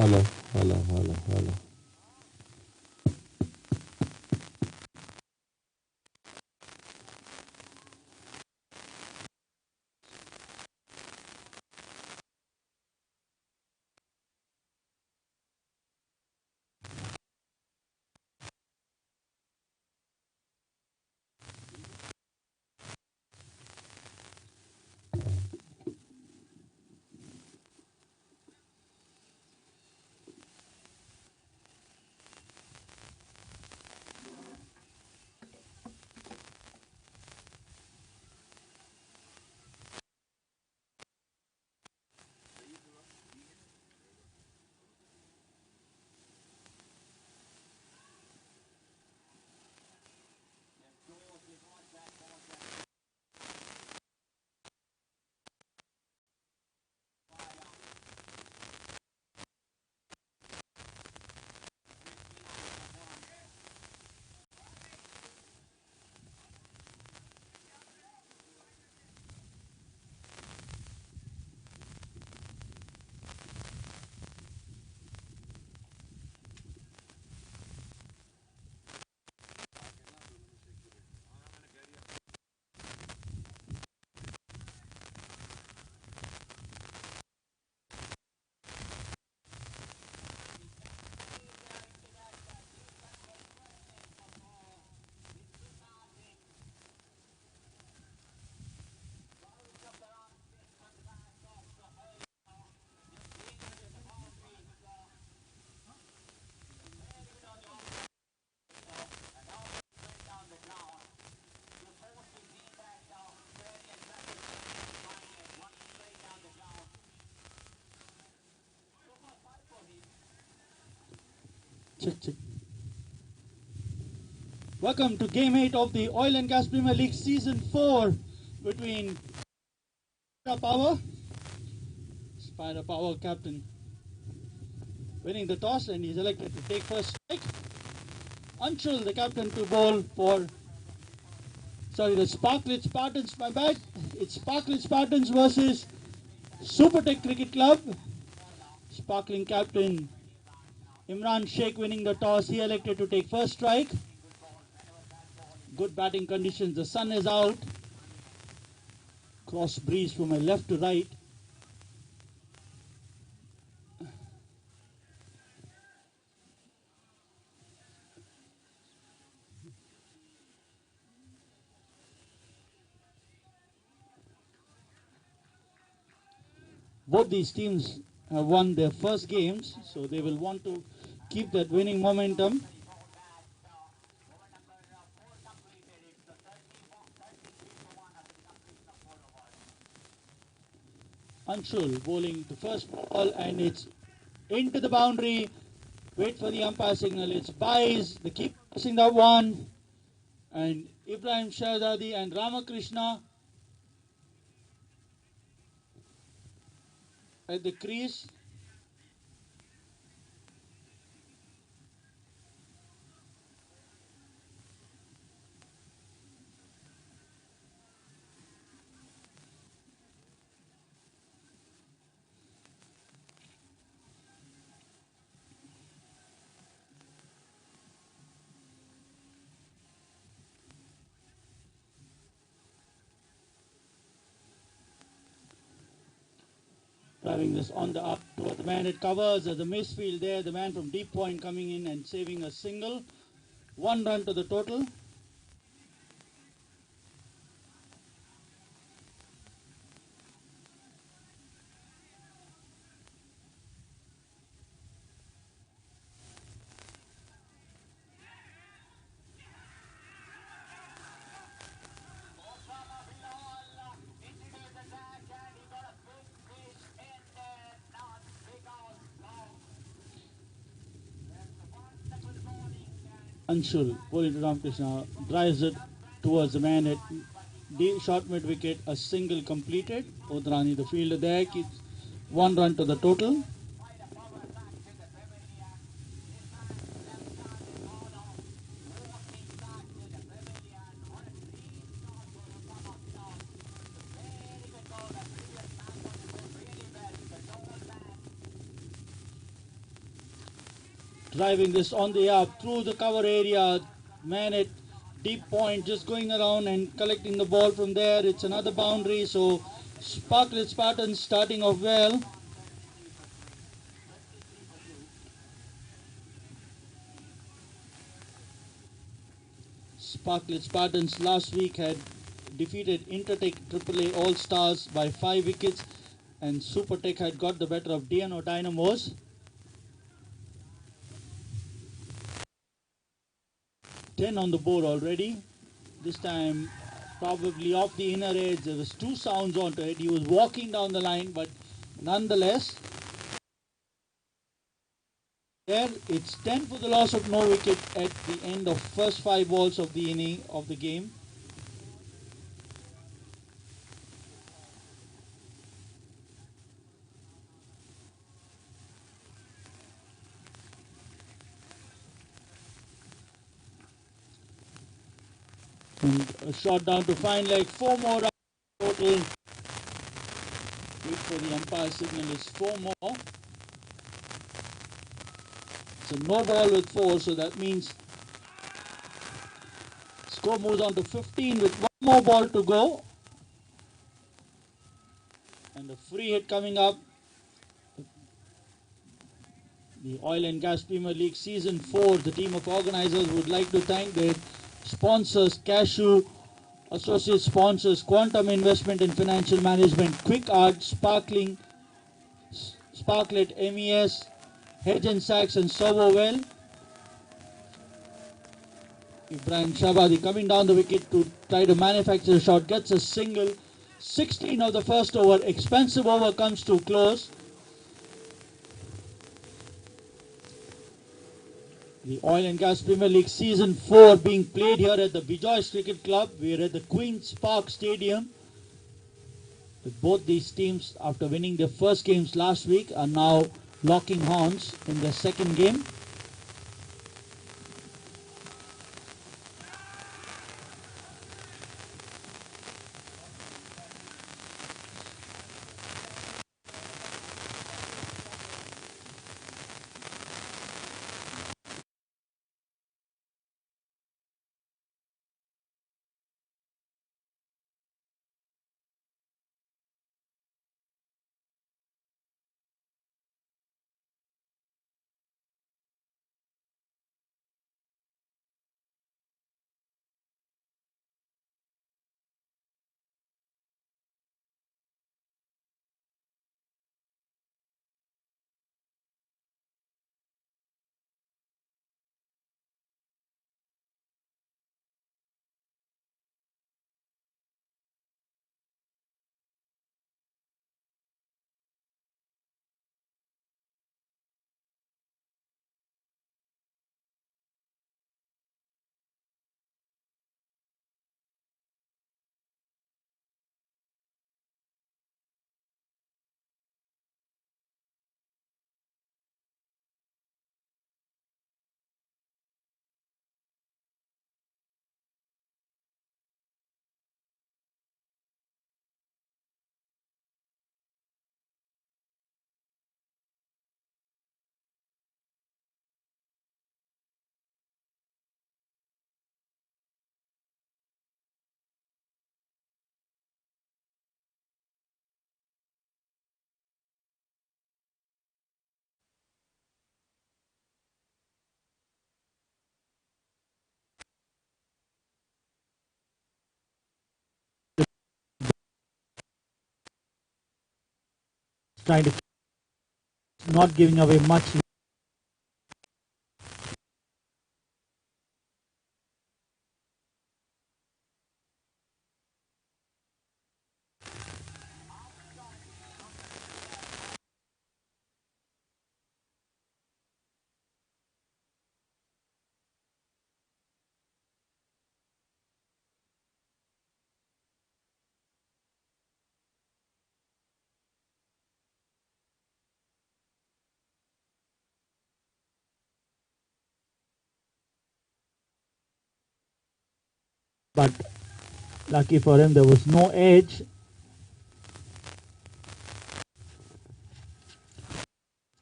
Hello, hello, hello, hello. Check, check. Welcome to Game 8 of the Oil and Gas Premier League Season 4 between Spider Power captain, winning the toss, and he's elected to take first strike. Anshul, the captain, to bowl for, the Sparklet Spartans, my bad. It's Sparklet Spartans versus SuperTech Cricket Club. Sparkling captain Imran Sheikh winning the toss. He elected to take first strike. Good batting conditions. The sun is out. Cross breeze from my left to right. Both these teams have won their first games, so they will want to keep that winning momentum. Anshul bowling the first ball, and it's into the boundary. Wait for the umpire signal. It's Bais, the keeper passing that one, and Ibrahim Shahzadi and Ramakrishna at the crease. Driving this on the up toward the man it covers. There's a misfield there. The man from deep point coming in and saving a single. 1 run to the total. Anshul, bowling to Ramakrishna, drives it towards the man at short mid wicket. A single completed. Odrani, the fielder there, keeps 1 run to the total. driving this on the up through the cover area. Man at deep point, just going around and collecting the ball from there. It's another boundary. So Sparklet Spartans starting off well. Sparklet Spartans last week had defeated Intertech AAA All Stars by 5 wickets, and SuperTech had got the better of DNO Dynamos. Ten on the board already. This time probably off the inner edge. There was 2 sounds onto it. He was walking down the line, but nonetheless, there it's 10 for the loss of no wicket at the end of first 5 balls of the inning of the game. And a shot down to fine leg. 4 more total. Wait for the umpire signal is 4 more. It's a no ball with 4, so that means score moves on to 15 with 1 more ball to go. And a free hit coming up. The Oil and Gas Premier League Season 4, the team of organizers would like to thank their sponsors, Cashew, associate sponsors, Quantum Investment and Financial Management, Quick Art, Sparklet, MES, Hedge and Sachs and Servowell. Ibrahim Shabadi coming down the wicket to try to manufacture a shot, gets a single. 16 of the first over, expensive over comes to close. The Oil and Gas Premier League Season 4 being played here at the Bijoy Cricket Club. We are at the Queen's Park Stadium. With both these teams, after winning their first games last week, are now locking horns in their second game. Trying to not giving away much. But lucky for him, there was no edge.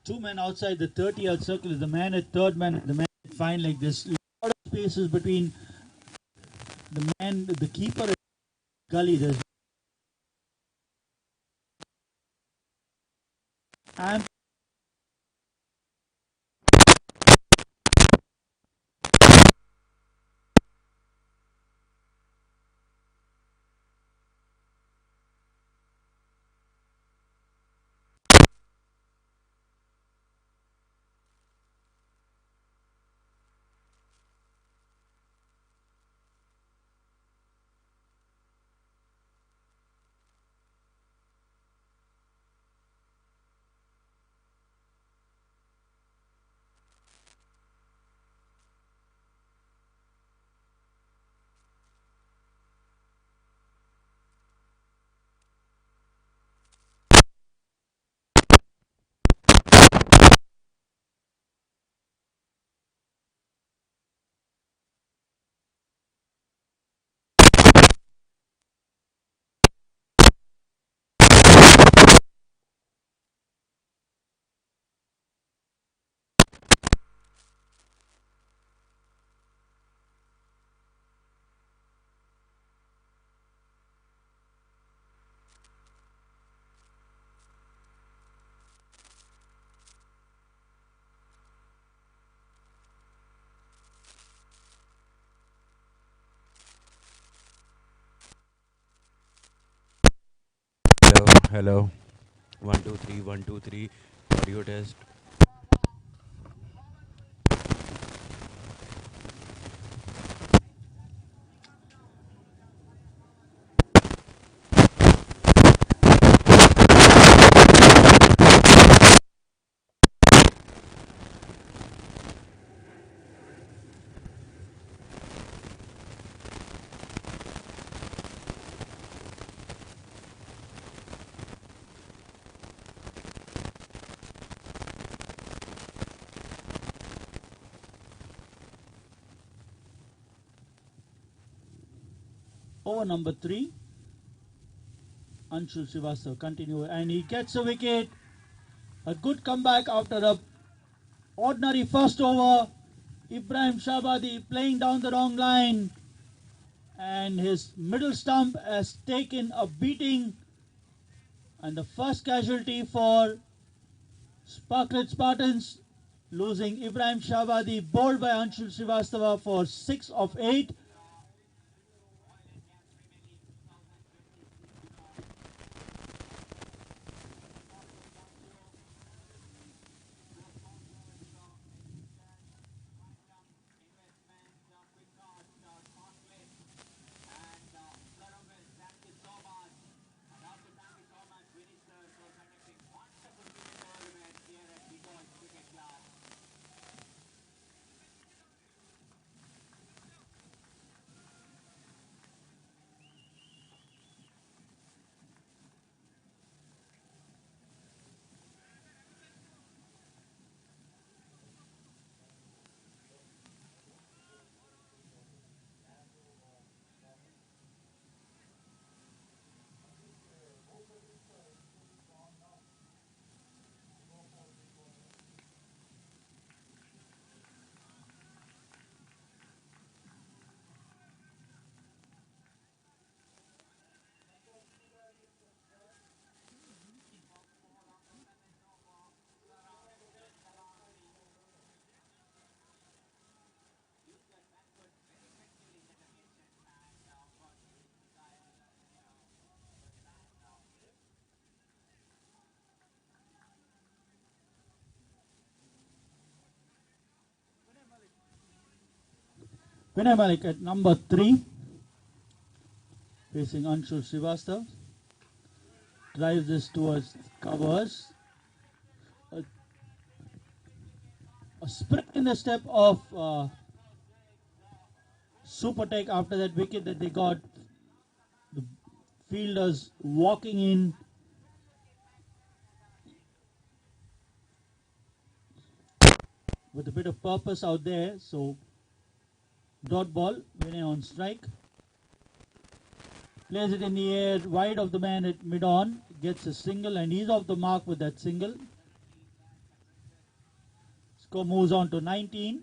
Two men outside the 30-yard circle is the man at third man and the man at fine leg. There's a lot of spaces between the keeper and the gully. There's and Hello, hello. 1 2 3 1 2 3. Audio test. over number 3, Anshul Srivastava continue and he gets a wicket. A good comeback after a ordinary first over. Ibrahim Shabadi playing down the wrong line and his middle stump has taken a beating, and the first casualty for Sparklet Spartans, losing Ibrahim Shabadi, bowled by Anshul Srivastava for 6 of 8. Vinay Malik at number 3, facing Anshul Srivastava, drives this towards covers. A sprint in the step of SuperTech after that wicket that they got. The fielders walking in. With a bit of purpose out there, so dot ball, Vinay on strike. Plays it in the air, wide of the man at mid-on, gets a single and he's off the mark with that single. Score moves on to 19.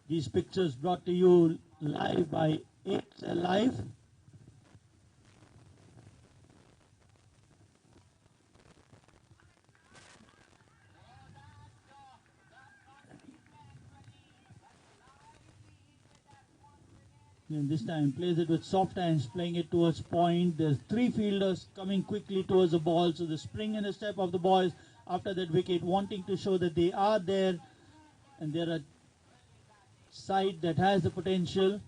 These pictures brought to you live by Live. And this time plays it with soft hands, playing it towards point. There's three fielders coming quickly towards the ball. So the spring and the step of the boys after that wicket, wanting to show that they are there and they're a side that has the potential.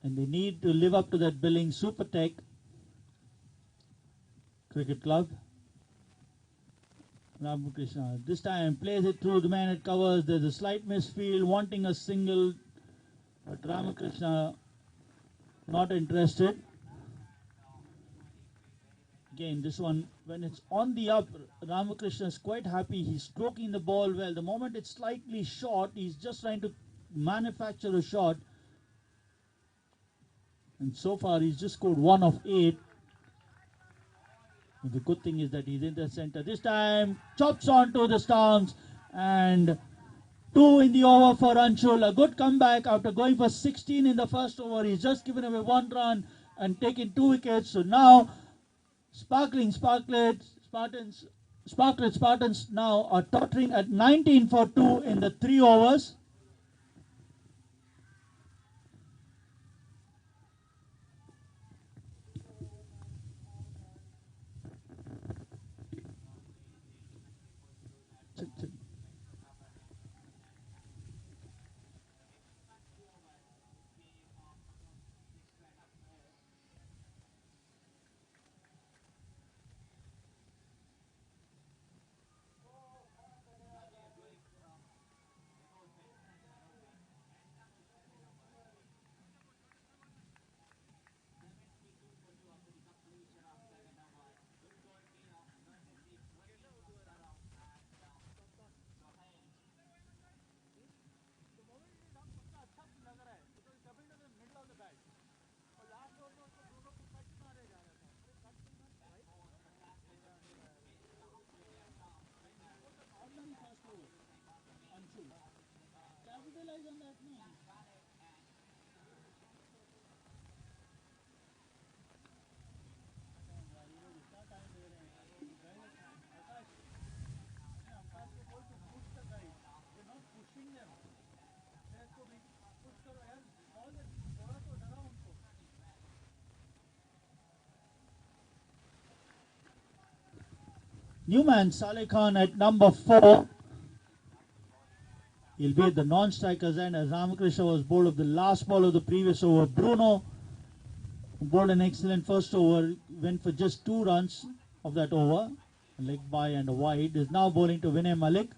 And they need to live up to that billing. SuperTech Cricket Club. Ramakrishna this time plays it through the man at covers. There's a slight misfield, wanting a single. But Ramakrishna not interested. Again, this one, when it's on the up, Ramakrishna is quite happy. He's stroking the ball well. The moment it's slightly short, he's just trying to manufacture a shot. And so far, he's just scored 1 of 8. But the good thing is that he's in the center. This time, chops onto the stumps and 2 in the over for Anshul. A good comeback after going for 16 in the first over. He's just given away 1 run and taken 2 wickets. So now, Sparklet Spartans now are tottering at 19 for 2 in the 3 overs. Newman Saleh Khan at number 4. He'll be at the non-strikers end as Ramakrishna was bowled of the last ball of the previous over. Bruno bowled an excellent first over, went for just 2 runs of that over. A leg by and a wide. Is now bowling to Vinay Malik.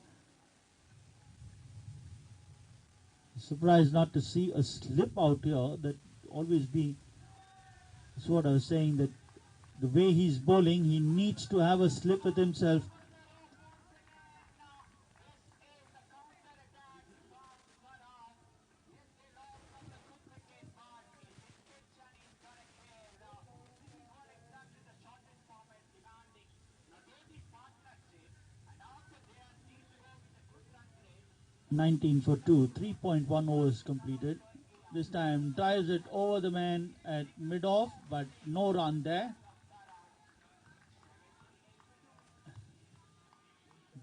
Surprised not to see a slip out here. That always be, that's what I was saying, that the way he's bowling, he needs to have a slip with himself. $19 for 2, 3.1 overs completed. This time drives it over the man at mid-off, but no run there.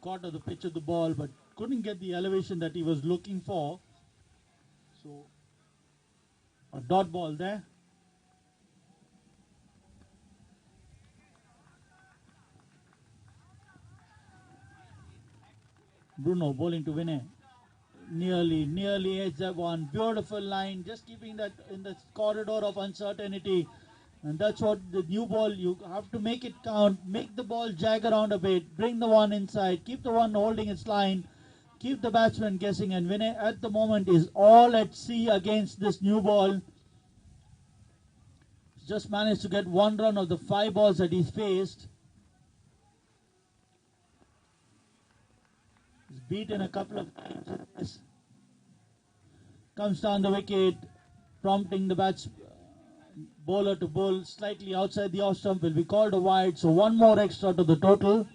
Got to the pitch of the ball, but couldn't get the elevation that he was looking for. So, a dot ball there. Bruno bowling to Vinay. Nearly hits that one. Beautiful line, just keeping that in the corridor of uncertainty. And that's what the new ball, you have to make it count, make the ball jag around a bit, bring the one inside, keep the one holding its line, keep the batsman guessing, and Vinay at the moment is all at sea against this new ball. Just managed to get 1 run of the 5 balls that he's faced. He's beaten a couple of times. Comes down the wicket, prompting the bowler to bowl slightly outside the off stump. Will be called a wide, so 1 more extra to the total.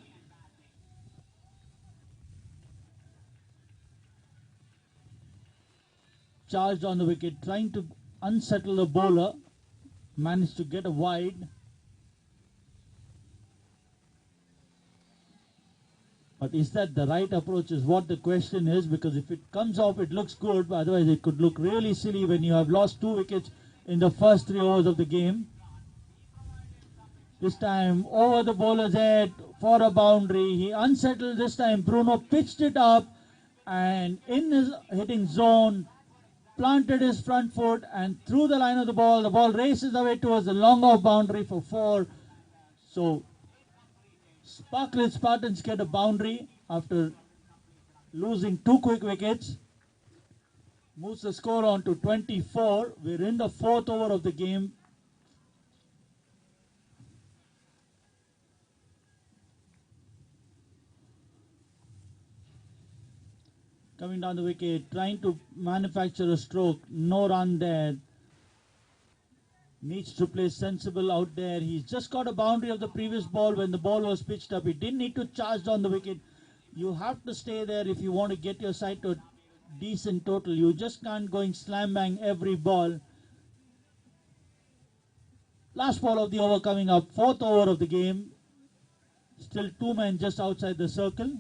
charged on the wicket, trying to unsettle the bowler, managed to get a wide. But is that the right approach is what the question is, because if it comes off it looks good, but otherwise it could look really silly when you have lost 2 wickets in the first 3 overs of the game. This time over the bowler's head for a boundary. He unsettled this time. Bruno pitched it up and in his hitting zone planted his front foot and through the line of the ball. The ball races away towards the long off boundary for 4. So Sparklet Spartans get a boundary after losing 2 quick wickets. Moves the score on to 24. We're in the 4th over of the game. Coming down the wicket, trying to manufacture a stroke. No run there. Needs to play sensible out there. He's just got a boundary of the previous ball when the ball was pitched up. He didn't need to charge down the wicket. You have to stay there if you want to get your side to a decent total. You just can't go and slam bang every ball. Last ball of the over coming up. 4th over of the game. Still 2 men just outside the circle.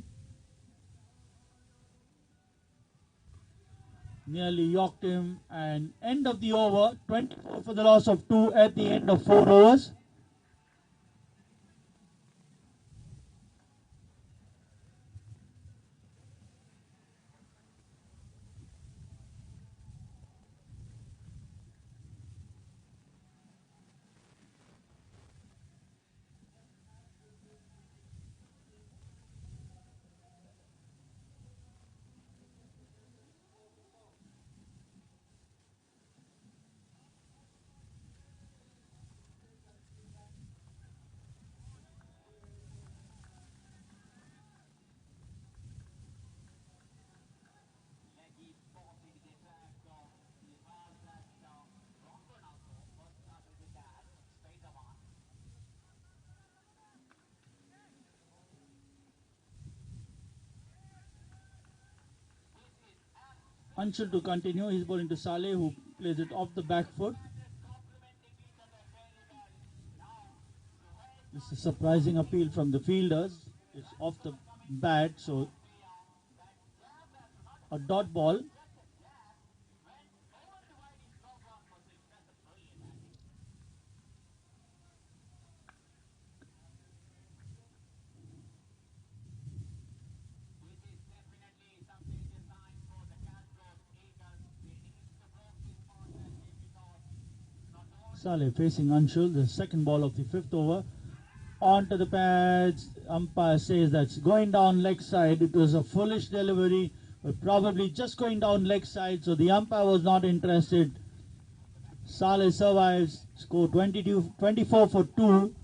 Nearly yorked him, and end of the over. 24 for the loss of 2 at the end of 4 overs. Anshul to continue. He's bowling to Saleh, who plays it off the back foot. This is a surprising appeal from the fielders. It's off the bat, so a dot ball. Saleh facing Anshul, the second ball of the 5th over. Onto the pads. Umpire says that's going down leg side. It was a foolish delivery, but probably just going down leg side, so the umpire was not interested. Saleh survives, score 24 for 2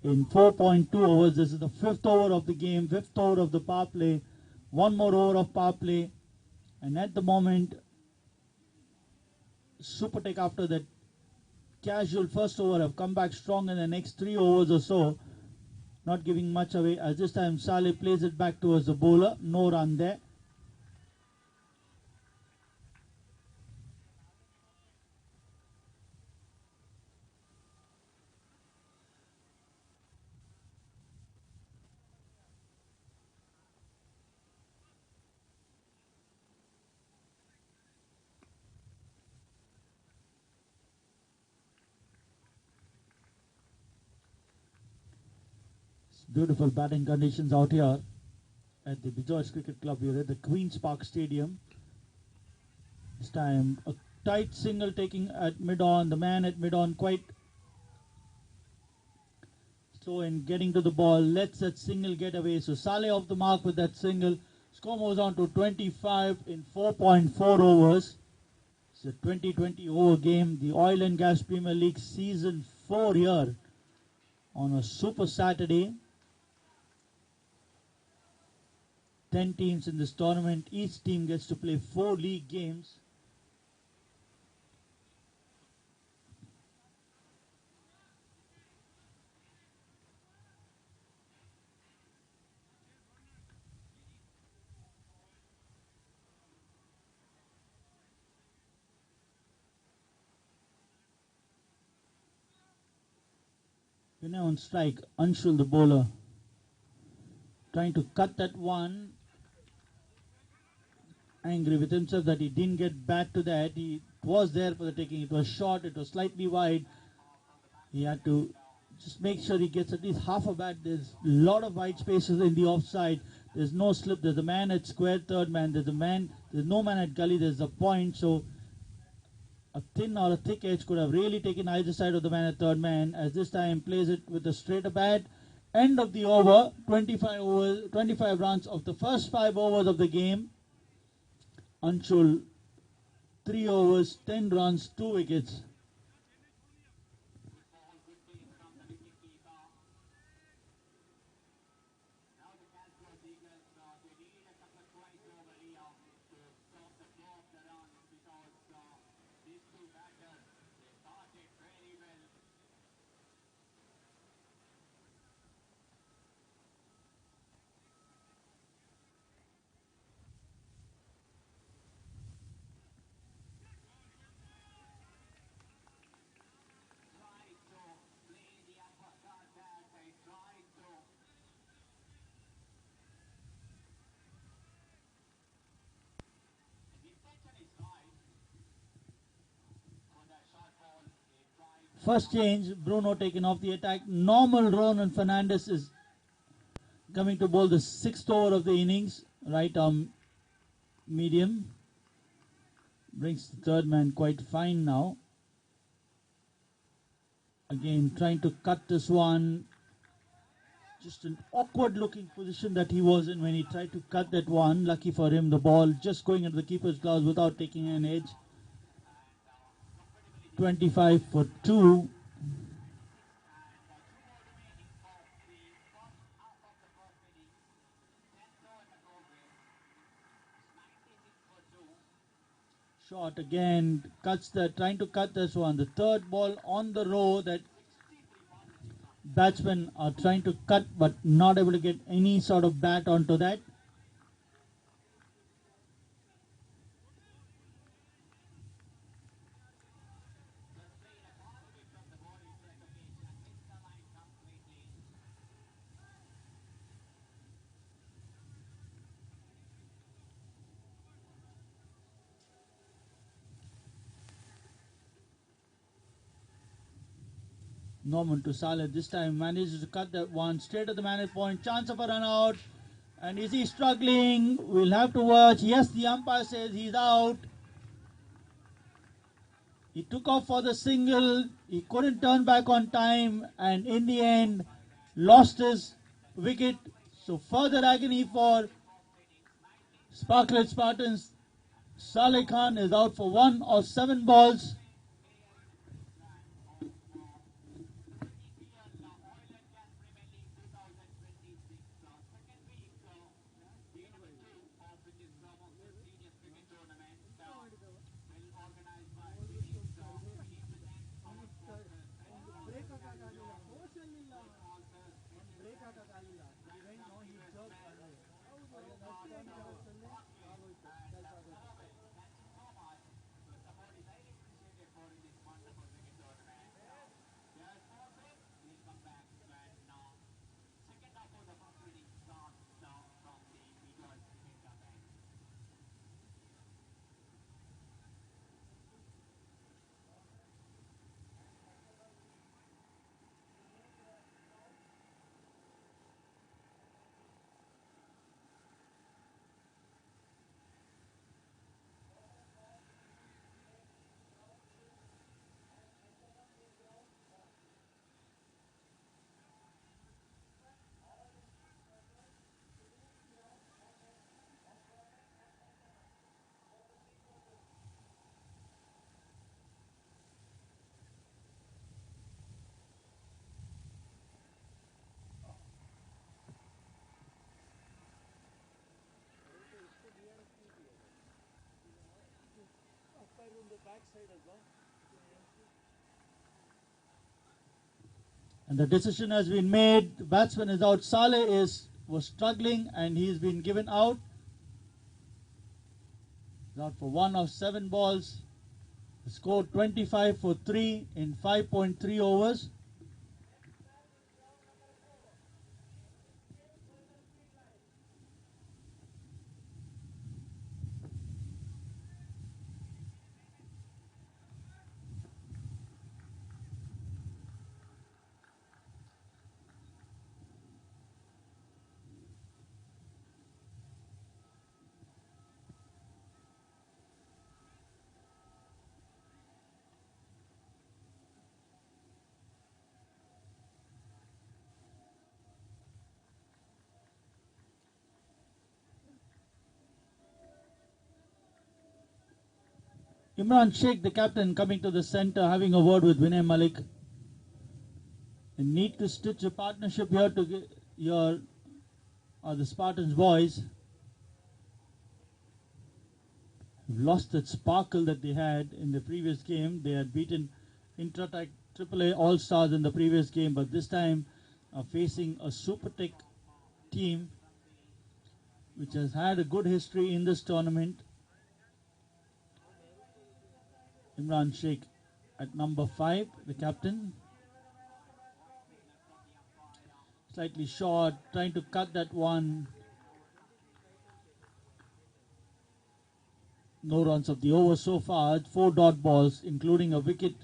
in 4.2 overs. This is the 5th over of the game, 5th over of the power play. 1 more over of power play, and at the moment SuperTech, after that casual first over, have come back strong in the next 3 overs or so, not giving much away. As this time Saleh plays it back towards the bowler. No run there. Beautiful batting conditions out here at the Bijoy's Cricket Club. We're at the Queen's Park Stadium. This time a tight single taking at mid-on. The man at mid-on quite slow in getting to the ball. Lets that single get away. So Saleh off the mark with that single. Score moves on to 25 in 4.4 overs. It's a 2020 over game. The Oil and Gas Premier League Season 4 here on a Super Saturday. 10 teams in this tournament. Each team gets to play 4 league games. Vinay on strike. Anshul, the bowler, trying to cut that one. Angry with himself that he didn't get back to that. He was there for the taking. It was short. It was slightly wide. He had to just make sure he gets at least half a bat. There's a lot of wide spaces in the offside. There's no slip. There's a man at square, third man. There's no man at gully. There's a point. So a thin or a thick edge could have really taken either side of the man at third man. As this time plays it with a straighter bat. End of the over. 25 runs of the first 5 overs of the game. Anshul, 3 overs, 10 runs, 2 wickets. First change, Bruno taken off the attack. Normal Ronan Fernandez is coming to bowl the 6th over of the innings. Right arm medium. Brings the third man quite fine now. Again trying to cut this one. Just an awkward looking position that he was in when he tried to cut that one. Lucky for him, the ball just going into the keeper's gloves without taking an edge. 25 for 2. Shot again, trying to cut this one. The third ball on the row that batsmen are trying to cut but not able to get any sort of bat onto that. Norman to Saleh this time manages to cut that one straight at the man at point. Chance of a run out. And is he struggling? We'll have to watch. Yes, the umpire says he's out. He took off for the single. He couldn't turn back on time. And in the end, lost his wicket. So further agony for Sparklet Spartans. Saleh Khan is out for 1 of 7 balls. And the decision has been made. The batsman is out. Saleh was struggling and he's been given out. He's out for 1 of 7 balls. He scored 25 for 3 in 5.3 overs. Imran Sheikh, the captain, coming to the center, having a word with Vinay Malik. You need to stitch a partnership here to get the Spartans boys. Lost that sparkle that they had in the previous game. They had beaten Intratech AAA All-Stars in the previous game, but this time are facing a SuperTech team which has had a good history in this tournament. Imran Sheikh at number 5, the captain. Slightly short, trying to cut that one. No runs of the over so far. 4 dot balls, including a wicket.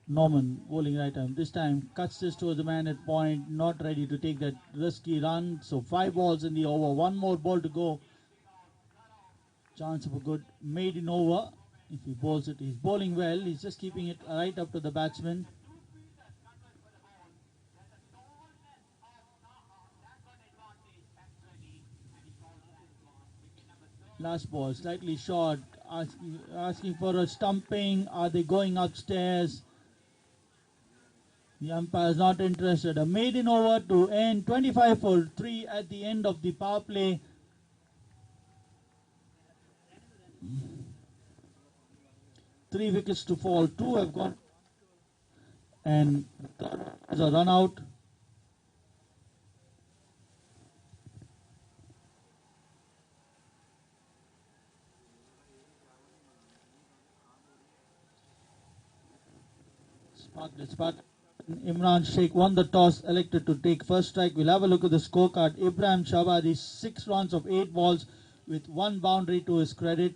Norman bowling right arm. This time cuts this towards the man at point, not ready to take that risky run. So 5 balls in the over, 1 more ball to go. Chance of a good maiden over. If he bowls it, he's bowling well. He's just keeping it right up to the batsman. Last ball, slightly short, asking for a stumping. Are they going upstairs? The umpire is not interested. A maiden over to end 25 for 3 at the end of the power play. Three wickets to fall, 2 have gone, and there's a run out. Sparklet. Imran Sheikh won the toss, elected to take first strike. We'll have a look at the scorecard. Ibrahim Shabadi, 6 runs of 8 balls with 1 boundary to his credit.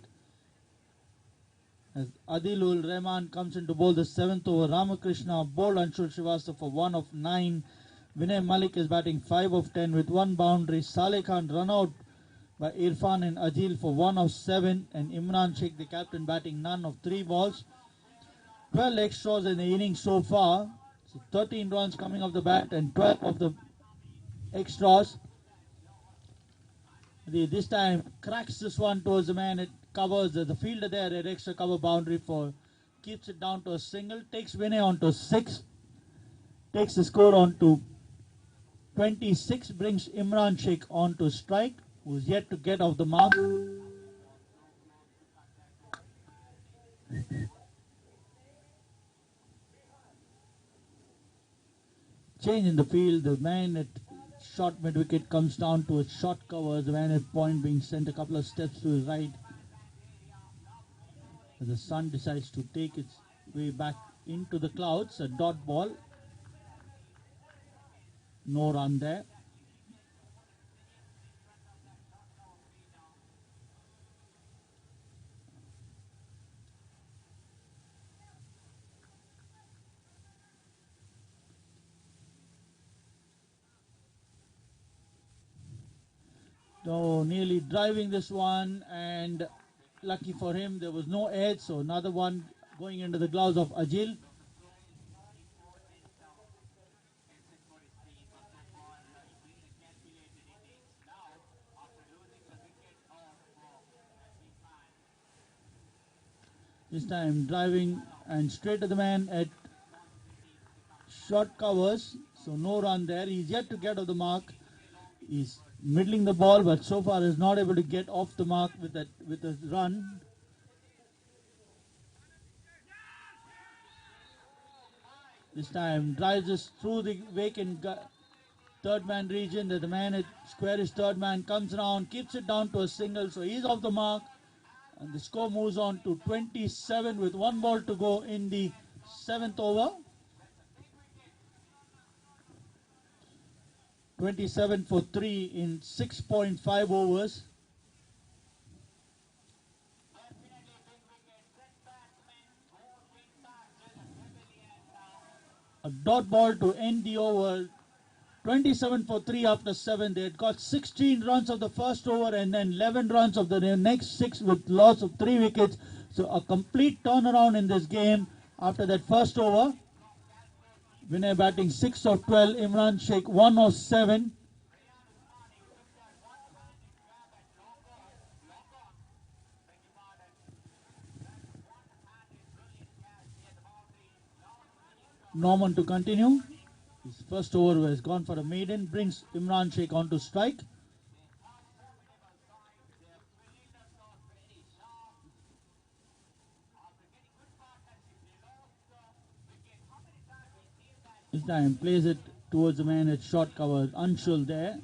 As Adilul Rahman comes in to bowl the 7th over. Ramakrishna bowled Anshul Srivastava for 1 of 9. Vinay Malik is batting 5 of 10 with 1 boundary. Saleh Khan run out by Irfan and Ajil for 1 of 7. And Imran Sheikh, the captain, batting none of 3 balls. 12 extras in the innings so far. So 13 runs coming off the bat and 12 of the extras. This time cracks this one towards the man. It covers the fielder there at extra cover boundary for, keeps it down to a single. Takes Vinay on to 6. Takes the score on to 26. Brings Imran Sheikh on to strike, who's yet to get off the mark. Change in the field. The man at short mid wicket comes down to a short cover. The man at point being sent a couple of steps to his right. As the sun decides to take its way back into the clouds. A dot ball. No run there. So nearly driving this one, and lucky for him there was no edge, so another one going into the gloves of Ajil. This time driving and straight to the man at short covers, so no run there. He's yet to get off the mark. He's middling the ball, but so far is not able to get off the mark with a run. This time drives us through the vacant third man region. The man at squarish third man comes around, keeps it down to a single, so he's off the mark. And the score moves on to 27 with 1 ball to go in the 7th over. 27 for 3 in 6.5 overs. A dot ball to end the over. 27 for 3 after 7. They had got 16 runs of the first over and then 11 runs of the next 6 with loss of 3 wickets. So a complete turnaround in this game after that first over. Vinay batting 6 of 12. Imran Sheikh 1 of 7. Norman to continue. His first over has gone for a maiden. Brings Imran Sheikh on to strike. This time plays it towards the man at short cover. Anshul there.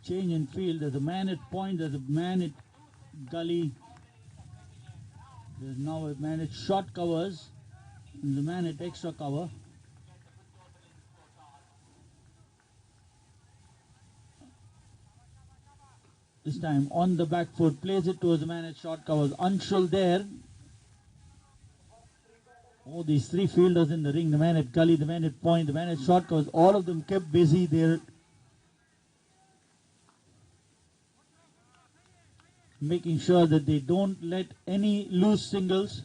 Change in field. There's a man at point. There's a man at gully. There's now a man at short covers. There's a man at extra cover. This time on the back foot. Plays it towards the man at short covers. Anshul there. Oh, these three fielders in the ring, the man at gully, the man at point, the man at short covers, all of them kept busy there, making sure that they don't let any loose singles.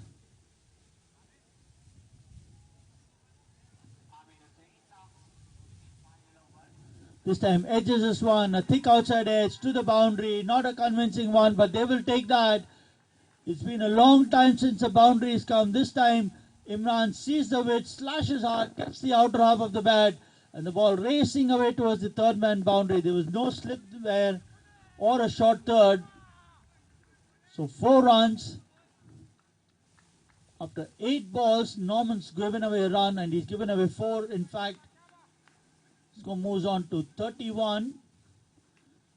This time edges this one, a thick outside edge to the boundary, not a convincing one, but they will take that. It's been a long time since a boundary has come. This time Imran sees the width, slashes hard, gets the outer half of the bat, and the ball racing away towards the third man boundary. There was no slip there or a short third. So 4 runs. After 8 balls, Norman's given away a run, and he's given away 4. In fact, score moves on to 31.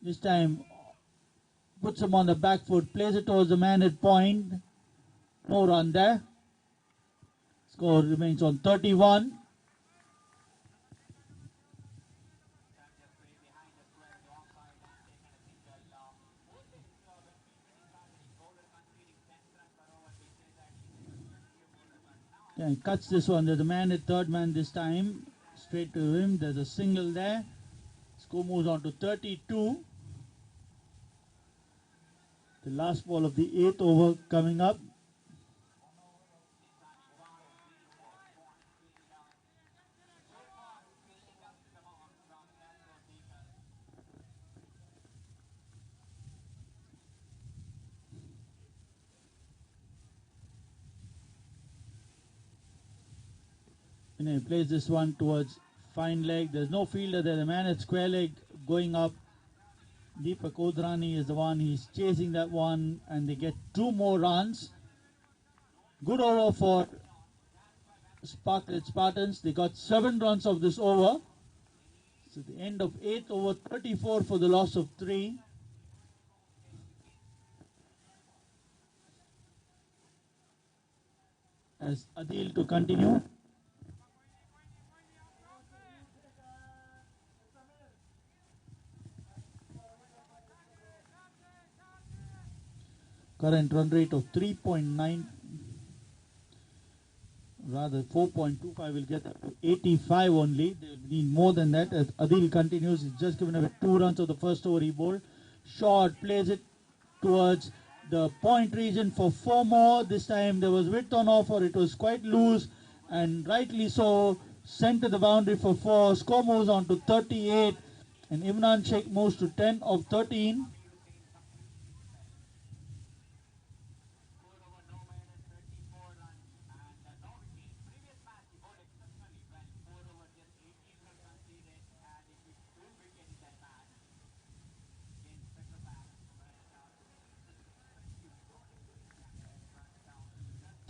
This time puts him on the back foot, plays it towards the man at point. No run there. Score remains on 31. Yeah, he cuts this one. There's a man at third man this time. Straight to him. There's a single there. Score moves on to 32. The last ball of the 8th over coming up. And he plays this one towards fine leg. There's no fielder there. The man at square leg going up. Deepak Odrani is the one. He's chasing that one, and they get 2 more runs. Good over for Sparklet Spartans. They got 7 runs of this over. So the end of 8th over, 34 for the loss of 3. As Adil to continue. Current run rate of 3.9, rather 4.25 will get up to 85 only. They will need more than that as Adil continues. He's just given away 2 runs of the first over he bowled. Short, plays it towards the point region for 4 more. This time there was width on offer. It was quite loose and rightly so. Sent to the boundary for 4. Score moves on to 38 and Imran Sheikh moves to 10 of 13.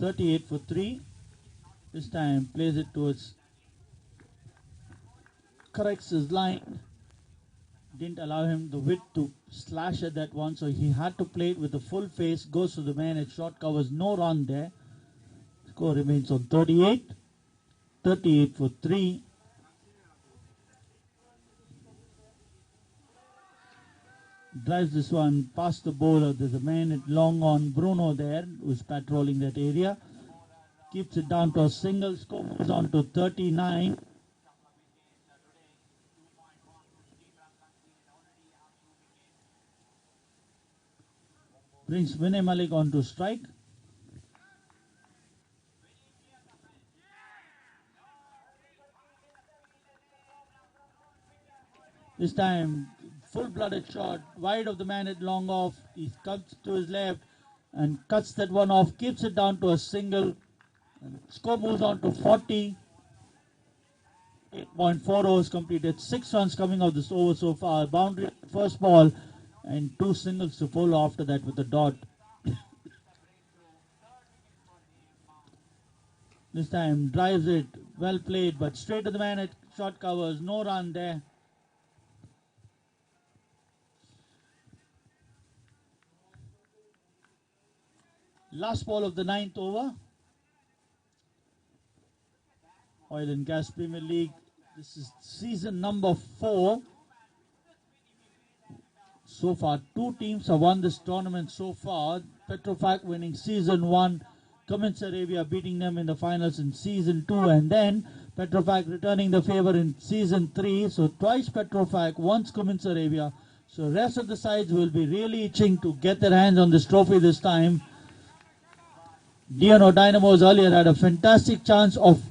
.38 for 3. This time plays it towards, corrects his line. Didn't allow him the width to slash at that one, so he had to play it with the full face. Goes to the man at short covers. No run there. Score remains on 38. 38 for 3. Drives this one past the bowler. There's a man at long on, Bruno there, who's patrolling that area. Keeps it down to a single. Score moves on to 39. Brings Vinay Malik on to strike. This time, full-blooded shot, wide of the man at long off. He cuts to his left and cuts that one off, keeps it down to a single. And score moves on to 40. 8.4 overs completed. 6 runs coming out this over so far. Boundary first ball and 2 singles to follow after that with a dot. This time drives it, well played, but straight to the man at short covers. No run there. Last ball of the 9th over. Oil and Gas Premier League. This is season number 4. So far, 2 teams have won this tournament so far. Petrofac winning season 1. COMPINES Arabia beating them in the finals in season 2. And then Petrofac returning the favor in season 3. So twice Petrofac, once COMPINES Arabia. So rest of the sides will be really itching to get their hands on this trophy this time. DNO Dynamos earlier had a fantastic chance of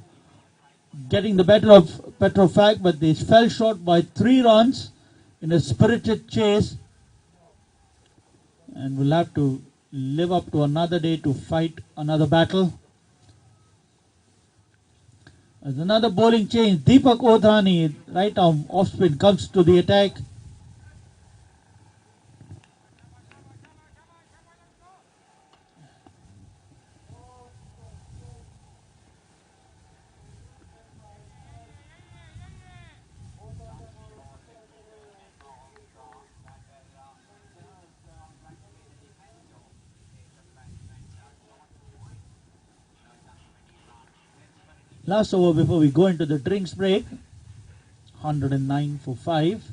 getting the better of Petrofac, but they fell short by 3 runs in a spirited chase, and will have to live up to another day to fight another battle. As another bowling change, Deepak Odhani, right arm off spin, comes to the attack. Last over before we go into the drinks break. 109 for 5.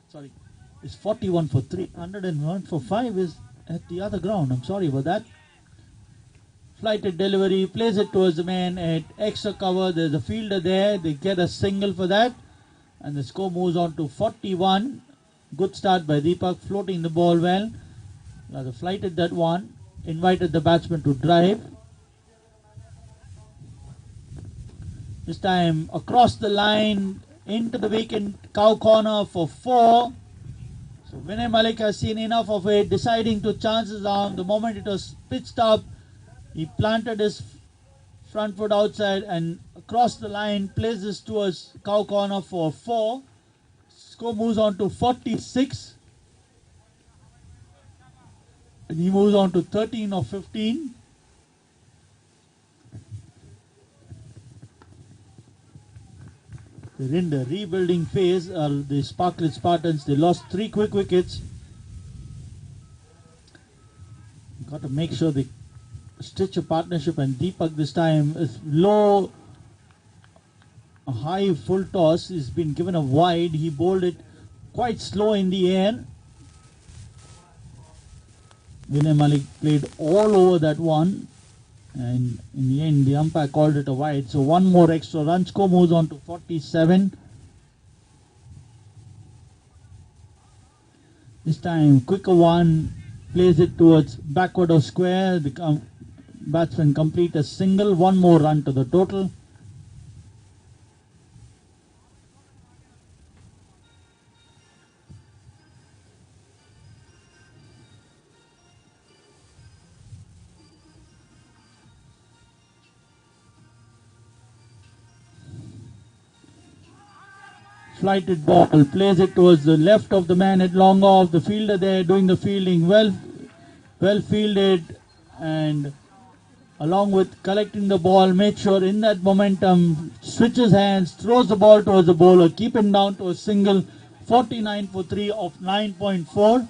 Sorry, it's 41 for 3. 101 for 5 is at the other ground. I'm sorry about that. Flighted delivery, plays it towards the man at extra cover. There's a fielder there. They get a single for that. And the score moves on to 41. Good start by Deepak, floating the ball well. Rather flighted that one. Invited the batsman to drive. This time across the line into the vacant cow corner for 4. So Vinay Malik has seen enough of it, deciding to chance his arm. The moment it was pitched up, he planted his front foot outside and across the line, places towards cow corner for 4. Score moves on to 46. And he moves on to 13 or 15. They're in the rebuilding phase. The Sparklet Spartans, they lost 3 quick wickets. Got to make sure they stitch a partnership, and Deepak this time is low, a high full toss. He's been given a wide. He bowled it quite slow in the air. Vinay Malik played all over that one. And in the end, the umpire called it a wide. So one more extra run. Score moves on to 47. This time, quicker one. Plays it towards backward of square. The batsman complete a single. One more run to the total. Flighted ball, plays it towards the left of the man at long off. The fielder there doing the fielding, well fielded, and along with collecting the ball, made sure in that momentum, switches hands, throws the ball towards the bowler, keep him down to a single. 49 for 3 of 9.4.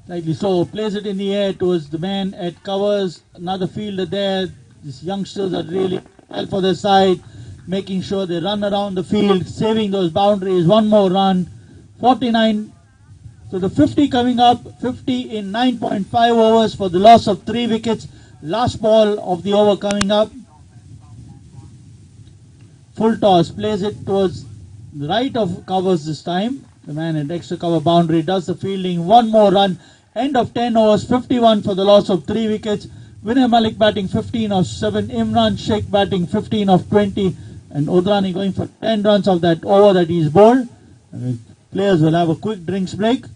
Rightly so, plays it in the air towards the man at covers. Another fielder there. These youngsters are really well for their side, making sure they run around the field, saving those boundaries. One more run. 49. So the 50 coming up. 50 in 9.5 overs for the loss of 3 wickets. Last ball of the over coming up. Full toss, plays it towards the right of covers this time. The man at extra cover boundary does the fielding. One more run. End of 10 overs, 51 for the loss of 3 wickets. Vinay Malik batting 15 of 7. Imran Sheikh batting 15 of 20. And Odrani going for 10 runs of that over that he's bowled. And players will have a quick drinks break.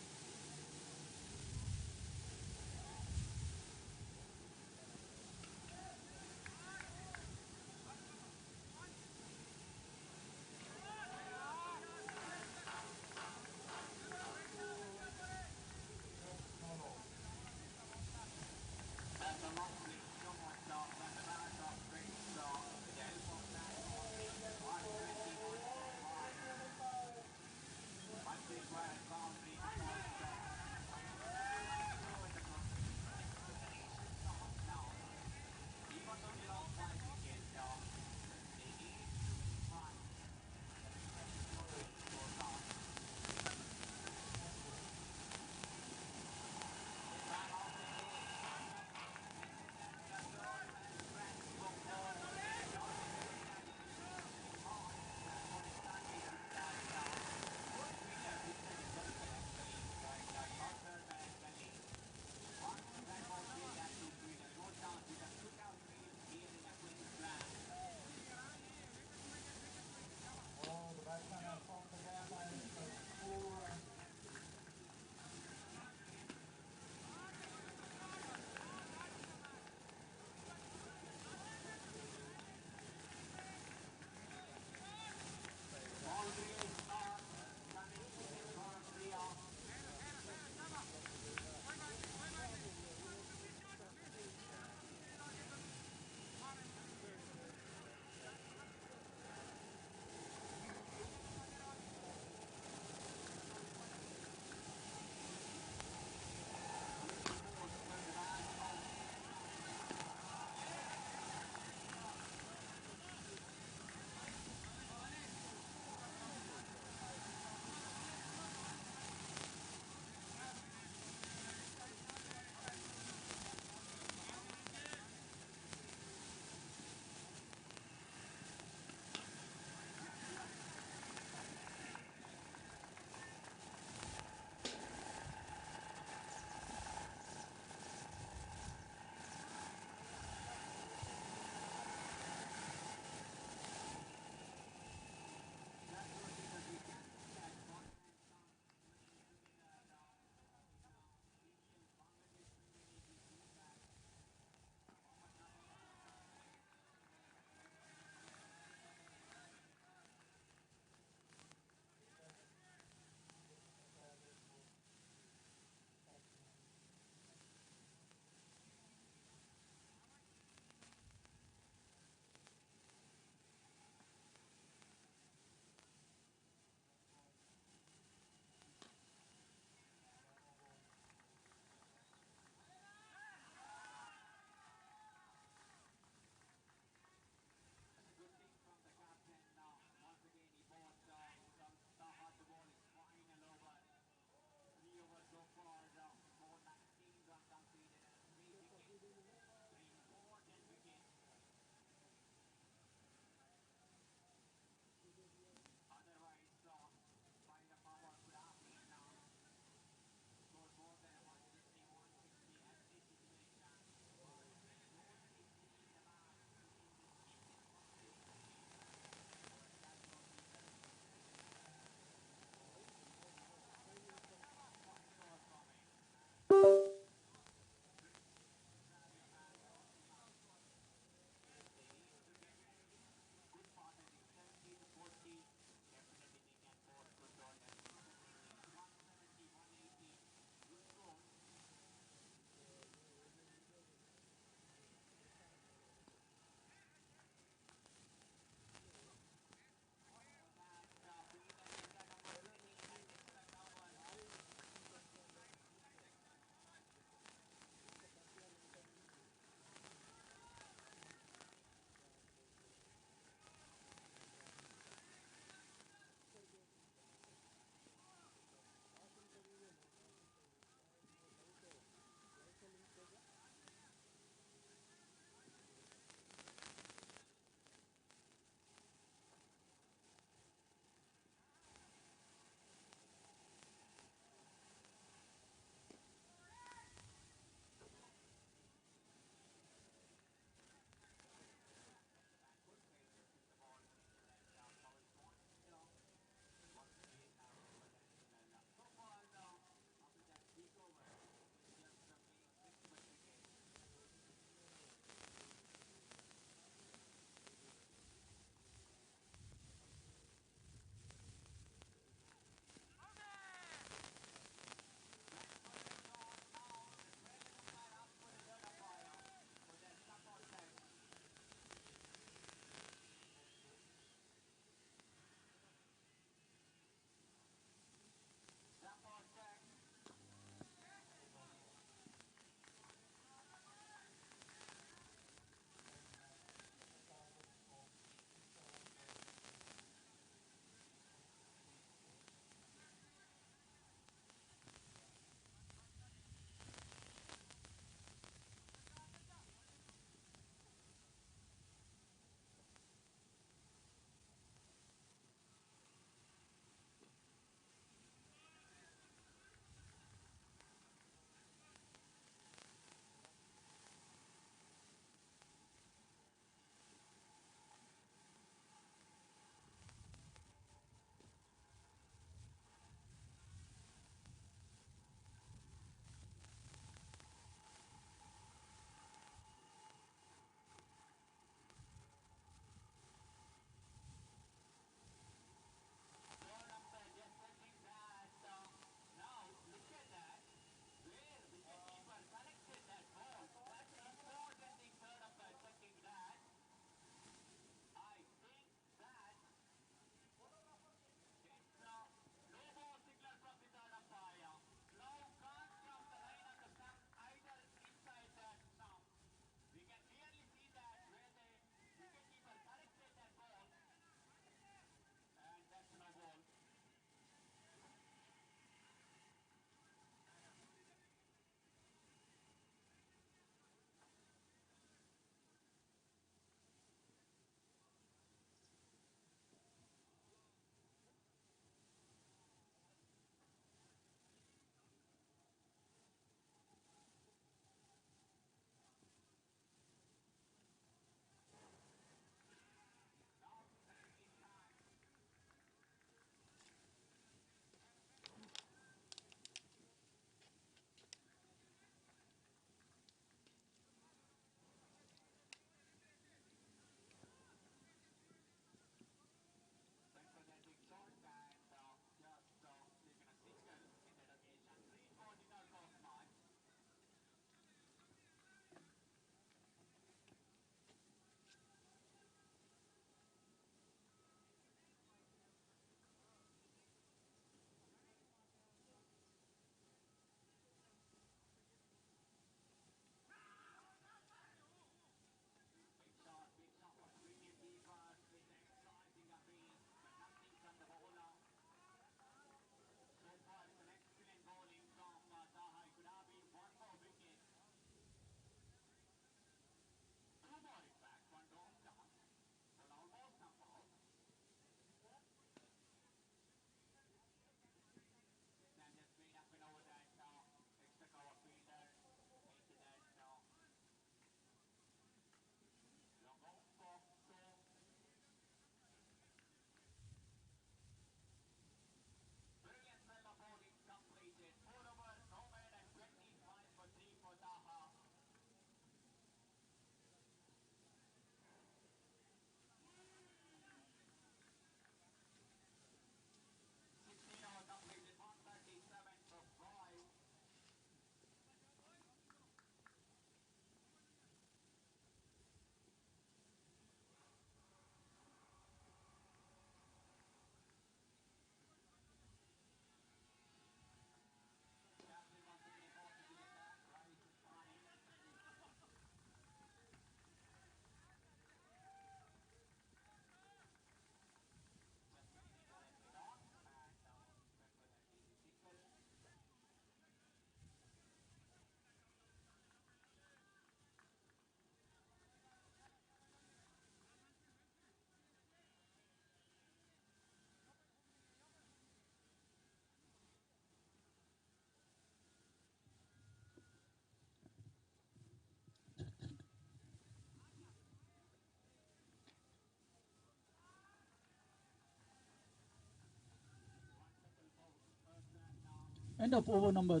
End of over number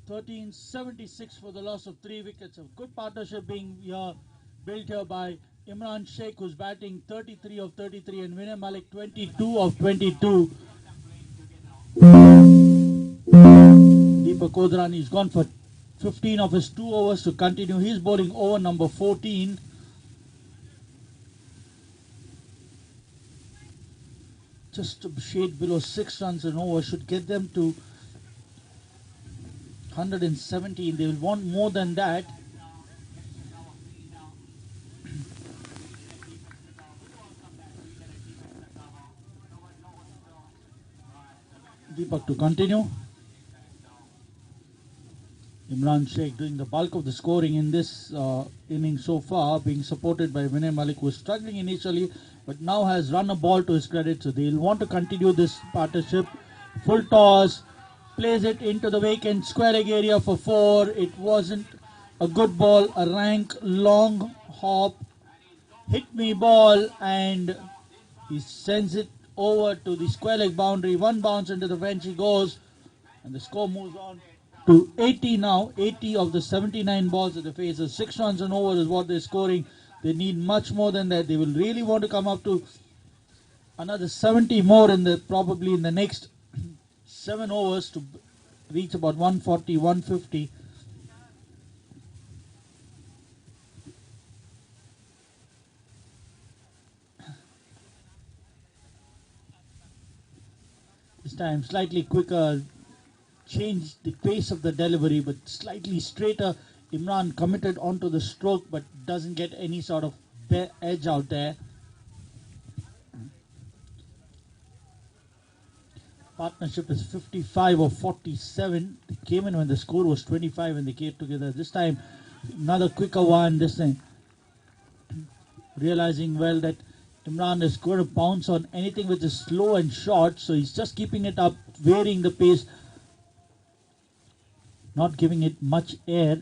13, 76 for the loss of 3 wickets. A good partnership being built here by Imran Sheikh, who's batting 33 of 33, and Vinay Malik 22 of 22. Deepak Kodrani has gone for 15 of his 2 overs to continue. He's bowling over number 14. Just a shade below 6 runs an over should get them to 117. They will want more than that. Deepak to continue. Imran Sheikh doing the bulk of the scoring in this inning so far, being supported by Vinay Malik, who was struggling initially but now has run a ball to his credit. So they'll want to continue this partnership. Full toss, plays it into the vacant square leg area for 4. It wasn't a good ball, a rank long hop, hit me ball, and he sends it over to the square leg boundary. 1 bounce into the bench he goes, and the score moves on to 80 now. 80 of the 79 balls that they face. 6 runs an over is what they're scoring. They need much more than that. They will really want to come up to another 70 more probably in the next 7 overs to reach about 140, 150. This time slightly quicker, changed the pace of the delivery, but slightly straighter. Imran committed onto the stroke but doesn't get any sort of edge out there. Partnership is 55 or 47. They came in when the score was 25 and they came together. This time another quicker one. This time realizing well that Imran is going to pounce on anything which is slow and short, so he's just keeping it up, varying the pace, not giving it much air.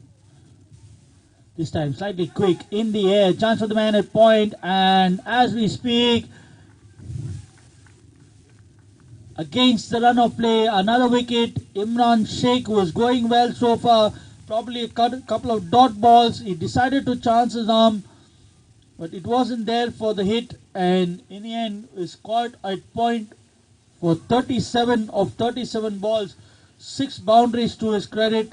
This time slightly quick in the air, chance for the man at point, and as we speak, against the run of play, another wicket. Imran Sheikh was going well so far, probably a couple of dot balls. He decided to chance his arm, but it wasn't there for the hit, and in the end is caught at point for 37 of 37 balls, 6 boundaries to his credit.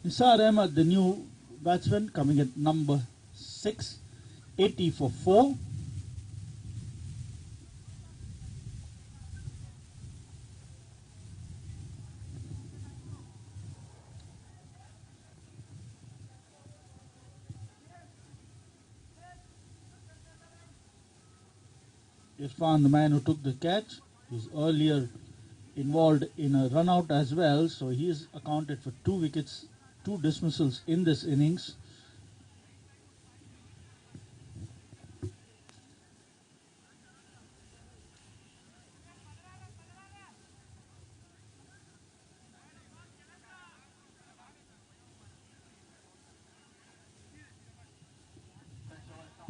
Nisar Ahmed, the new batsman, coming at number 6, 80 for 4. Irfan, the man who took the catch, was earlier involved in a run out as well, so he is accounted for 2 wickets, 2 dismissals in this innings.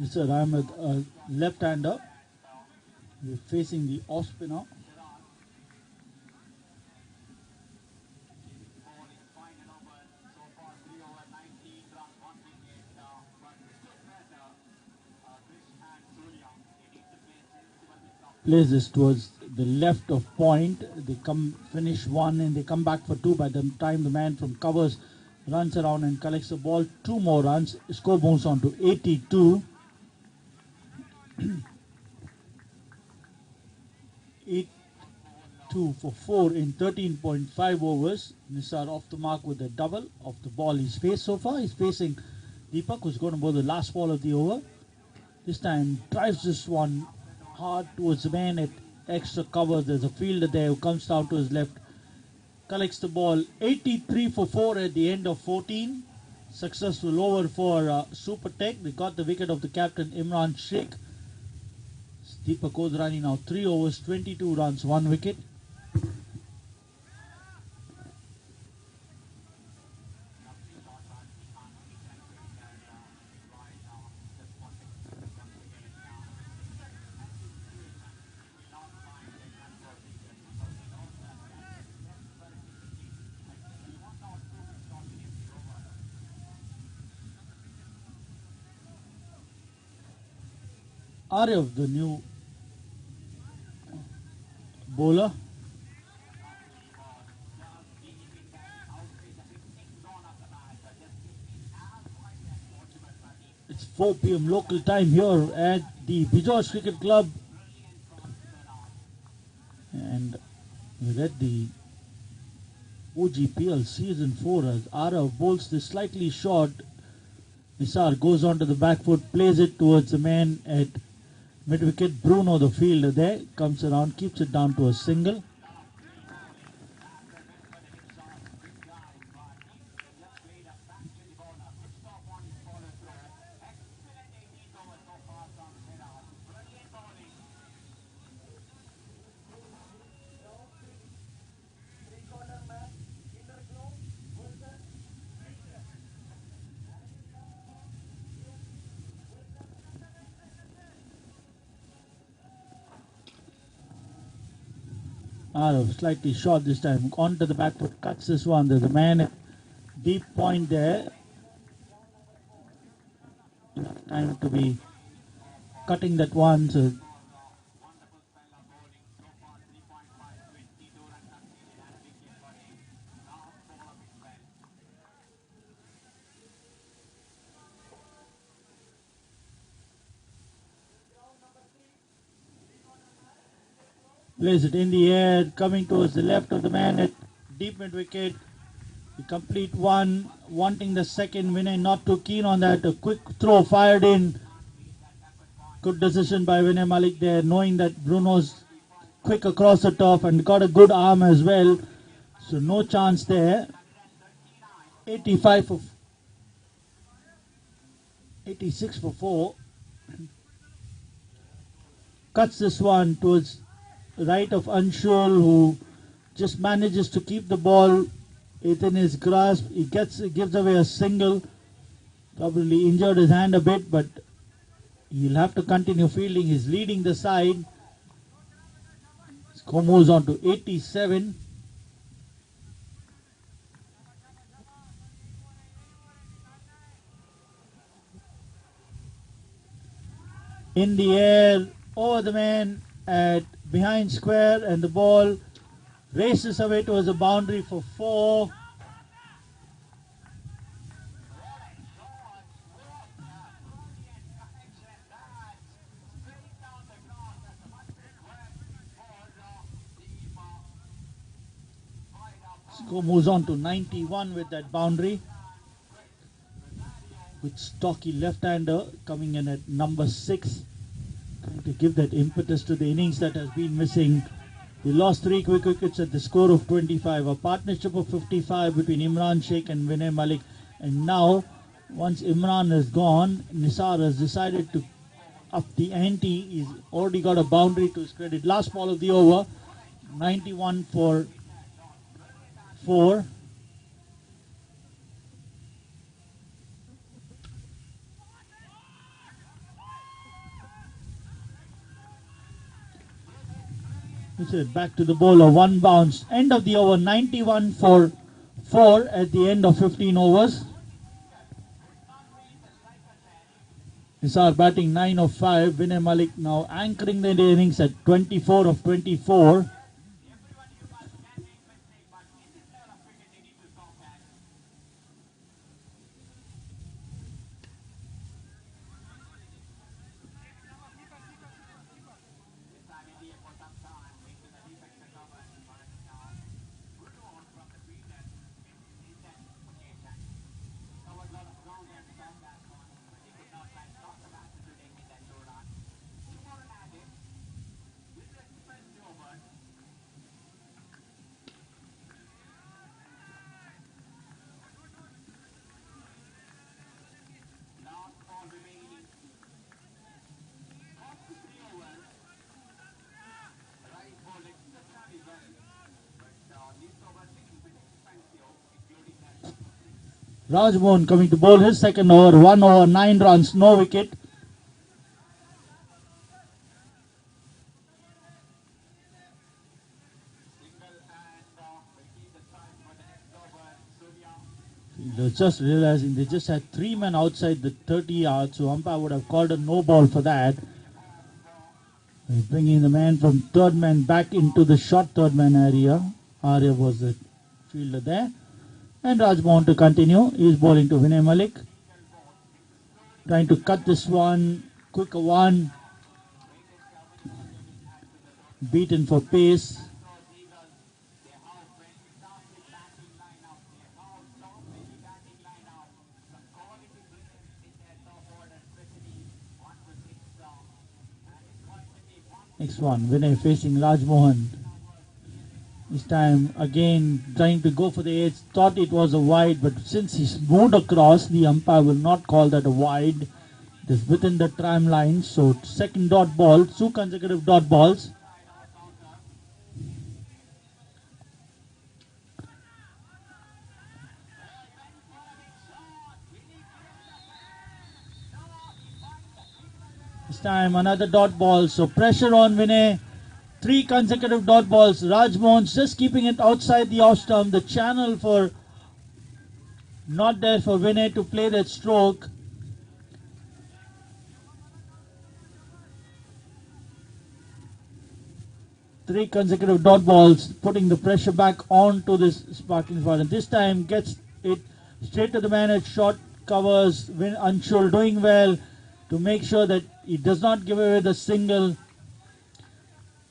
Mr. Ahmed, a left-hander, we're facing the off spinner. Plays this towards the left of point. They finish 1 and they come back for 2. By the time the man from covers runs around and collects the ball, 2 more runs. Score moves on to 82. 8-2 for 4 in 13.5 overs. Nisar off the mark with a double of the ball he's faced so far. He's facing Deepak, who's going to bowl the last ball of the over. This time drives this one hard towards the man at extra cover. There's a fielder there who comes down to his left, collects the ball. 83 for 4 at the end of 14. Successful over for SuperTech. They got the wicket of the captain Imran Sheikh. Deepak Kodhrani now 3 overs, 22 runs, 1 wicket. Aryav, the new bowler. It's 4 p.m. local time here at the Bijoj Cricket Club, and we're at the OGPL season 4 as Aryav bowls this slightly short. Nisar goes onto the back foot, plays it towards the man at mid-wicket. Bruno, the fielder there, comes around, keeps it down to a single. Slightly short this time. Onto the back foot, cuts this one. There's a man at deep point there. Enough time to be cutting that one. So plays it in the air, coming towards the left of the man at deep mid wicket. The complete one, wanting the second. Vinay not too keen on that. A quick throw fired in. Good decision by Vinay Malik there, knowing that Bruno's quick across the top and got a good arm as well. So no chance there. 86 for 4. Cuts this one towards right of Anshul, who just manages to keep the ball within his grasp. He gives away a single. Probably injured his hand a bit, but he'll have to continue fielding. He's leading the side. Score moves on to 87. In the air, over the man at behind square, and the ball races away towards a boundary for 4. Score moves on to 91 with that boundary. With stocky left-hander coming in at number 6, trying to give that impetus to the innings that has been missing. They lost 3 quick wickets at the score of 25. A partnership of 55 between Imran Sheikh and Vinay Malik. And now, once Imran is gone, Nisar has decided to up the ante. He's already got a boundary to his credit. Last ball of the over, 91 for 4. Back to the bowler, 1 bounce. End of the over, 91 for 4 at the end of 15 overs. Nisar batting 9 of 5. Vinay Malik now anchoring the innings at 24 of 24. Rajmohan coming to bowl his second over, 1 over 9 runs, no wicket. They're just realizing they just had 3 men outside the 30 yards, so umpire would have called a no ball for that. He's bringing the man from third man back into the short third man area. Arya was the fielder there. And Rajmohan to continue. He's bowling to Vinay Malik. Trying to cut this one. Quicker one. Beaten for pace. Next one, Vinay facing Rajmohan. This time again trying to go for the edge. Thought it was a wide, but since he's moved across, the umpire will not call that a wide. It is within the tram line. So second dot ball, 2 consecutive dot balls. This time another dot ball. So pressure on Vinay. 3 consecutive dot balls. Rajmohan's just keeping it outside the off stump. The channel for not there for Vinay to play that stroke. Three consecutive dot balls, putting the pressure back onto this Spartans. And this time gets it straight to the man at short covers. Anshul doing well to make sure that he does not give away the single.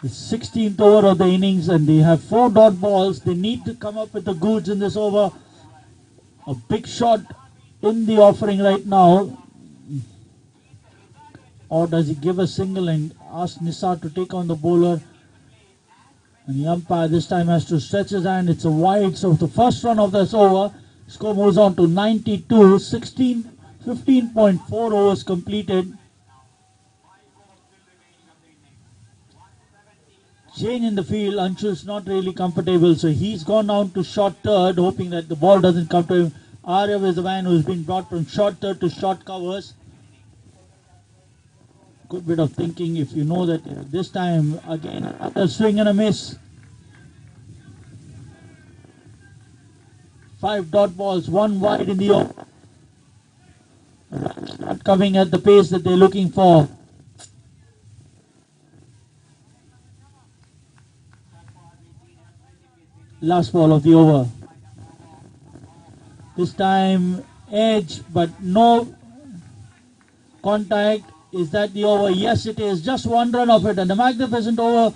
The 16th over of the innings, and they have 4 dot balls. They need to come up with the goods in this over. A big shot in the offering right now. Or does he give a single and ask Nisar to take on the bowler? And the umpire this time has to stretch his hand. It's a wide. So the first run of this over, score moves on to 92. 15.4 overs completed. Change in the field. Anshul's not really comfortable, so he's gone down to short third, hoping that the ball doesn't come to him. Aryav is the man who's been brought from short third to short covers. Good bit of thinking if you know that this time again a swing and a miss. 5 dot balls, 1 wide in the over. Not coming at the pace that they're looking for. Last ball of the over. This time edge, but no contact. Is that the over? Yes, it is. Just 1 run of it, and a magnificent over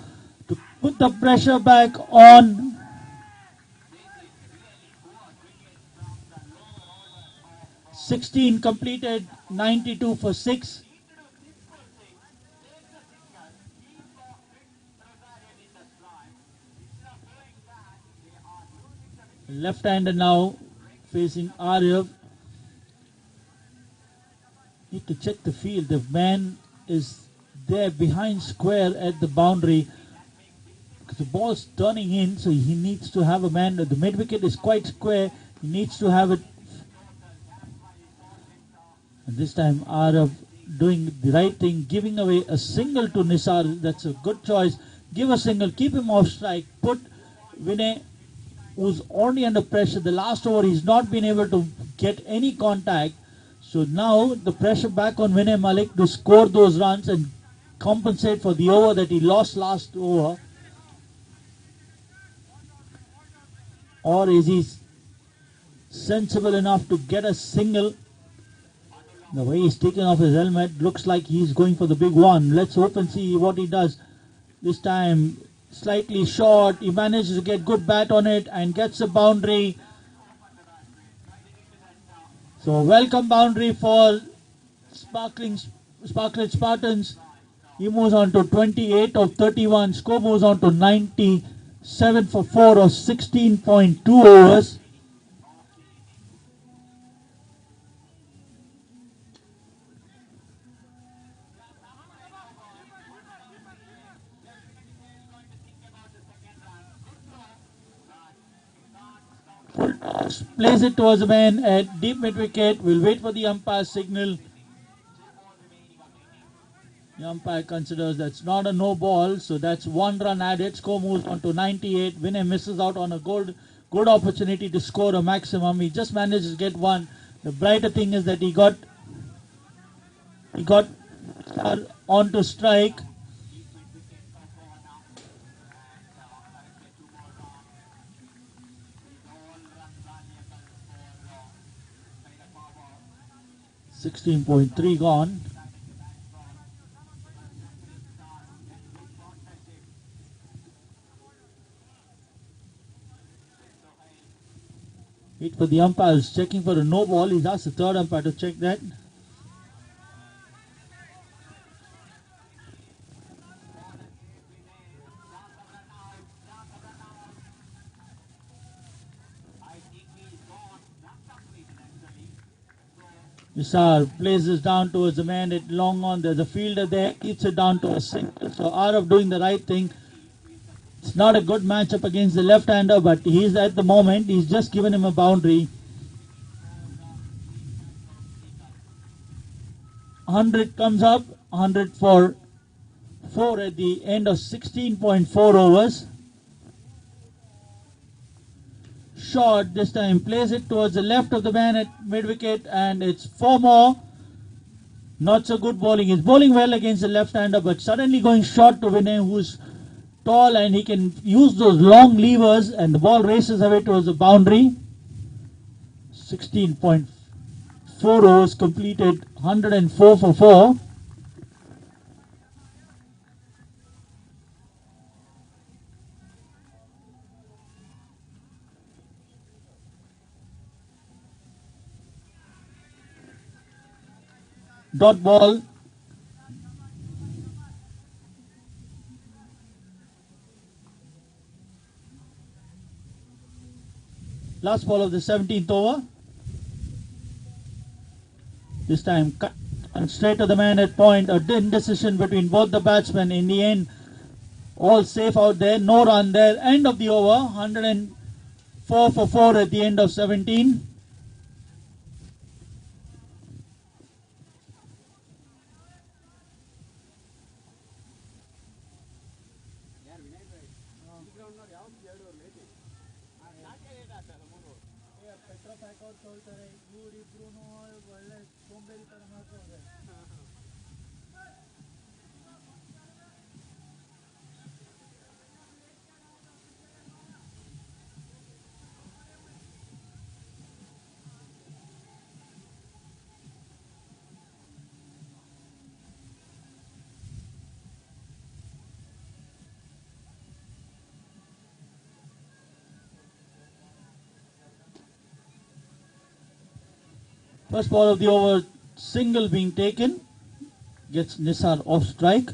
to put the pressure back on. (16) completed, 92 for 6. Left-hander now facing Aryav. Need to check the field. The man is there behind square at the boundary. The ball's turning in, so he needs to have a man. The mid wicket is quite square. He needs to have it. And this time Aryav doing the right thing, giving away a single to Nisar. That's a good choice. Give a single, keep him off strike. Put Vinay, who's already under pressure. The last over he's not been able to get any contact. So now the pressure back on Vinay Malik to score those runs and compensate for the over that he lost last over. Or is he sensible enough to get a single? The way he's taking off his helmet looks like he's going for the big one. Let's hope and see what he does. This time slightly short. He manages to get good bat on it and gets a boundary. So welcome boundary for Sparklet Spartans. He moves on to 28 of 31. Score moves on to 97 for 4 of 16.2 overs. shots, plays it towards the man at deep mid wicket. We'll wait for the umpire's signal. The umpire considers that's not a no ball, so that's 1 run added. Score moves on to 98. Vinay misses out on a good opportunity to score a maximum. He just managed to get one. The brighter thing is that he got on to strike. $16.3 gone. Wait for the umpires checking for a no ball. He's asked the third umpire to check that. Nisar plays this down towards the man at long on. There's a fielder there, keeps it down to a single. So Arav doing the right thing. It's not a good matchup against the left-hander, but he's at the moment, he's just given him a boundary. 100 comes up, 100 for 4 at the end of 16.4 overs. Shot this time, plays it towards the left of the man at mid-wicket, and it's 4 more. Not so good bowling. He's bowling well against the left-hander, but suddenly going short to Vinay, who's tall and he can use those long levers, and the ball races away towards the boundary. 16.4 overs completed, 104 for 4. Dot ball. Last ball of the 17th over. This time cut and straight to the man at point. A indecision between both the batsmen. In the end, all safe out there. No run there. End of the over. 104 for 4 at the end of 17. First ball of the over, single being taken, gets Nisar off strike.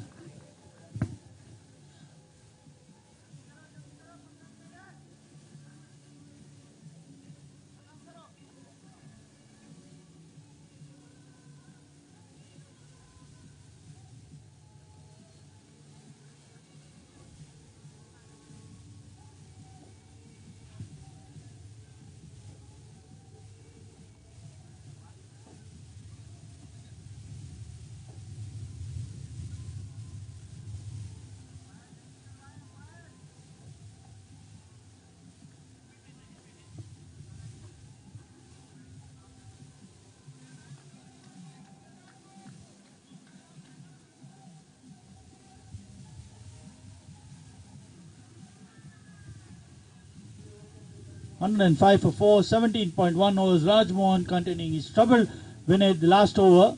$105 for 4, 17.1 overs. Rajmohan containing his trouble. Vinay the last over.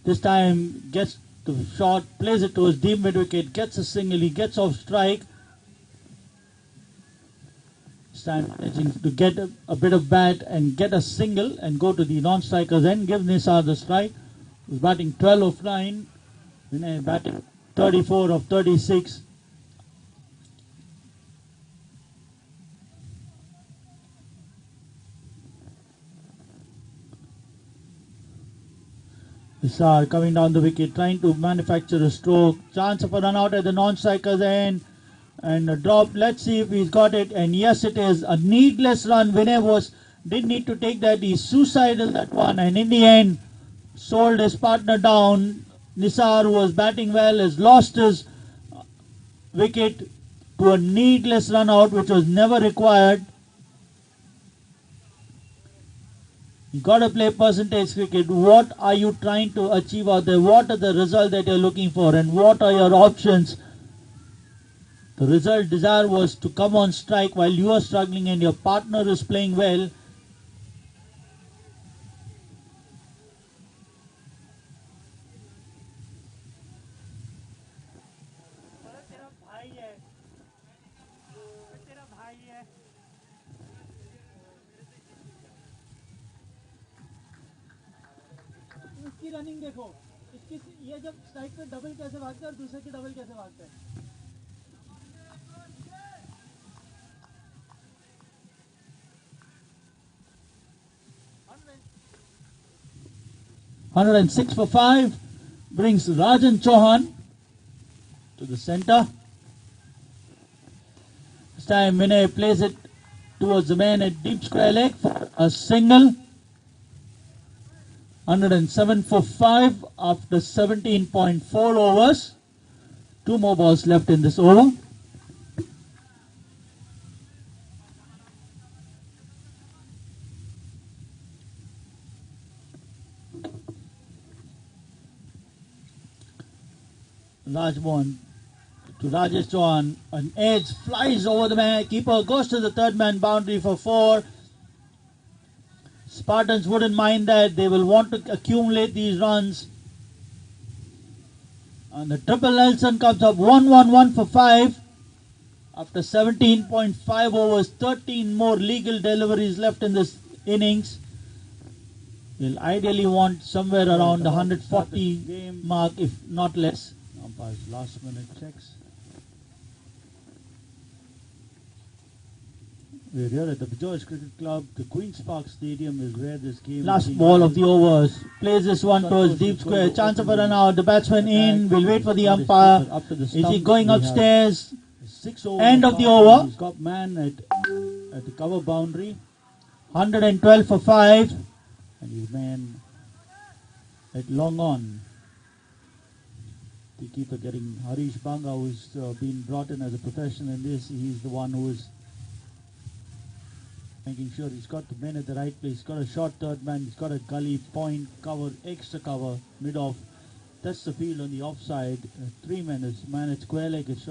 This time gets the shot, plays it towards deep mid wicket, gets a single, he gets off strike. This time managing to get a bit of bat and get a single and go to the non-strikers end. Give Nisar the strike. He's batting 12 of 9. Vinay batting 34 of 36. Nisar coming down the wicket, trying to manufacture a stroke. Chance of a run out at the non-strikers end. And a drop. Let's see if he's got it. And yes, it is. A needless run. Vinay was didn't need to take that. He suicidal that one, and in the end, sold his partner down. Nisar, who was batting well, has lost his wicket to a needless run out, which was never required. You got to play percentage cricket. What are you trying to achieve out there? What are the results that you're looking for, and what are your options? The result desired was to come on strike while you are struggling and your partner is playing well. इसकी running देखो, इसकी ये जब strike पे double कैसे भागता है और दूसरे की डबल कैसे भागता है. 106 for 5 brings Rajan Chauhan to the center. This time Vinay plays it towards the man at deep square leg for a single. 107 for 5 after 17.4 overs. 2 more balls left in this over. Rajmohan to Rajesh Chauhan. An edge flies over the man. Keeper goes to the third man boundary for 4. Spartans wouldn't mind that. They will want to accumulate these runs. And the triple Nelson comes up 1-1-1 for 5. After 17.5 overs, 13 more legal deliveries left in this innings. We'll ideally want somewhere around the 140 mark, if not less. Umpire's last minute checks. We're here at the George Cricket Club. The Queen's Park Stadium is where this game. Last ball of the overs. Plays this one towards deep square. Chance of a run out. The batsman in. We'll wait for the umpire. Is he going upstairs? End of the over. He's got man at the cover boundary. 112 for 5. And his man at long on. The keeper getting Harish Banga, who's been brought in as a professional in this. He's the one who is making sure he's got the men at the right place. He's got a short third man. He's got a gully, point, cover, extra cover, mid-off. That's the field on the offside. 3 men. It's man at square leg. It's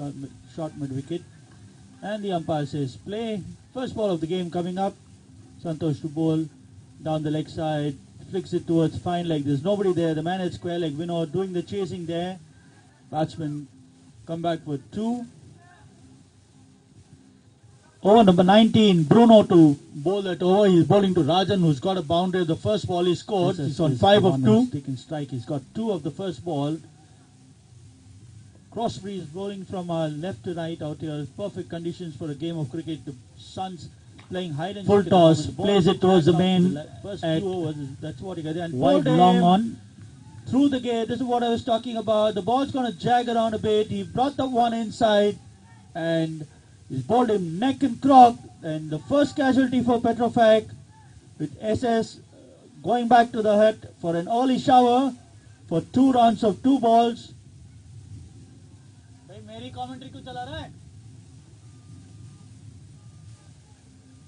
short mid-wicket. And the umpire says play. First ball of the game coming up. Santosh to bowl down the leg side. Flicks it towards fine leg. There's nobody there. The man at square leg, Vinod, doing the chasing there. Batsman come back for 2. Over number 19, Bruno to bowl that over. He's bowling to Rajan, who's got a boundary. The first ball he scored. He's on 5 of 2. Taking strike. He's got 2 of the first ball. Cross breeze bowling from left to right out here. Perfect conditions for a game of cricket. The Suns playing hide and full toss. Plays it towards the main. First few overs. That's what he got. And wide long on. Through the gate. This is what I was talking about. The ball's going to jag around a bit. He brought the one inside. And he's bowled him neck and croc, and the first casualty for Petrofac with SS going back to the hut for an early shower for 2 rounds of 2 balls.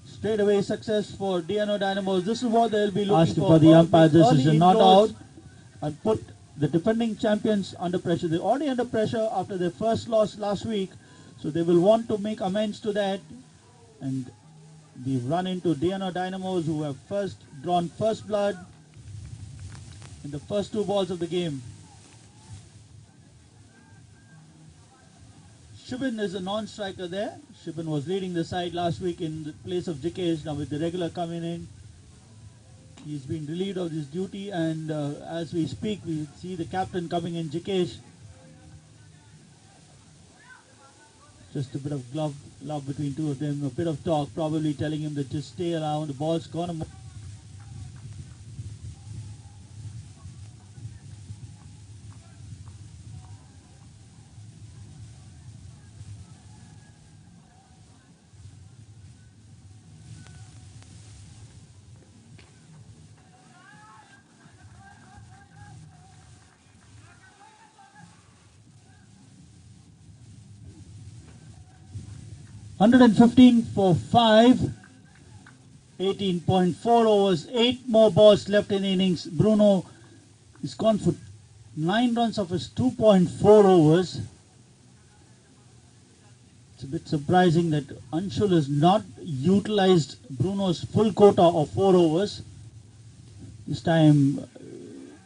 Straight away success for DNO Dynamos. This is what they'll be looking for the umpire. This is a not out and put the defending champions under pressure. They're already under pressure after their first loss last week. So they will want to make amends to that, and they've run into DNO Dynamos, who have drawn first blood in the first 2 balls of the game. Shubin is a non-striker there. Shubin was leading the side last week in the place of Jikesh. Now with the regular coming in, he's been relieved of his duty, and as we speak, we see the captain coming in, Jikesh. Just a bit of love between 2 of them, a bit of talk, probably telling him to just stay around. The ball's gone. 115 for 5. 18.4 overs. 8 more balls left in the innings. Bruno is gone for 9 runs of his 2.4 overs. It's a bit surprising that Anshul has not utilized Bruno's full quota of 4 overs. This time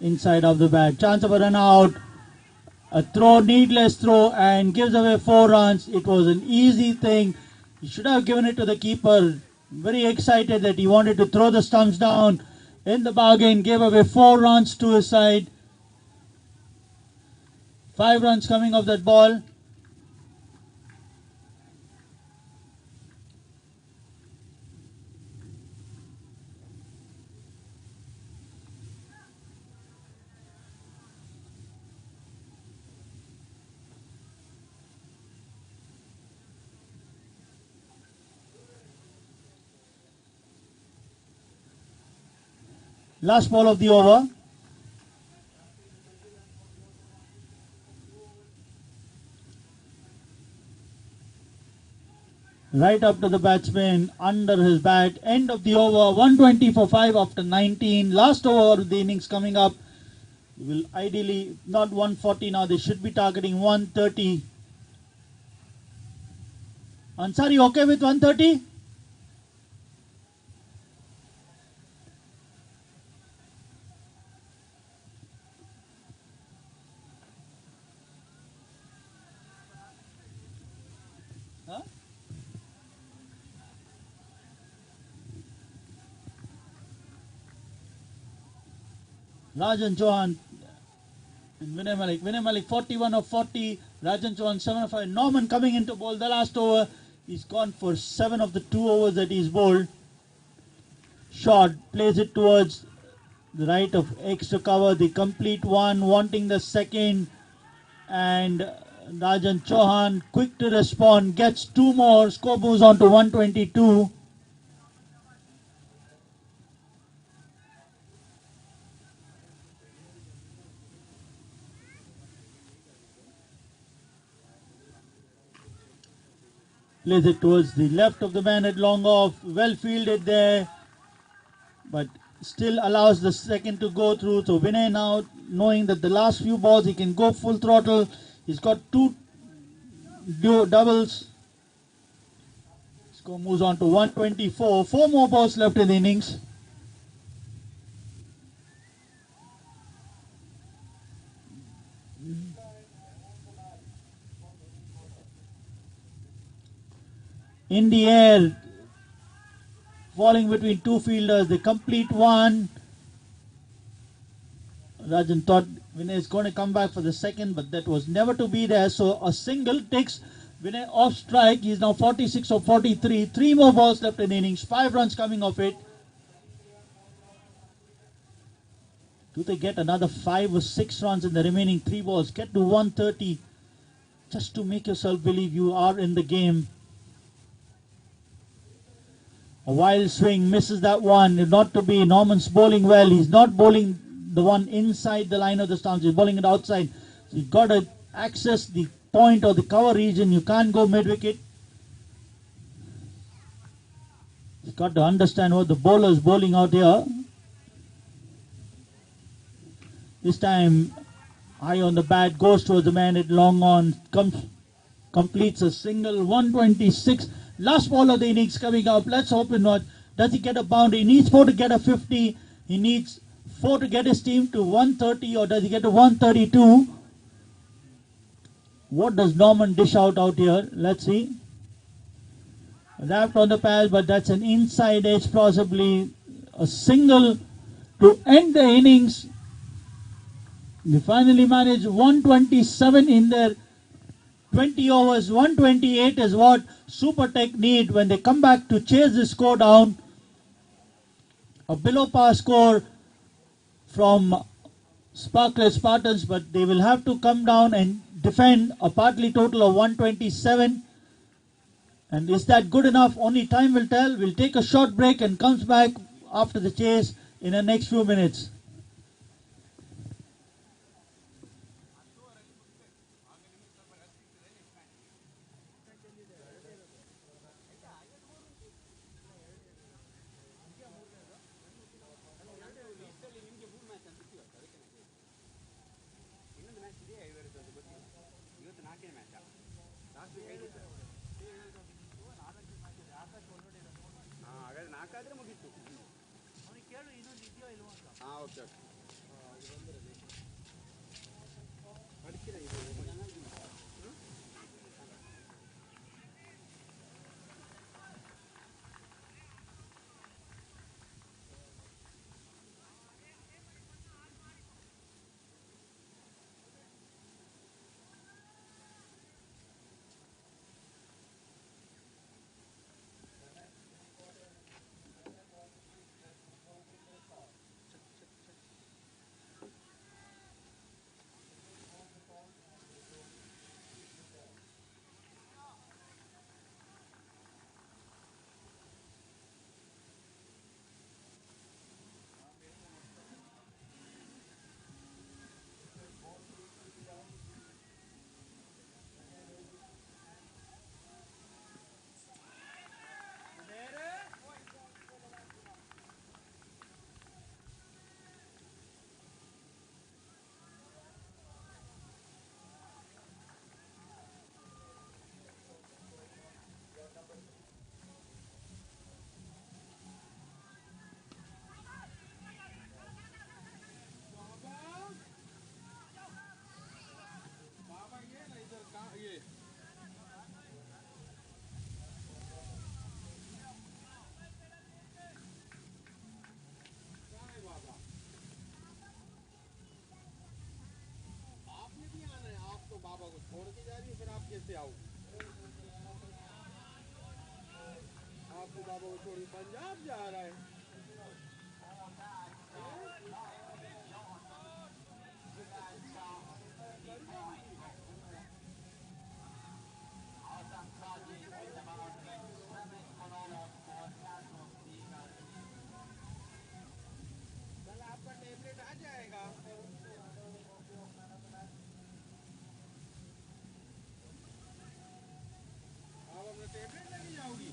inside of the bat. Chance of a run out. A throw, needless throw, and gives away 4 runs. It was an easy thing. He should have given it to the keeper. Very excited that he wanted to throw the stumps down. In the bargain, gave away 4 runs to his side. 5 runs coming off that ball. Last ball of the over. Right up to the batsman, under his bat. End of the over. 120 for 5 after 19. Last over of the innings coming up. Will ideally not 140 now. They should be targeting 130. Ansari okay with 130? Huh? Rajan Chauhan and Vinay Malik. Vinay Malik 41 of 40. Rajan Chauhan 7 of 5. Norman coming into bowl the last over. He's gone for 7 of the 2 overs that he's bowled. Shot, plays it towards the right of X to cover the complete one, wanting the second. And Rajan Chauhan, quick to respond, gets 2 more. Score moves on to 122. Plays it towards the left of the man at long off. Well fielded there. But still allows the second to go through. So Vinay now, knowing that the last few balls he can go full throttle. He's got 2 doubles. Score moves on to 124. 4 more balls left in the innings. In the air, falling between 2 fielders, the complete one. Rajan thought Vinay is going to come back for the second, but that was never to be there. So a single takes Vinay off strike. He's now 46 of 43. 3 more balls left in the innings. 5 runs coming off it. Do they get another 5 or 6 runs in the remaining 3 balls? Get to 130 just to make yourself believe you are in the game. A wild swing, misses that one. Not to be. Norman's bowling well. He's not bowling the one inside the line of the stumps. He's bowling it outside. So you've got to access the point or the cover region. You can't go mid-wicket. You've got to understand what the bowler is bowling out here. This time, high on the bat, goes towards the man at long on. Completes a single. 126. Last ball of the innings coming up. Let's hope not. Does he get a boundary? He needs 4 to get a 50. He needs 4 to get his team to 130, or does he get to 132? What does Norman dish out here? Let's see. Wrapped on the pads, but that's an inside edge, possibly a single to end the innings. They finally managed 127 in their 20 overs. 128 is what SuperTech need when they come back to chase the score down. A below par score from Sparklet Spartans, but they will have to come down and defend a partly total of 127. And is that good enough? Only time will tell. We'll take a short break and comes back after the chase in the next few minutes. बाबा को छोड़ के जा रही है, फिर आप कैसे आओ? आपको बाबा को छोड़ के पंजाब जा रहा है। कल आपका टेबलेट आ जाएगा। आप अपना टेबलेट लेके जाओगी?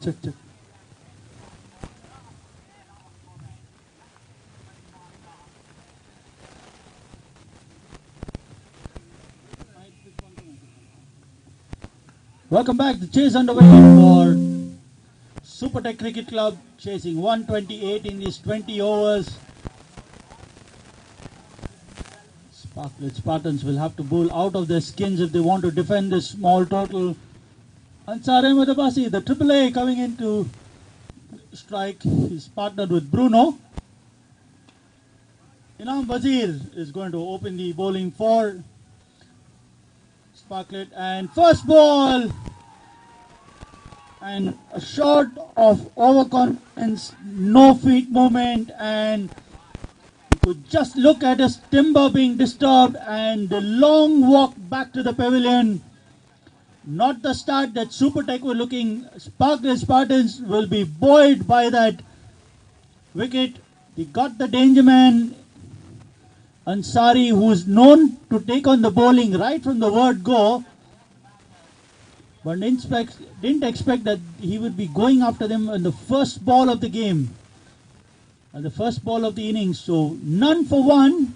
Check, check. Welcome back. The chase underway for SuperTech Cricket Club, chasing 128 in these 20 overs. Sparklet Spartans will have to bowl out of their skins if they want to defend this small total. Ansar Ahmed Abbasi, the AAA, coming in to strike. He's partnered with Bruno. Inam Wazir is going to open the bowling for Sparklet, and first ball, and a shot of overconfidence, no feet movement, and you could just look at his timber being disturbed and the long walk back to the pavilion. Not the start that SuperTech were looking. Sparklet Spartans will be buoyed by that wicket. They got the danger man Ansari, who is known to take on the bowling right from the word go, but didn't expect that he would be going after them in the first ball of the game, the first ball of the innings. So none for one.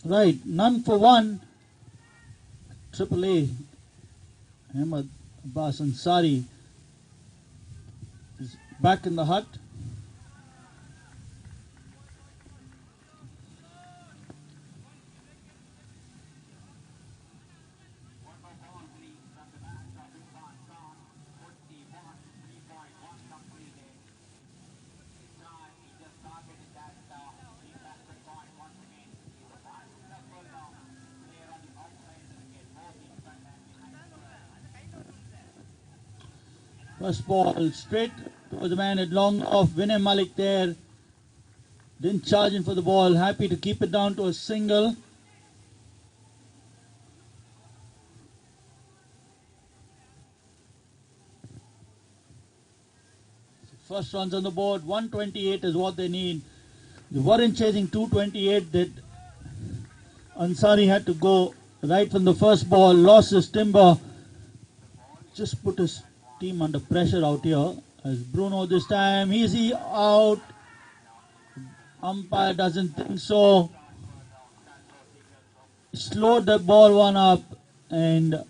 Right, none for one. AAA, Ahmed Abbas Ansari is back in the hut. First ball straight towards the man at long off. Vinay Malik there. Didn't charge in for the ball. Happy to keep it down to a single. First runs on the board. 128 is what they need. They weren't chasing 228. That Ansari had to go right from the first ball. Lost his timber. Just put his team under pressure out here. As Bruno this time, easy out. Umpire doesn't think so. Slowed the ball one up, and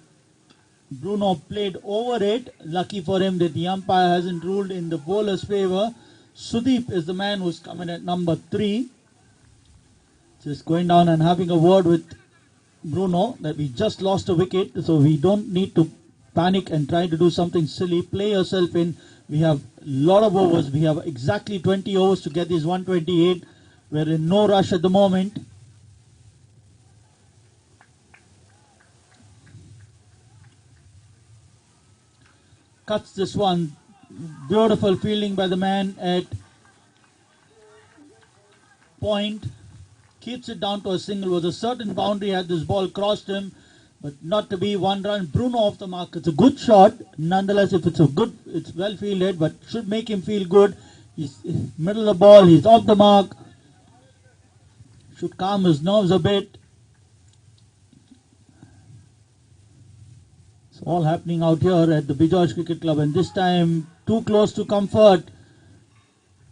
Bruno played over it. Lucky for him that the umpire hasn't ruled in the bowler's favor. Sudeep is the man who's coming at number 3. Just going down and having a word with Bruno that we just lost a wicket, so we don't need to panic and try to do something silly. Play yourself in. We have a lot of overs. We have exactly 20 overs to get these 128. We're in no rush at the moment. Cuts this one. Beautiful fielding by the man at point. Keeps it down to a single. Was a certain boundary had this ball crossed him. but not to be 1 run. Bruno off the mark. It's a good shot. Nonetheless, if it's well fielded, but should make him feel good. He's middle of the ball. He's off the mark. Should calm his nerves a bit. It's all happening out here at the Bijoy Cricket Club, and this time too close to comfort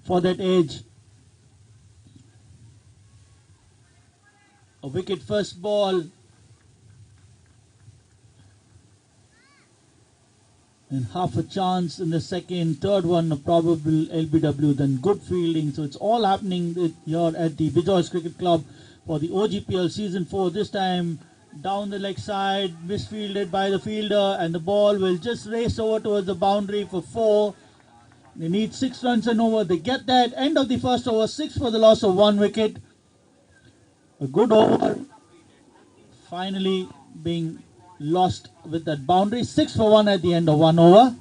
for that edge. A wicket first ball. And half a chance in the second, third one a probable LBW, then good fielding. So it's all happening here at the Bijoy Cricket Club for the OGPL Season 4. This time down the leg side, misfielded by the fielder, and the ball will just race over towards the boundary for 4. They need 6 runs and over. They get that. End of the first over, 6 for the loss of 1 wicket. A good over finally being lost with that boundary. 6 for 1 at the end of 1 over.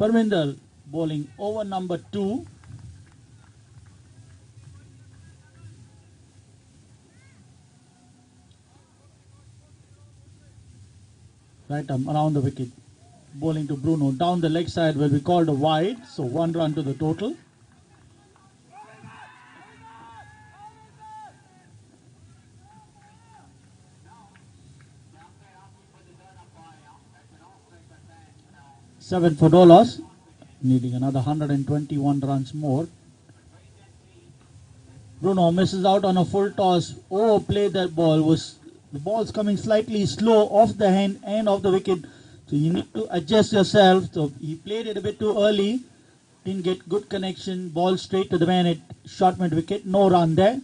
Parminder bowling over number 2. Right arm around the wicket. Bowling to Bruno. Down the leg side will be called a wide. So 1 run to the total. Seven for Dolos, needing another 121 runs more. Bruno misses out on a full toss. Oh, played that ball. The ball's coming slightly slow off the end of the wicket. So you need to adjust yourself. So he played it a bit too early. Didn't get good connection. Ball straight to the man at short mid wicket. No run there.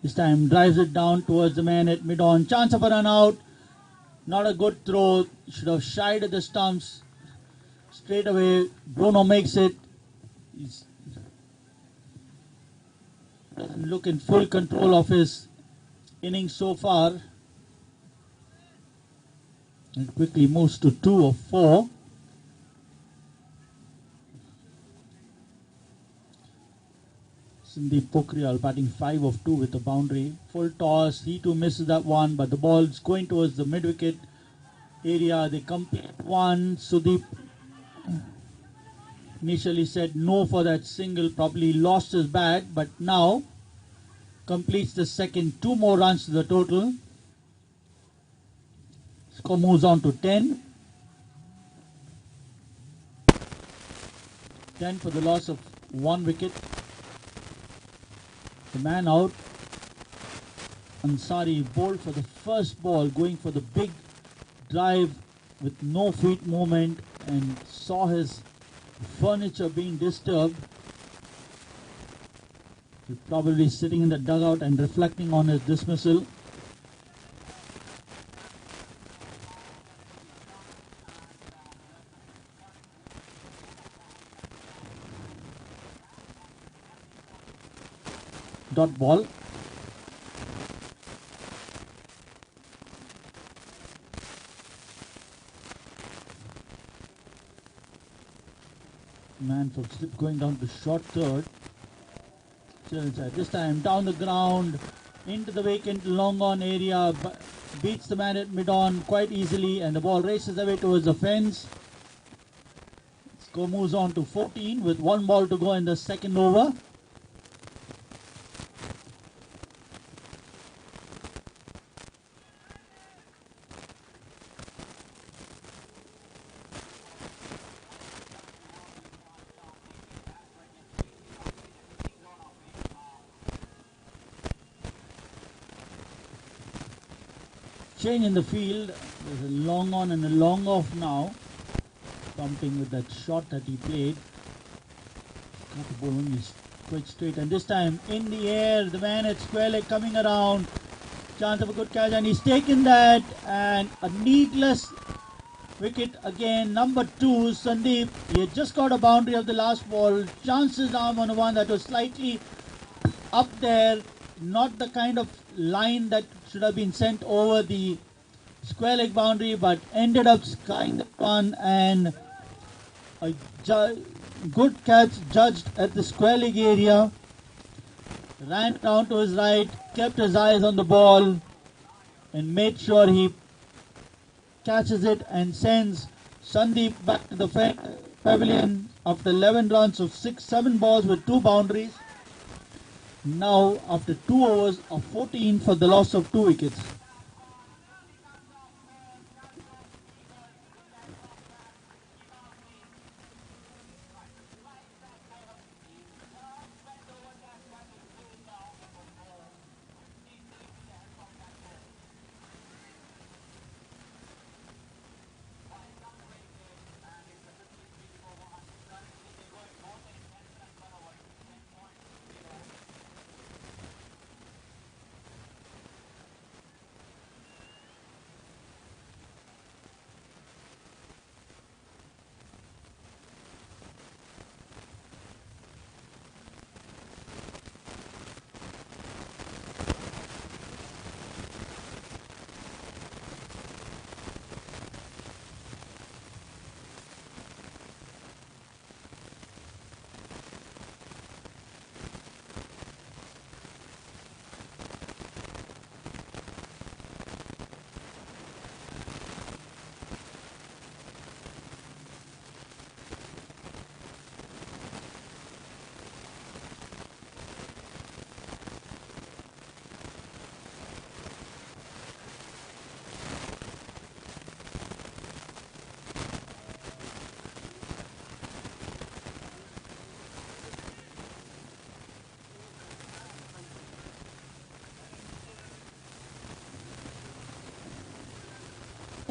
This time drives it down towards the man at mid on. Chance of a run out. Not a good throw. Should have shied at the stumps straight away. Bruno makes it. He's doesn't look in full control of his innings so far. And quickly moves to 2 of 4. Sandeep Pokhriyal batting 5 of 2 with a boundary. Full toss. He too misses that one, but the ball's going towards the mid wicket area. They complete one. Sudeep initially said no for that single, probably lost his bat, but now completes the second. 2 more runs to the total. Score moves on to 10. 10 for the loss of 1 wicket. The man out. Ansari bowled for the first ball, going for the big drive with no feet movement, and saw his furniture being disturbed. He's probably sitting in the dugout and reflecting on his dismissal. Dot ball. Man from slip going down to short third. Still inside. This time down the ground into the vacant long on area. Beats the man at mid on quite easily, and the ball races away towards the fence. Score moves on to 14 with 1 ball to go in the second over. change in the field. There's a long on and a long off now. Pumping with that shot that he played. Got the ball only quite straight, and this time in the air, the man at square leg coming around. Chance of a good catch, and he's taken that, and a needless wicket again. Number 2, Sandeep. He had just got a boundary of the last ball. Chances arm on one that was slightly up there, not the kind of line that should have been sent over the square leg boundary, but ended up skying the one, and a good catch judged at the square leg area. Ran down to his right, kept his eyes on the ball, and made sure he catches it and sends Sandeep back to the pavilion after 11 runs of 7 balls with 2 boundaries. Now after 2 overs of 14 for the loss of 2 wickets.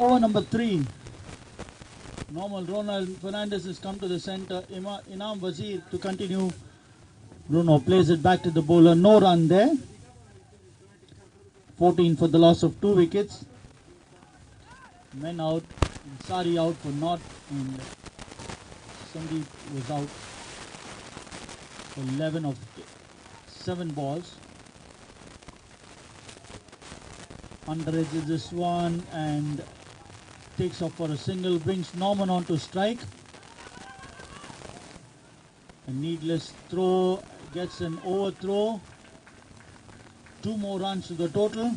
Over number 3. Normal Ronald Fernandez has come to the center. Inam Wazir to continue. Bruno plays it back to the bowler. No run there. 14 for the loss of 2 wickets. Men out. Sari out for naught. And Sandeep was out for 11 of 7 balls. Underedges this one and takes off for a single, brings Norman on to strike. A needless throw, gets an overthrow. 2 more runs to the total.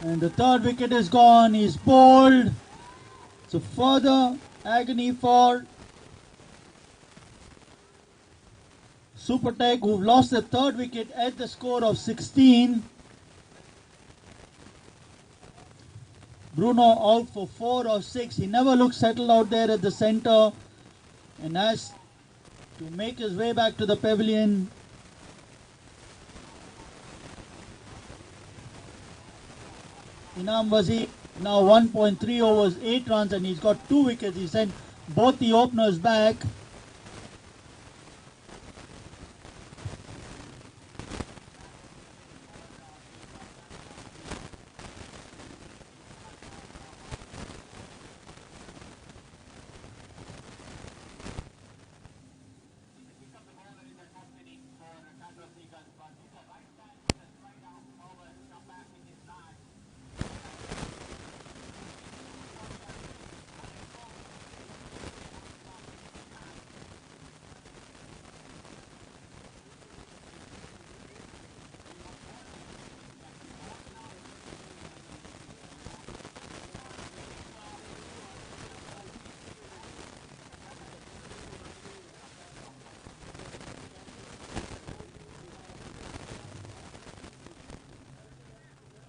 And the 3rd wicket is gone. He's bowled. So further agony for SuperTech, who've lost the 3rd wicket at the score of 16. Bruno out for 4 or 6. He never looks settled out there at the center and has to make his way back to the pavilion. Inam Wazir now 1.3 overs, 8 runs, and he's got 2 wickets. He sent both the openers back.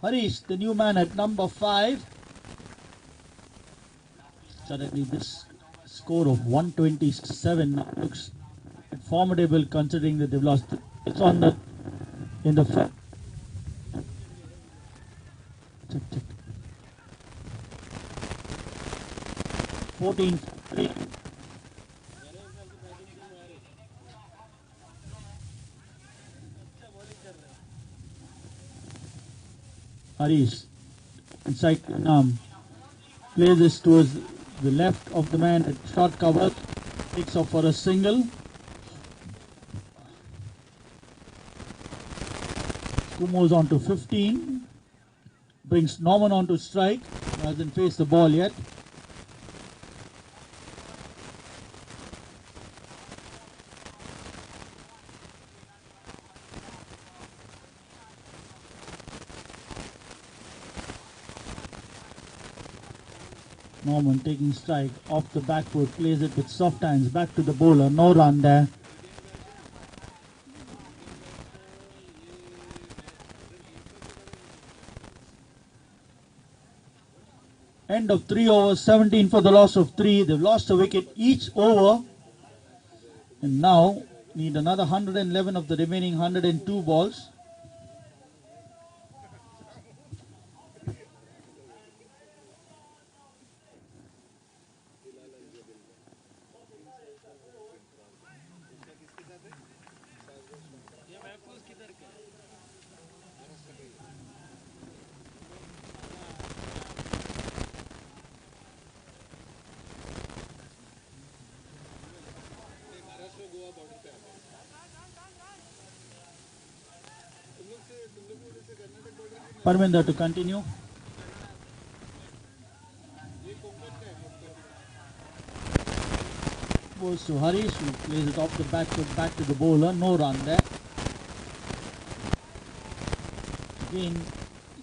Harish, the new man at number 5. Suddenly this score of 127 now looks formidable considering that they've lost. It's on the in the check. 14-3. Harish inside plays this towards the left of the man at short cover, takes off for a single. Kumos on to 15, brings Norman on to strike, hasn't faced the ball yet. Norman taking strike off the back foot, plays it with soft hands back to the bowler, no run there. End of 3 overs, 17 for the loss of 3. They've lost a wicket each over and now need another 111 of the remaining 102 balls. Parminder to continue. Goes to Harish, who plays it off the back foot back to the bowler. No run there. Again,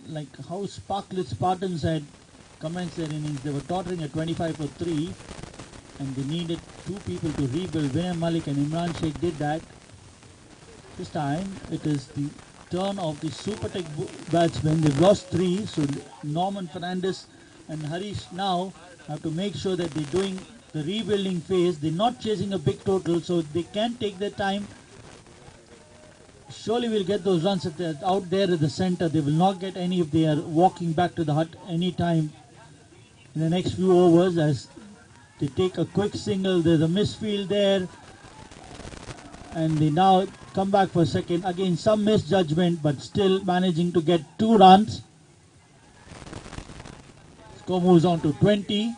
like how Sparklet Spartans had commenced their innings, they were tottering at 25 for 3 and they needed 2 people to rebuild. Vinay Malik and Imran Sheikh did that. This time it is the turn of the SuperTech batsmen. They've lost 3, so Norman Fernandez and Harish now have to make sure that they're doing the rebuilding phase. They're not chasing a big total, so they can take their time. Surely we'll get those runs if they're out there at the center. They will not get any if they are walking back to the hut any time in the next few overs as they take a quick single. There's a misfield there and they now come back for a second. Again, some misjudgment, but still managing to get 2 runs. Score moves on to 20.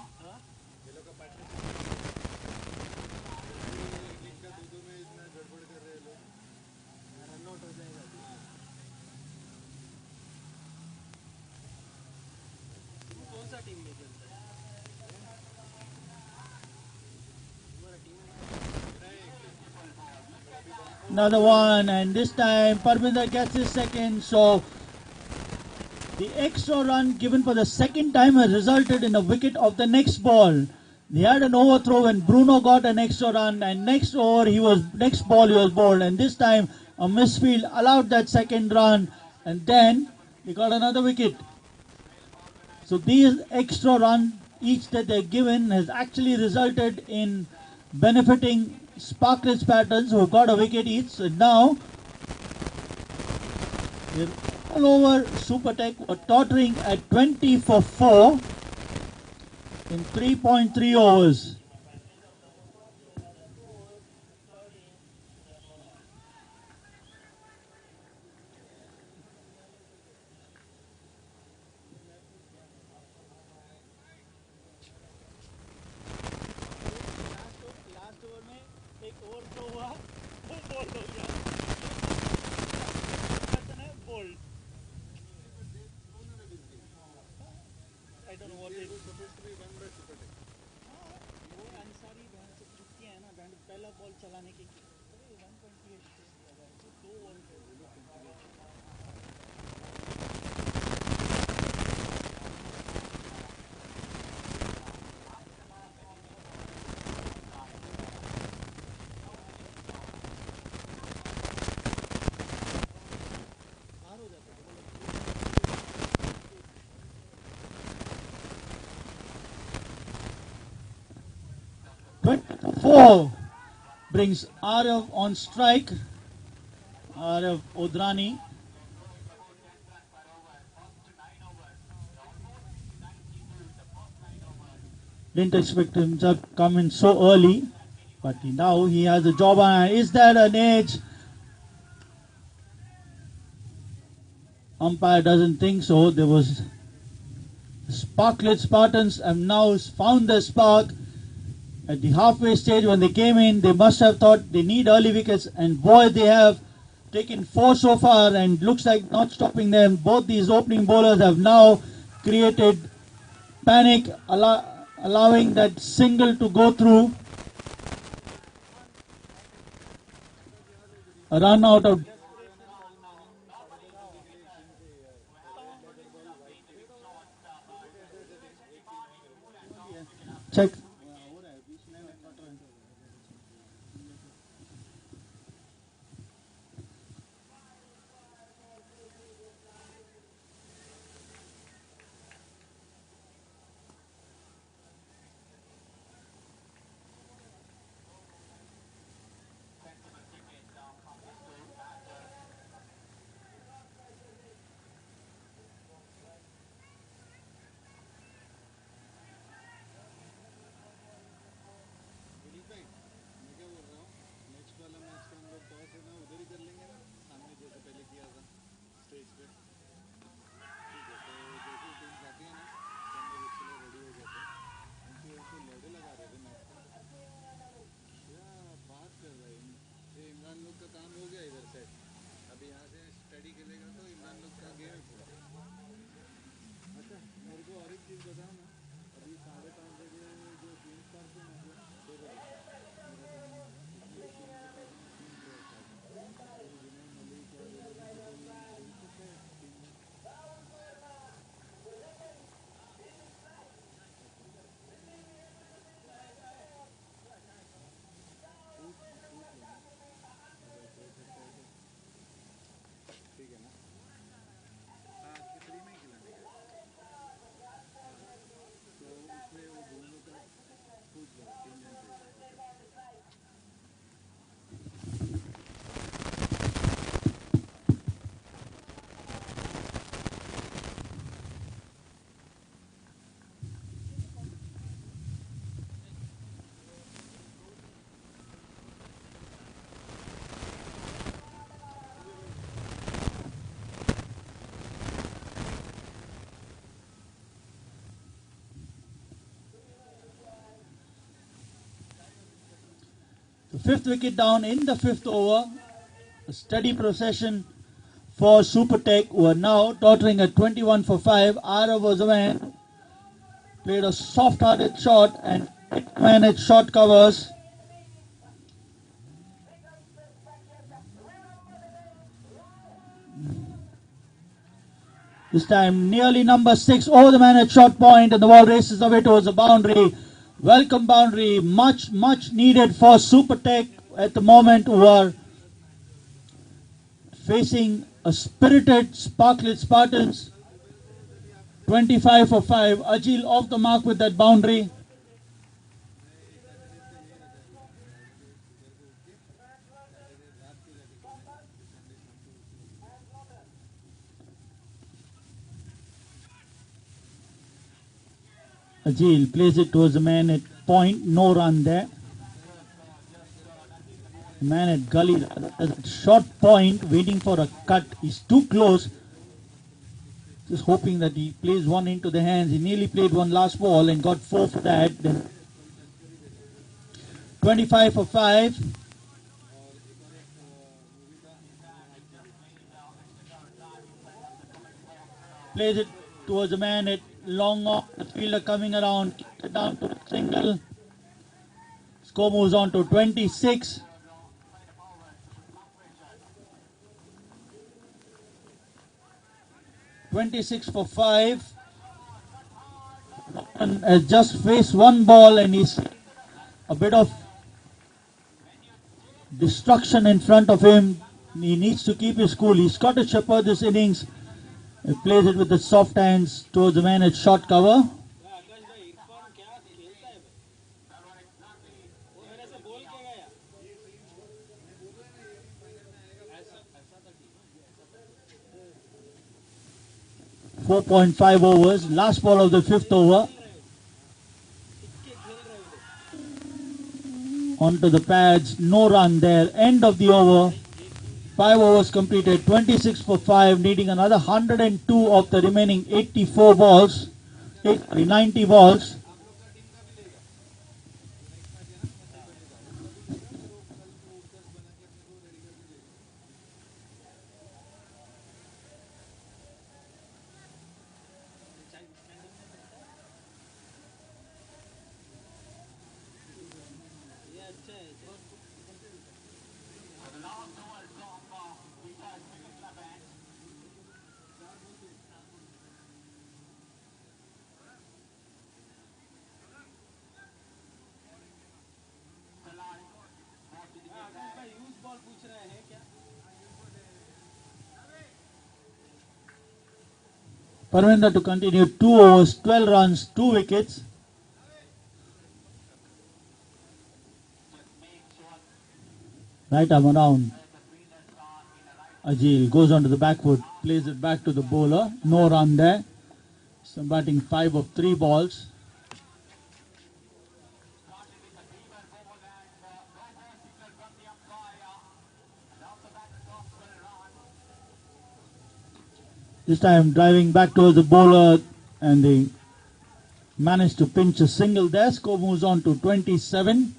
Another one, and this time Parminder gets his second. So the extra run given for the second time has resulted in a wicket of the next ball. They had an overthrow when Bruno got an extra run, and next ball he was bowled, and this time a misfield allowed that second run, and then they got another wicket. So these extra runs each that they're given has actually resulted in benefiting Sparklet Spartans, who got a wicket each. And now they're all over. SuperTech were tottering at 20 for 4 in 3.3 overs. 4 brings Arav on strike. Arav Odrani. Didn't expect him to come in so early, but now he has a job on. Is that an edge? Umpire doesn't think so. There was Sparklet. Spartans have now found the spark. At the halfway stage when they came in, they must have thought they need early wickets, and boy, they have taken 4 so far, and looks like not stopping them. Both these opening bowlers have now created panic, allowing that single to go through. A run out of check. The 5th wicket down in the 5th over. A steady procession for SuperTech, who are now tottering at 21 for 5. Arav was a man, played a soft-hearted shot and managed short covers. This time nearly number 6 over the man at short point, and the ball races away towards the boundary. Welcome boundary, much needed for SuperTech at the moment, who are facing a spirited Sparklet Spartans. 25 for 5. Ajil off the mark with that boundary. Ajil plays it towards the man at point, no run there. The man at gully, short point, waiting for a cut. He's too close. Just hoping that he plays one into the hands. He nearly played one last ball and got 4 for that. Then 25 for 5. Plays it towards the man at long off. The fielder coming around, kicked it down to a single. Score moves on to 26. (26 for 5). And has just faced one ball and he's a bit of destruction in front of him. He needs to keep his cool. He's got to shepherd this innings. He plays it with the soft hands towards the man at short cover. 4.5 overs. Last ball of the 5th over. Onto the pads. No run there. End of the over. 5 overs completed. 26 for 5. Needing another 102 of the remaining 84 balls. 90 balls. Parvinder to continue. 2 overs, 12 runs, 2 wickets. Right arm around. Ajil goes onto the back foot, plays it back to the bowler. No run there. Some batting 5 of 3 balls. This time driving back towards the bowler, and they managed to pinch a single there. Score moves on to 27.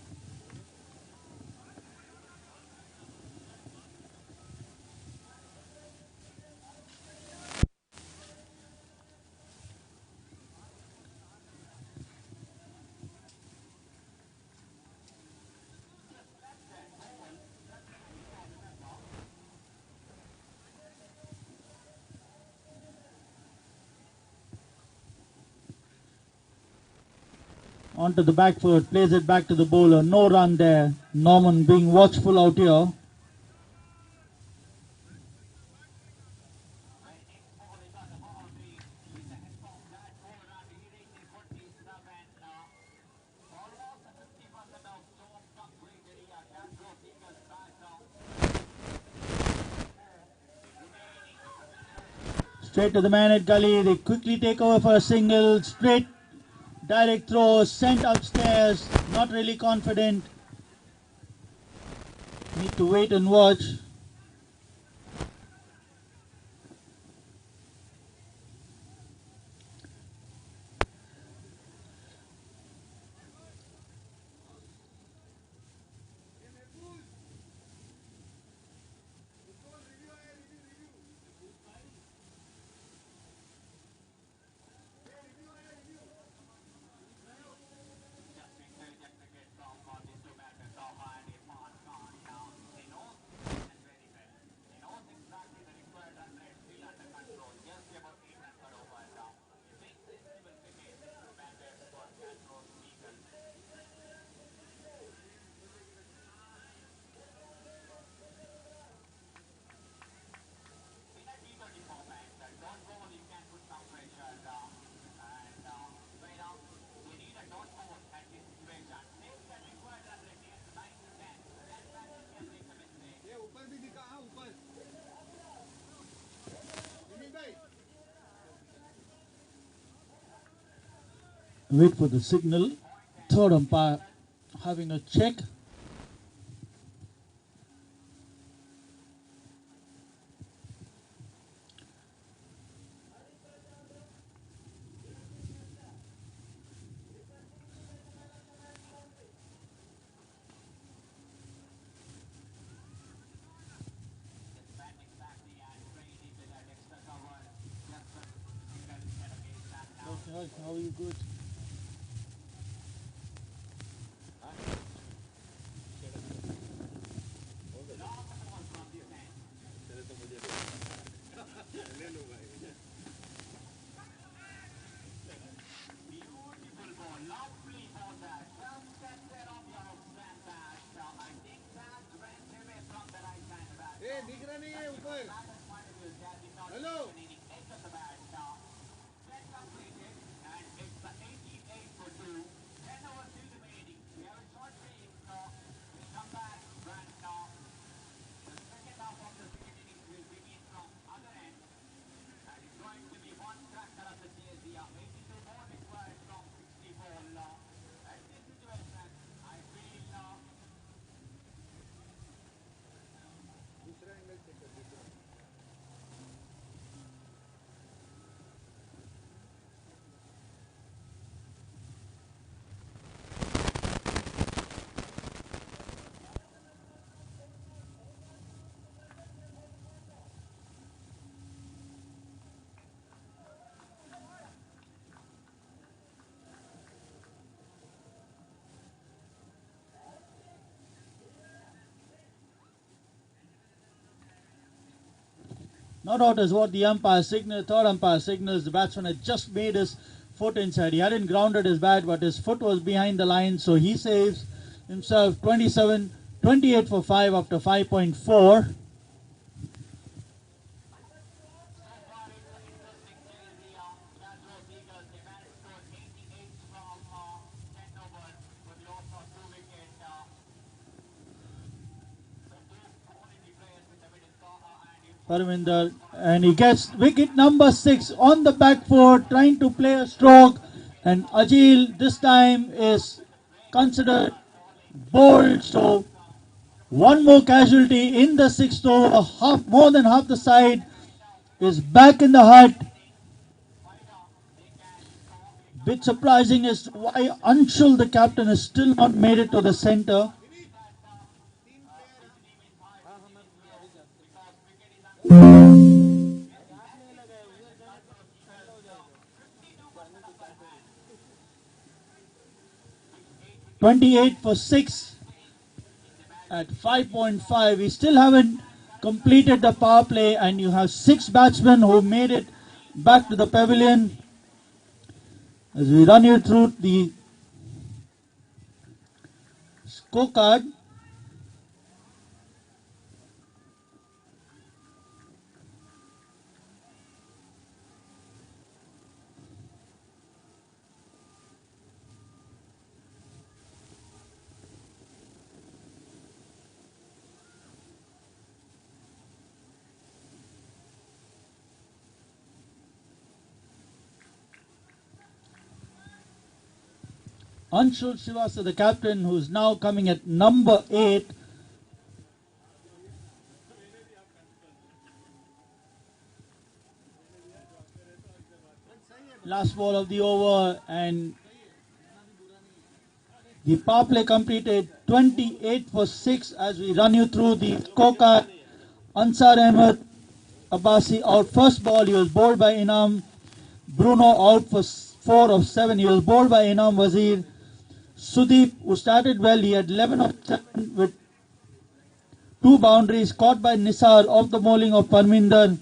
Onto the back foot, plays it back to the bowler. No run there. Norman being watchful out here. Straight to the man at gully. They quickly take over for a single. Straight direct throw, sent upstairs. Not really confident. Need to wait and watch. Wait for the signal. Third umpire having a check. Okay, how are you? Good. दिख रहा नहीं है ऊपर hello Not out is what the umpire signal, third umpire signals. The batsman had just made his foot inside. He hadn't grounded his bat, but his foot was behind the line, so he saves himself 28 for 5 after 5.4. Parminder, and he gets wicket number 6 on the back foot, trying to play a stroke, and Ajil this time is considered bowled. So one more casualty in the 6th over. More than half the side is back in the hut. Bit surprising is why Anshul, the captain, has still not made it to the centre. 28 for 6 at 5.5. We still haven't completed the power play, and you have 6 batsmen who made it back to the pavilion. As we run you through the scorecard, Anshul Srivastava, the captain, who is now coming at number 8. Last ball of the over, and the power play completed 28 for 6. As we run you through the scorecard, Ansar Ahmed Abbasi out first ball. He was bowled by Inam. Bruno out for 4 of 7. He was bowled by Inam Wazir. Sudeep, who started well, he had 11 of 7 with 2 boundaries, caught by Nisar off the bowling of Parminder.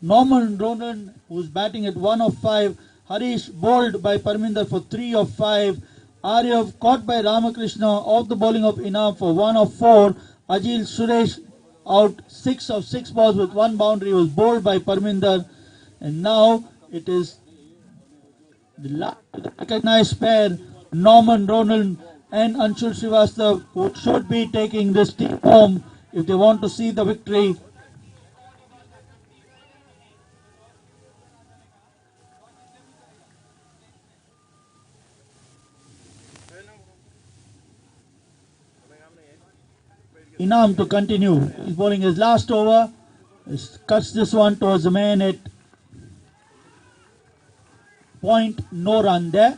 Norman Ronan, who's batting at 1 of 5. Harish bowled by Parminder for 3 of 5. Aryav caught by Ramakrishna off the bowling of Inam for 1 of 4. Ajil Suresh out 6 of 6 balls with 1 boundary, was bowled by Parminder. And now it is the recognized pair, Norman Ronald and Anshul Srivastava, who should be taking this team home if they want to see the victory. Inam to continue. He's bowling his last over. He cuts this one towards the man at point, no run there.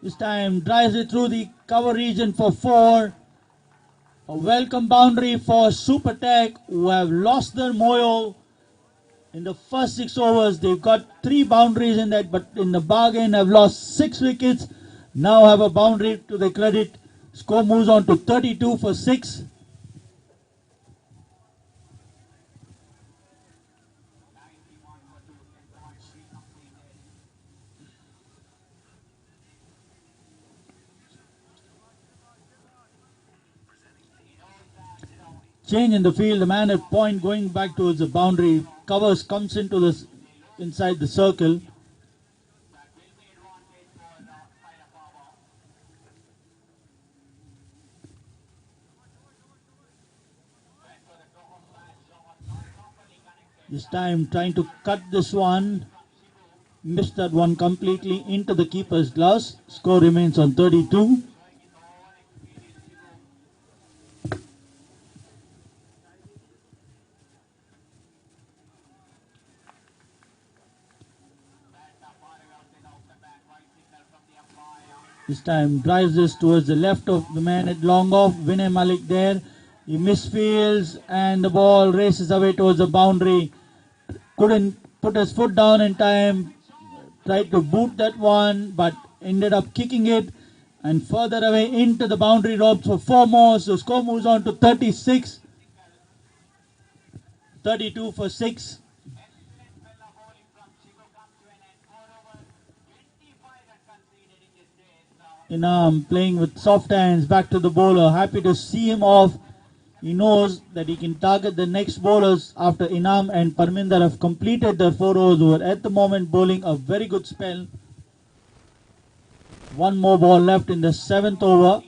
This time drives it through the cover region for 4. A welcome boundary for SuperTech, who have lost their mojo in the first 6 overs. They've got 3 boundaries in that, but in the bargain have lost 6 wickets. Now have a boundary to their credit. Score moves on to 32 for 6. Change in the field, the man at point going back towards the boundary, covers, comes into this inside the circle. This time trying to cut this one, missed that one completely into the keeper's gloves. Score remains on 32. This time drives this towards the left of the man at long off. Vinay Malik there. He misfields and the ball races away towards the boundary. Couldn't put his foot down in time. Tried to boot that one, but ended up kicking it and further away into the boundary ropes for 4 more. So score moves on to 36. 32 for 6. Inam playing with soft hands back to the bowler. Happy to see him off. He knows that he can target the next bowlers after Inam and Parminder have completed their 4 overs, who are at the moment bowling a very good spell. 1 more ball left in the 7th over.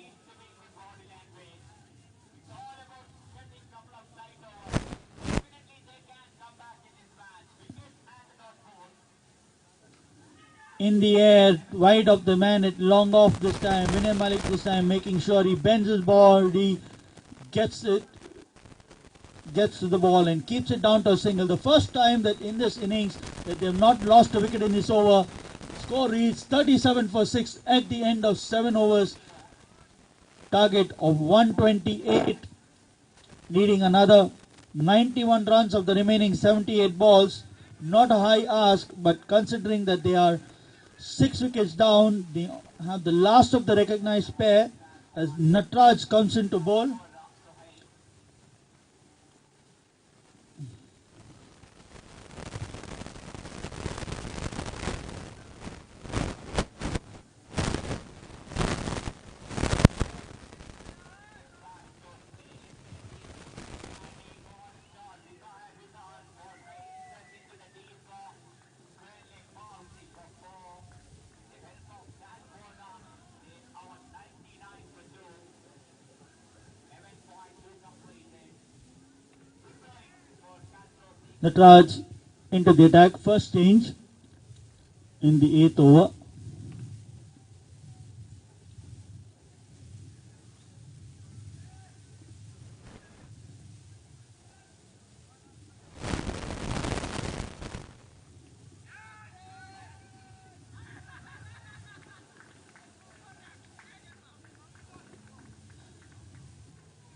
In the air, wide of the man at long off this time. Vinay Malik this time making sure he bends his body, gets to the ball and keeps it down to a single. The first time that in this innings that they have not lost a wicket in this over. Score reads 37 for 6 at the end of 7 overs. Target of 128, needing another 91 runs of the remaining 78 balls. Not a high ask, but considering that they are 6 wickets down, they have the last of the recognized pair as Natraj comes into bowl. Natraj into the attack, first change in the 8th over.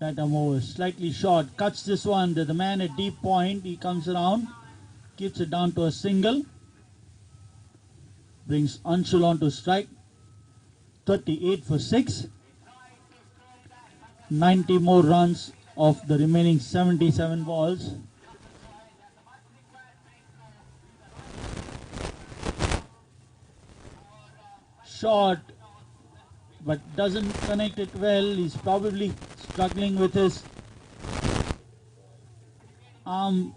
That over slightly short, cuts this one. The man at deep point, he comes around, keeps it down to a single, brings Anshul on to strike. 38 for 6. 90 more runs of the remaining 77 balls. Short, but doesn't connect it well. He's probably struggling with his arm,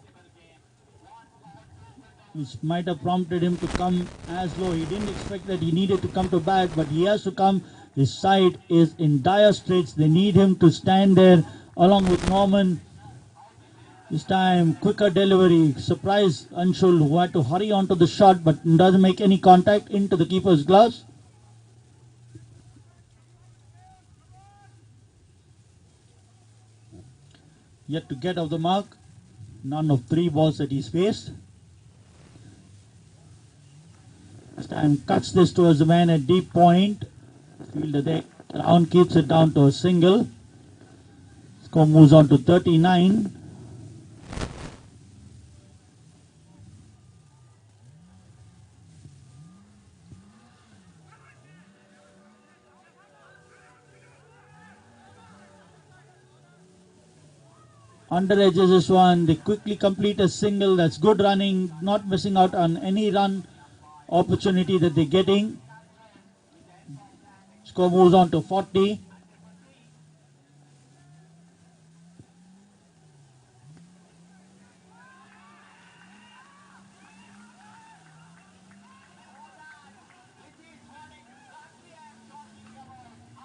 which might have prompted him to come as low. He didn't expect that he needed to come to bat, but he has to come. His side is in dire straits. They need him to stand there along with Norman. This time, quicker delivery. Surprise Anshul, who had to hurry onto the shot, but doesn't make any contact into the keeper's gloves. Yet to get off the mark. None of 3 balls that he's faced. This time cuts this towards the man at deep point. Fielder there around, keeps it down to a single. Score moves on to 39. Under edges this one. They quickly complete a single. That's good running, not missing out on any run opportunity that they're getting. Score moves on to 40.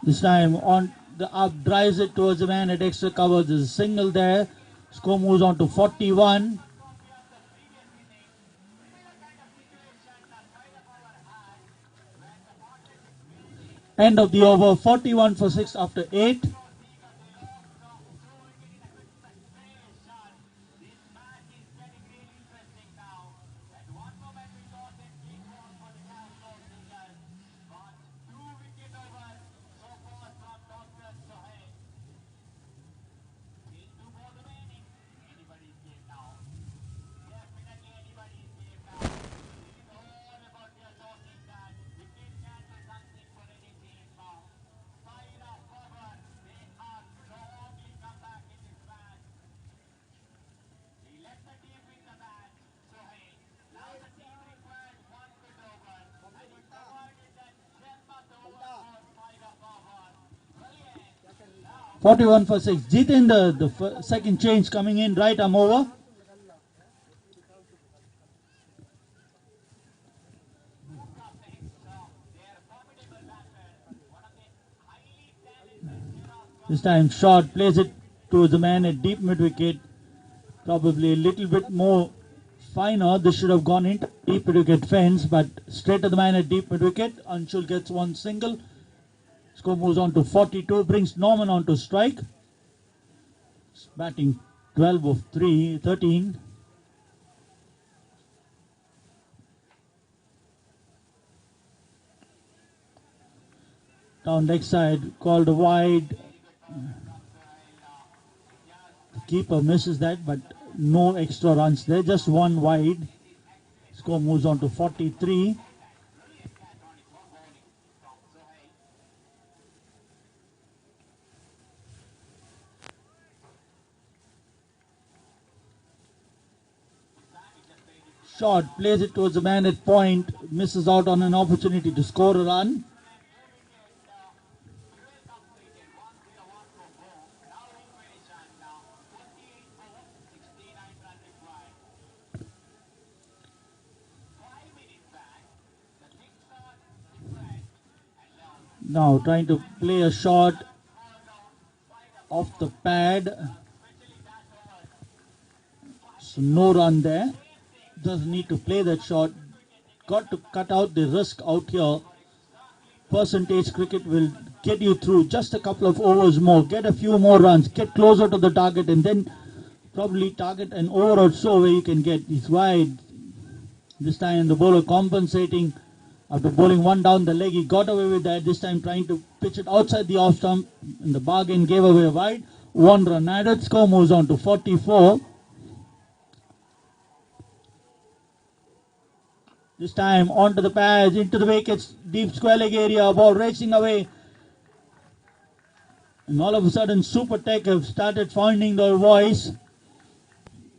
This time on the up, drives it towards the man at extra cover. There's a single there. Score moves on to 41. End of the over, 41 for 6 after 8. 41 for 6. Jitendra, the second change coming in, right arm over. This time short, plays it to the man at deep mid wicket. Probably a little bit more finer. This should have gone into deep mid wicket fence, but straight to the man at deep mid wicket. Anshul gets one single. Score moves on to 42, brings Norman on to strike. Batting 12 of 13. Down leg side, called wide. The keeper misses that, but no extra runs there, just one wide. Score moves on to 43. Short, plays it towards the man at point, misses out on an opportunity to score a run. Now trying to play a shot off the pad. So no run there. Doesn't need to play that shot. Got to cut out the risk out here. Percentage cricket will get you through just a couple of overs more. Get a few more runs. Get closer to the target and then probably target an over or so where you can get these wide. This time the bowler compensating. After bowling one down the leg, he got away with that. This time trying to pitch it outside the off stump. In the bargain, gave away a wide. One run added. Score moves on to 44. This time onto the pads, into the wickets, deep square leg area, ball racing away. And all of a sudden, SuperTech have started finding their voice.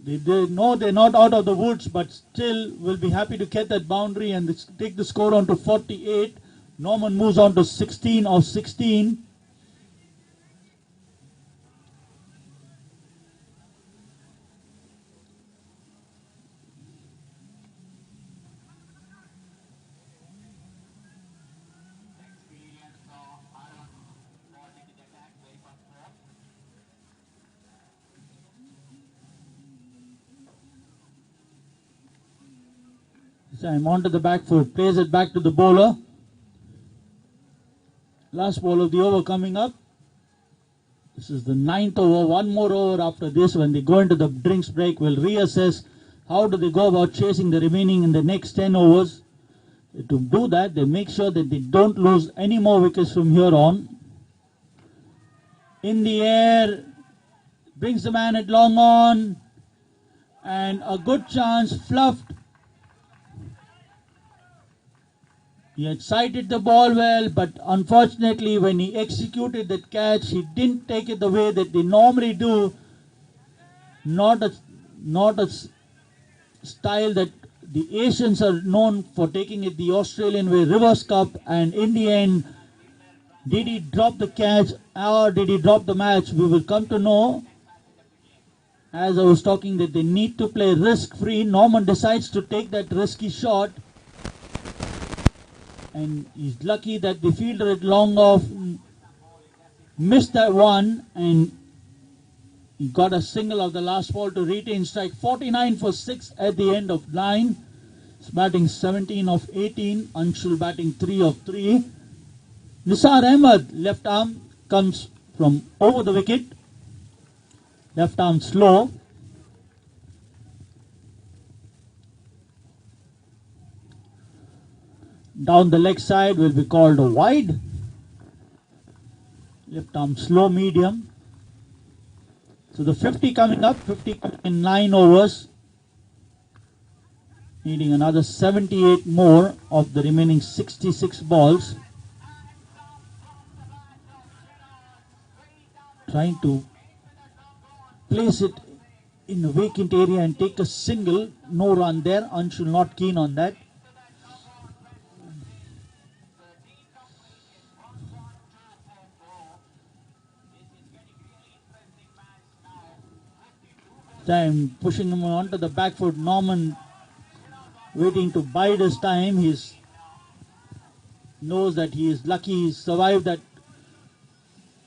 They know they're not out of the woods, but still will be happy to get that boundary and take the score on to 48. Norman moves on to 16 of 16. Time onto the back foot, plays it back to the bowler. Last ball of the over coming up. This is the 9th over, one more over after this. When they go into the drinks break, we'll reassess how do they go about chasing the remaining in the next 10 overs. To do that, they make sure that they don't lose any more wickets from here on. In the air, brings the man at long on, and a good chance, fluffed. He had sighted the ball well, but unfortunately when he executed that catch, he didn't take it the way that they normally do. Not a style that the Asians are known for taking it the Australian way, reverse cup, and in the end, did he drop the catch or did he drop the match? We will come to know. As I was talking that they need to play risk-free, Norman decides to take that risky shot. And he's lucky that the fielder at long off missed that one, and he got a single of the last ball to retain strike. 49 for 6 at the end of 9. He's batting 17 of 18. Anshul batting 3 of 3. Nisar Ahmed, left arm, comes from over the wicket. Left arm slow. Down the leg side will be called a wide. Left arm slow medium. So the 50 coming up, 50 in 9 overs. Needing another 78 more of the remaining 66 balls. Trying to place it in a vacant area and take a single. No run there. Anshul not keen on that. time pushing him onto the back foot. Norman waiting to bide his time. He knows that he is lucky he survived that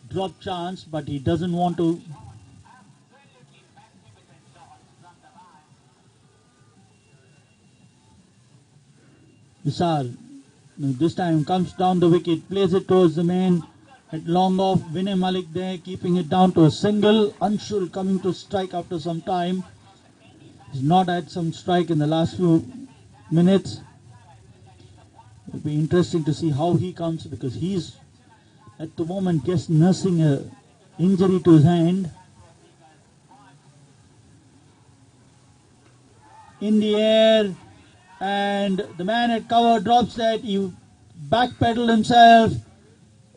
drop chance, but he doesn't want to. Vishal this time comes down the wicket, plays it towards the man at long off. Vinay Malik there keeping it down to a single. Anshul coming to strike after some time. He's not had some strike in the last few minutes. It'll be interesting to see how he comes, because he's at the moment just nursing a injury to his hand. In the air, and the man at cover drops that. He backpedaled himself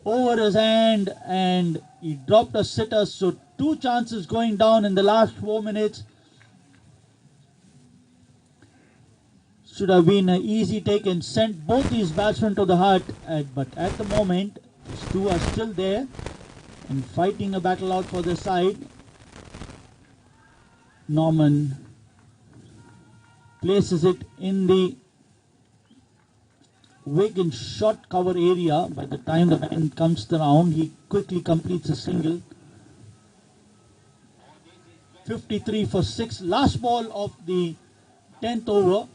over his hand and he dropped a sitter. So 2 chances going down in the last 4 minutes. Should have been an easy take and sent both these batsmen to the hut. But at the moment, these two are still there and fighting a battle out for their side. Norman places it in the Wigan short cover area. By the time the man comes around, he quickly completes a single. 53 for 6. Last ball of the 10th over.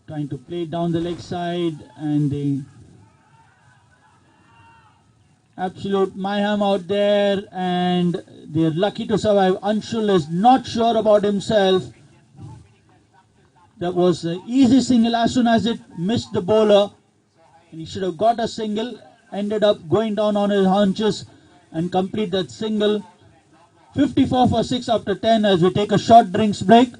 Trying to play down the leg side, and the absolute mayhem out there, and they're lucky to survive. Anshul is not sure about himself. That was an easy single as soon as it missed the bowler, and he should have got a single. Ended up going down on his haunches and complete that single. 54 for 6 after 10 as we take a short drinks break.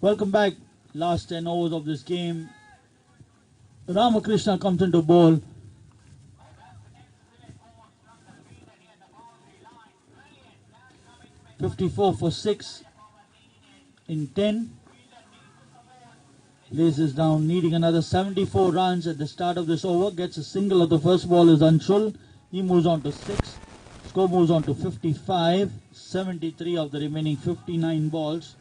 Welcome back. Last 10 overs of this game. Ramakrishna comes into bowl. 54 for 6 in 10. Laces down, needing another 74 runs at the start of this over. Gets a single of the first ball is Anshul. He moves on to 6. Score moves on to 55. 73 of the remaining 59 balls.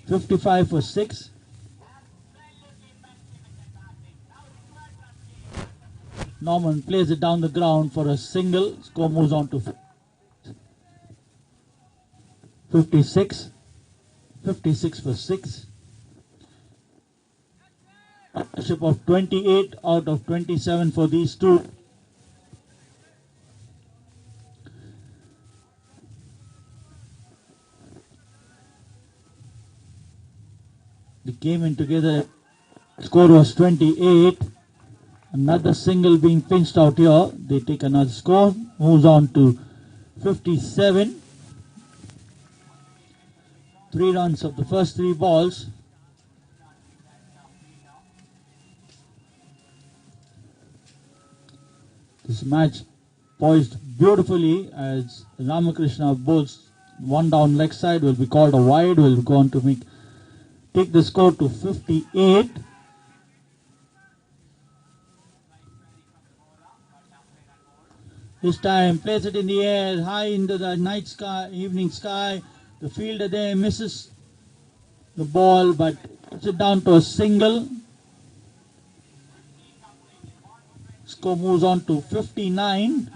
$55 for 6. Norman plays it down the ground for a single. Score moves on to 56. 56 for 6. Partnership of 28 out of 27 for these two. They came in together. Score was 28. Another single being pinched out here. They take another score. Moves on to 57. 3 runs of the first 3 balls. This match poised beautifully as Ramakrishna bowls one down leg side, will be called a wide, will go on to take the score to 58. This time plays it in the air, high into the night sky, evening sky. The fielder there misses the ball but puts it down to a single. Score moves on to 59.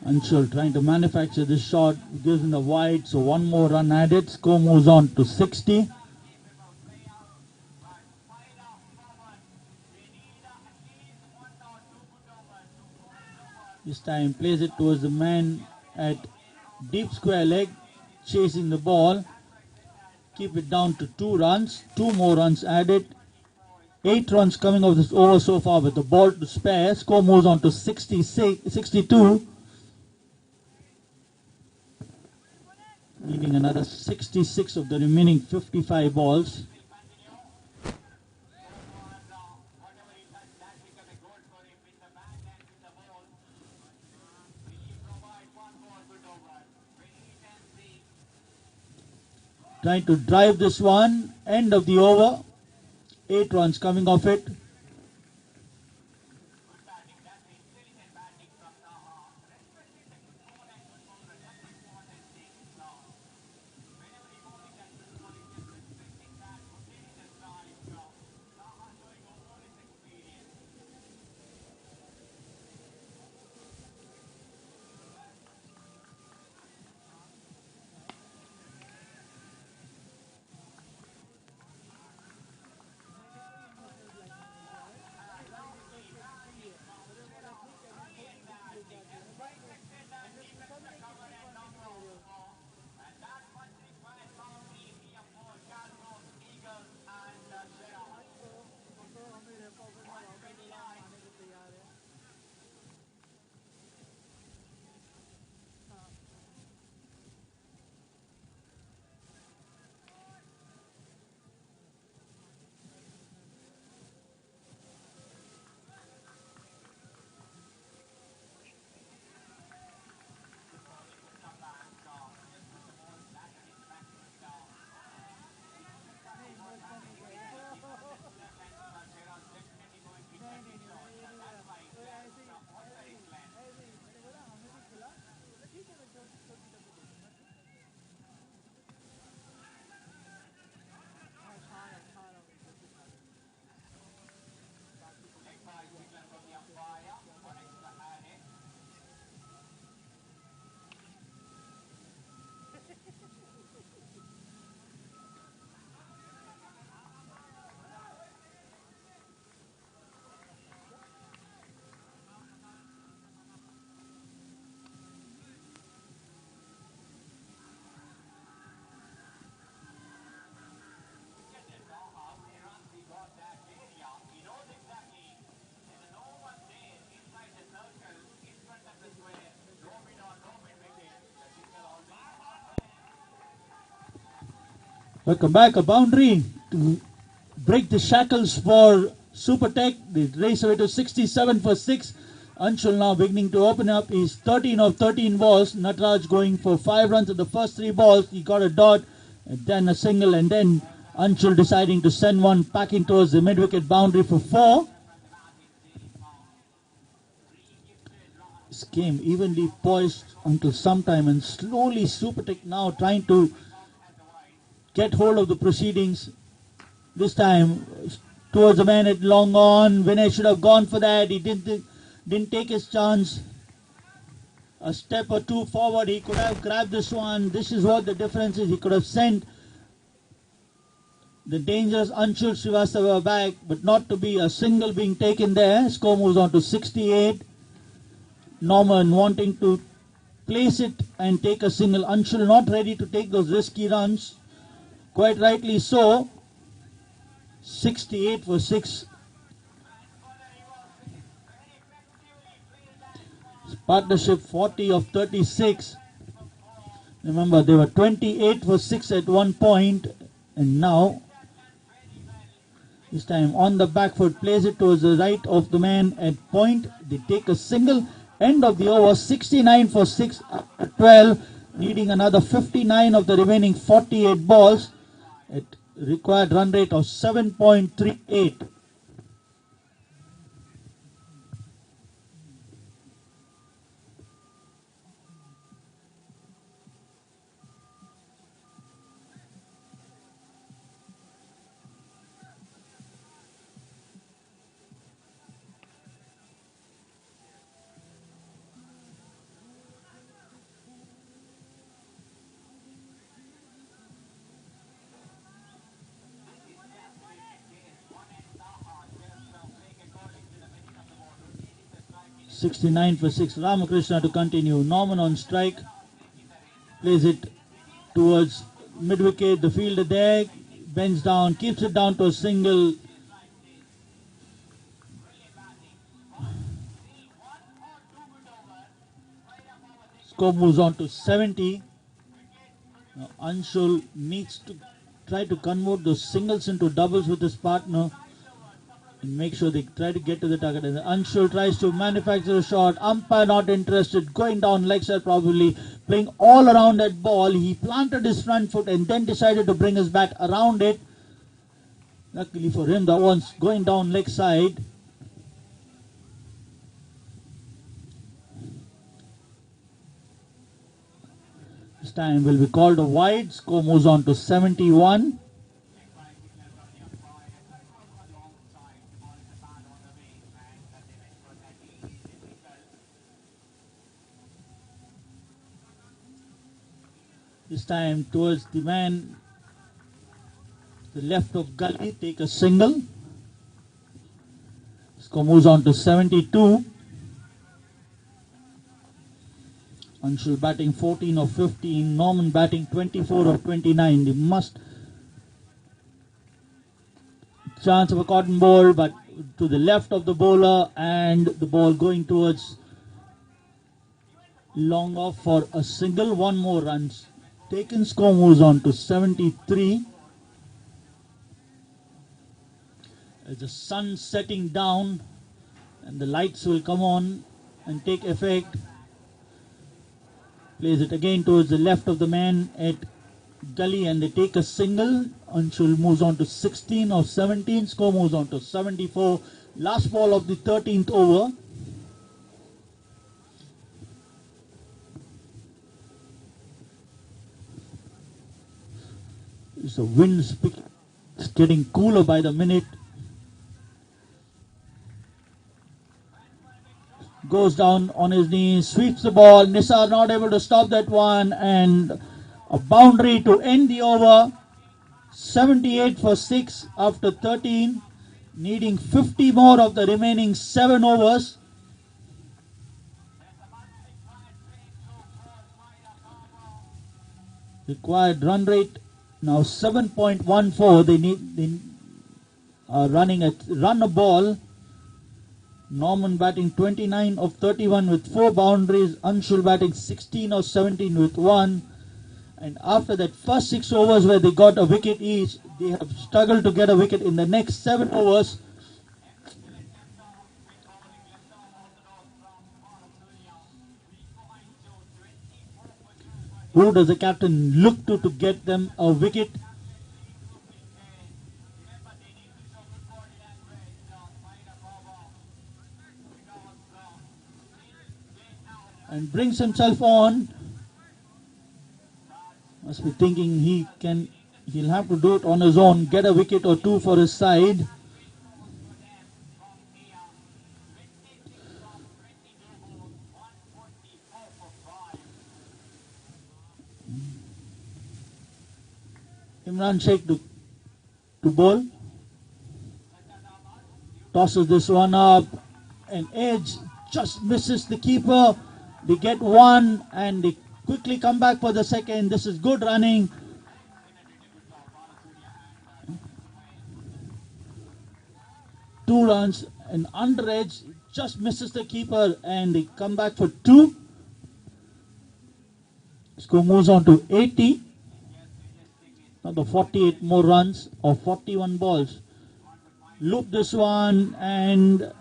Anshul trying to manufacture this shot, gives in the wide, so one more run added. Score moves on to 60. This time plays it towards the man at deep square leg, chasing the ball. Keep it down to 2 runs. 2 more runs added. 8 runs coming off this over so far with the ball to spare. Score moves on to 62. Needing another 66 of the remaining 55 balls. Trying to drive this one. End of the over. 8 runs coming off it. Welcome back. A boundary to break the shackles for SuperTech. They race away to 67 for 6. Anshul now beginning to open up. He's 13 of 13 balls. Nataraj going for 5 runs at the first 3 balls. He got a dot, and then a single, and then Anshul deciding to send one packing towards the mid-wicket boundary for 4. This game evenly poised until sometime, and slowly SuperTech now trying to get hold of the proceedings. This time towards the man at long on. Vinay should have gone for that. He didn't take his chance. A step or two forward, he could have grabbed this one. This is what the difference is. He could have sent the dangerous Anshul Srivastava back, but not to be. A single being taken there. Score moves on to 68. Norman wanting to place it and take a single. Anshul not ready to take those risky runs. Quite rightly so. 68 for 6. Partnership 40 of 36. Remember, they were 28 for 6 at one point, and now this time on the back foot, plays it towards the right of the man at point. They take a single. End of the over, 69 for 6 after 12, needing another 59 of the remaining 48 balls at required run rate of 7.38. $69 for 6. Ramakrishna to continue. Norman on strike. Plays it towards mid-wicket. The fielder there. Bends down. Keeps it down to a single. Score moves on to 70. Now Anshul needs to try to convert those singles into doubles with his partner. Make sure they try to get to the target. And Anshul tries to manufacture a shot. Umpire not interested. Going down leg side probably. Playing all around that ball. He planted his front foot and then decided to bring his bat around it. Luckily for him, that one's going down leg side. This time will be called a wide. Score moves on to 71. This time towards the man, the left of gully, take a single. Score moves on to 72. Anshul batting 14 of 15. Norman batting 24 of 29. They must chance of a cotton ball, but to the left of the bowler, and the ball going towards long off for a single. One more runs taken. Score moves on to 73. As the sun setting down and the lights will come on and take effect. Plays it again towards the left of the man at gully, and they take a single. Anshul moves on to 16 of 17. Score moves on to 74. Last ball of the 13th over. The wind's getting cooler by the minute. Goes down on his knees, sweeps the ball. Nisar not able to stop that one, and a boundary to end the over. 78 for 6 after 13, needing 50 more of the remaining 7 overs. Required run rate now 7.14. They are run a ball. Norman batting 29 of 31 with 4 boundaries. Anshul batting 16 of 17 with 1. And after that first 6 overs where they got a wicket each, they have struggled to get a wicket in the next 7 overs. Who does the captain look to get them a wicket? And brings himself on. Must be thinking he'll have to do it on his own, get a wicket or 2 for his side. Imran Sheikh to bowl. Tosses this one up. An edge just misses the keeper. They get 1 and they quickly come back for the second. This is good running. Two runs, and under edge just misses the keeper and they come back for 2. Score moves on to 80. Now the 48 more runs of 41 balls. Loop this one, and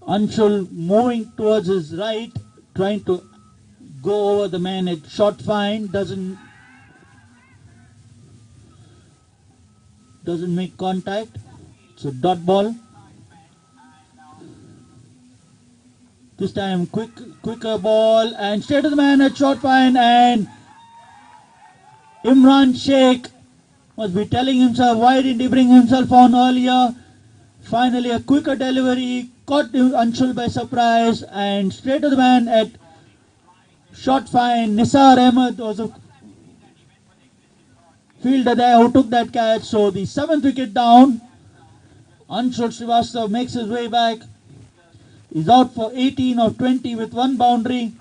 Anshul moving towards his right, trying to go over the man at short fine, doesn't make contact. It's a dot ball. This time quicker ball and straight to the man at short fine, and Imran Sheikh must be telling himself, why didn't he bring himself on earlier? Finally a quicker delivery, caught Anshul by surprise, and straight to the man at short fine. Nisar Ahmed was a fielder there who took that catch. So the 7th wicket down. Anshul Srivastava makes his way back. He's out for 18 of 20 with 1 boundary.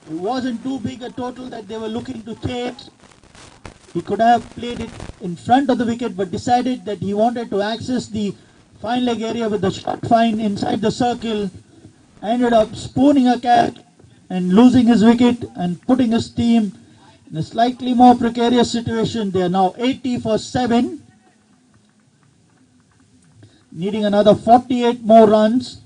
It wasn't too big a total that they were looking to chase. He could have played it in front of the wicket, but decided that he wanted to access the fine leg area with the short fine inside the circle. Ended up spooning a catch and losing his wicket and putting his team in a slightly more precarious situation. They are now 80 for 7. Needing another 48 more runs.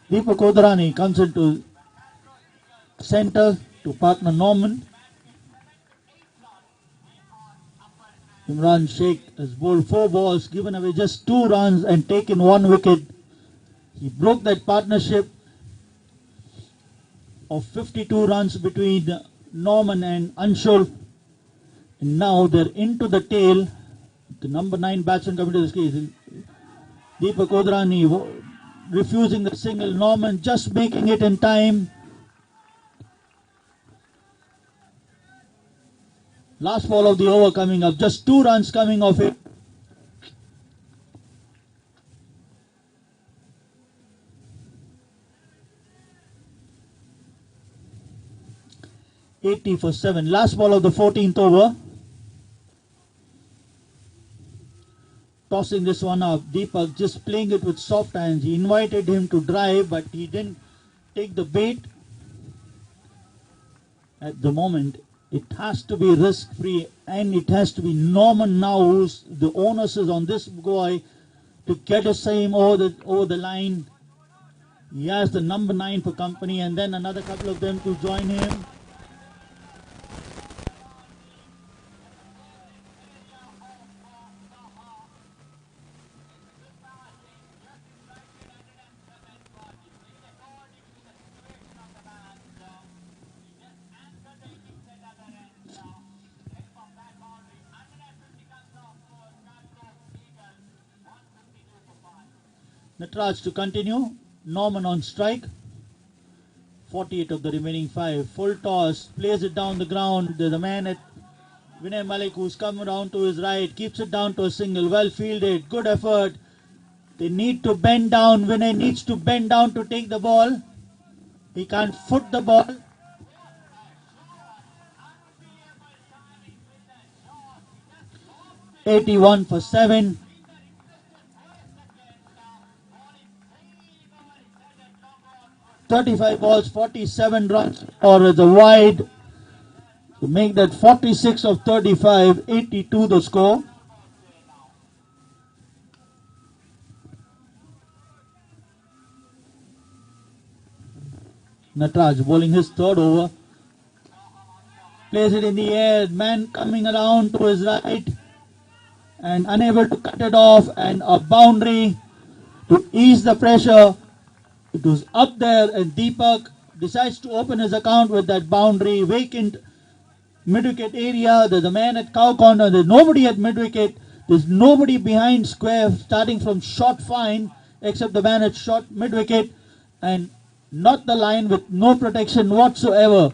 Deepak Odrani comes into center to partner Norman. Imran Sheikh has bowled 4 balls, given away just 2 runs and taken 1 wicket. He broke that partnership of 52 runs between Norman and Anshul. And now they're into the tail. The number 9 batsman coming to this case. Deepak Odrani refusing the single. Norman just making it in time. Last ball of the over coming up. Just 2 runs coming off it. $80 for 7. Last ball of the 14th over. Tossing this one up. Deepak just playing it with soft hands. He invited him to drive, but he didn't take the bait. at the moment. It has to be risk-free, and it has to be Norman now, who's the onus is on this boy to get the same over the line. He has the number 9 for company, and then another couple of them to join him. Natraj to continue. Norman on strike. 48 of the remaining 5. Full toss. Plays it down the ground. There's a man at Vinay Malik who's come around to his right. Keeps it down to a single. Well fielded. Good effort. They need to bend down. Vinay needs to bend down to take the ball. He can't foot the ball. "81 for 7. "35 balls, 47 runs, or as a wide to make that 46 of 35, 82 the score. Natraj bowling his third over. Plays it in the air. Man coming around to his right and unable to cut it off, and a boundary to ease the pressure. It was up there, and Deepak decides to open his account with that boundary. Vacant mid-wicket area. There's a man at cow corner. There's nobody at mid-wicket. There's nobody behind square starting from short fine except the man at short mid-wicket, and not the line with no protection whatsoever.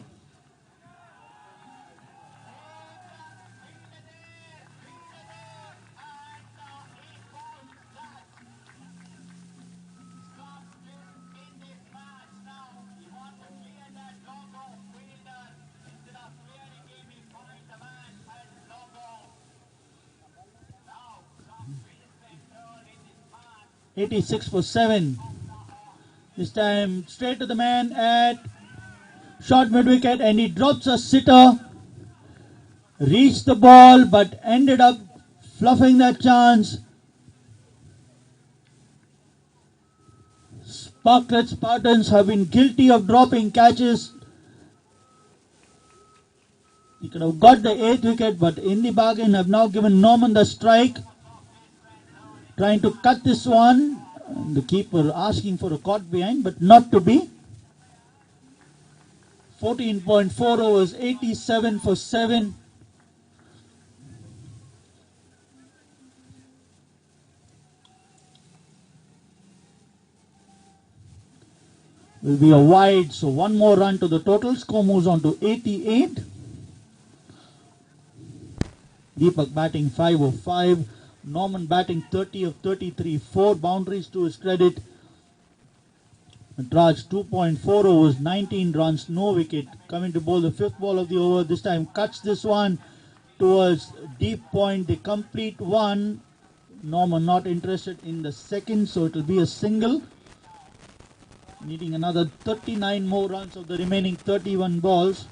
"86 for 7. This time straight to the man at short mid-wicket, and he drops a sitter. Reached the ball but ended up fluffing that chance. Sparklet Spartans have been guilty of dropping catches. He could have got the 8th wicket, but in the bargain have now given Norman the strike. Trying to cut this one. And the keeper asking for a caught behind, but not to be. 14.4 overs, 87 for 7. Will be a wide, so one more run to the total. Score moves on to 88. Deepak batting 5 of 5. Norman batting 30 of 33. 4 boundaries to his credit. Raj 2.4 overs, 19 runs, no wicket. Coming to bowl the 5th ball of the over. This time cuts this one towards deep point. The complete one. Norman not interested in the second, so it will be a single. Needing another 39 more runs of the remaining 31 balls.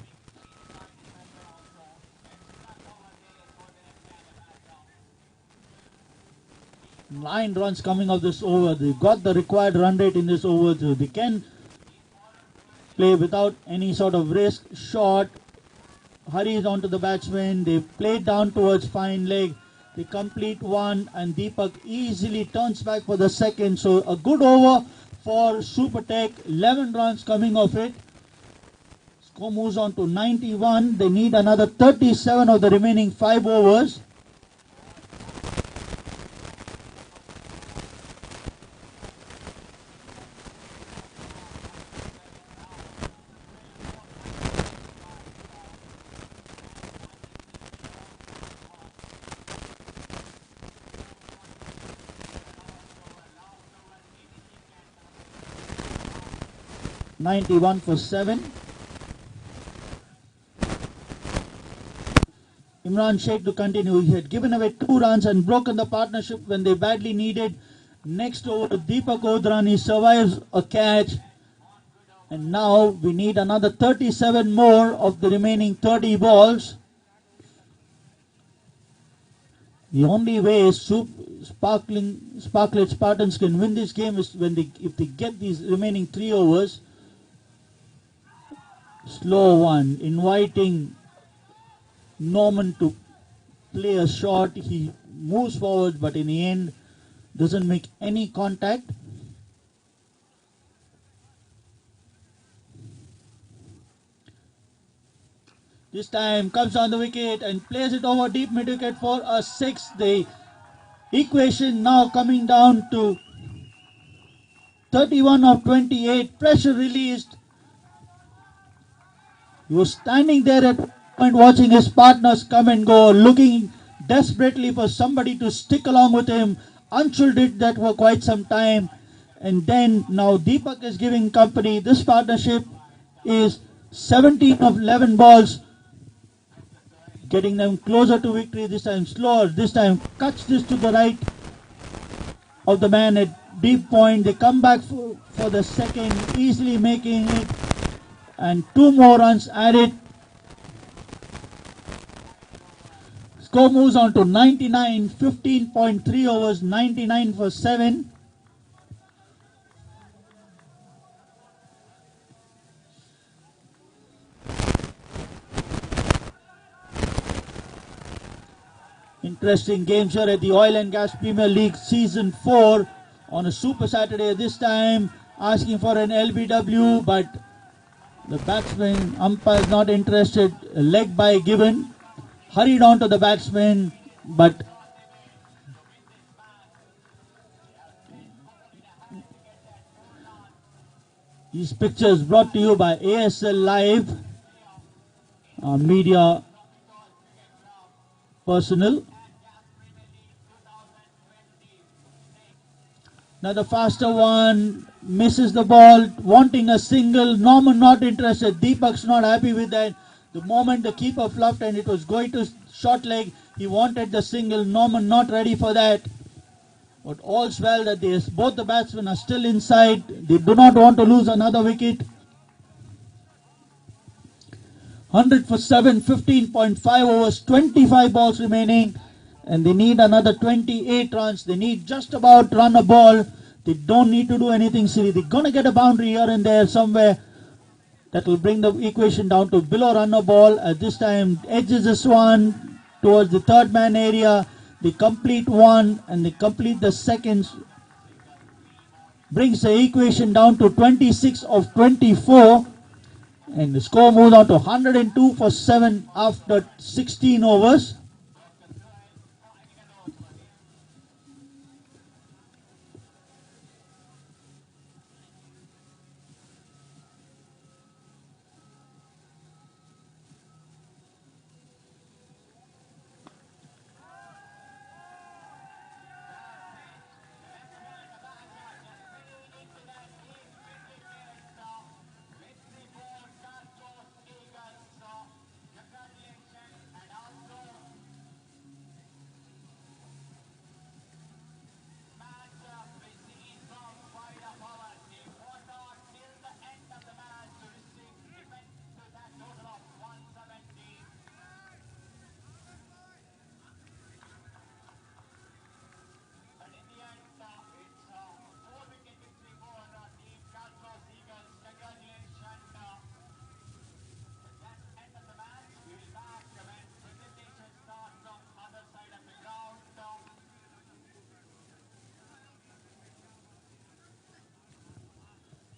9 runs coming off this over. They got the required run rate in this over, so they can play without any sort of risk. Shot hurries onto the batsman. They play down towards fine leg. They complete one, and Deepak easily turns back for the second. So a good over for SuperTech. 11 runs coming off it. Score moves on to 91. They need another 37 of the remaining 5 overs. "91 for 7. Imran Sheikh to continue. He had given away 2 runs and broken the partnership when they badly needed. Next over, Deepak Odrani survives a catch And now we need another 37 more of the remaining 30 balls. The only way Sparklet Spartans can win this game is if they get these remaining 3 overs. Slow one, inviting Norman to play a shot. He moves forward, but in the end doesn't make any contact. This time comes on the wicket and plays it over deep mid wicket for a 6. The equation now coming down to 31 of 28. Pressure released. He was standing there at point watching his partners come and go, looking desperately for somebody to stick along with him. Anshul did that for quite some time. And then now Deepak is giving company. This partnership is 17 of 11 balls, getting them closer to victory. This time slower. This time cuts this to the right of the man at deep point. They come back for the second, easily making it. And 2 more runs added. Score moves on to 99, 15.3 overs, 99 for 7. Interesting games here at the Oil and Gas Premier League Season 4 on a Super Saturday. This time asking for an LBW, but the batsman umpire is not interested. A leg by given. Hurried on to the batsman, but these pictures brought to you by ASL Live, media personnel. Now the faster one misses the ball, wanting a single. Norman not interested. Deepak's not happy with that. The moment the keeper fluffed and it was going to short leg, he wanted the single. Norman not ready for that. But all's well that both the batsmen are still inside. They do not want to lose another wicket. 100 for 7, 15.5 overs, 25 balls remaining. And they need another 28 runs. They need just about run a ball. They don't need to do anything silly. They're going to get a boundary here and there somewhere. That will bring the equation down to below run a ball. At this time, edges this one towards the third man area. They complete one and they complete the second. Brings the equation down to 26 of 24. And the score moves on to 102 for 7 after 16 overs.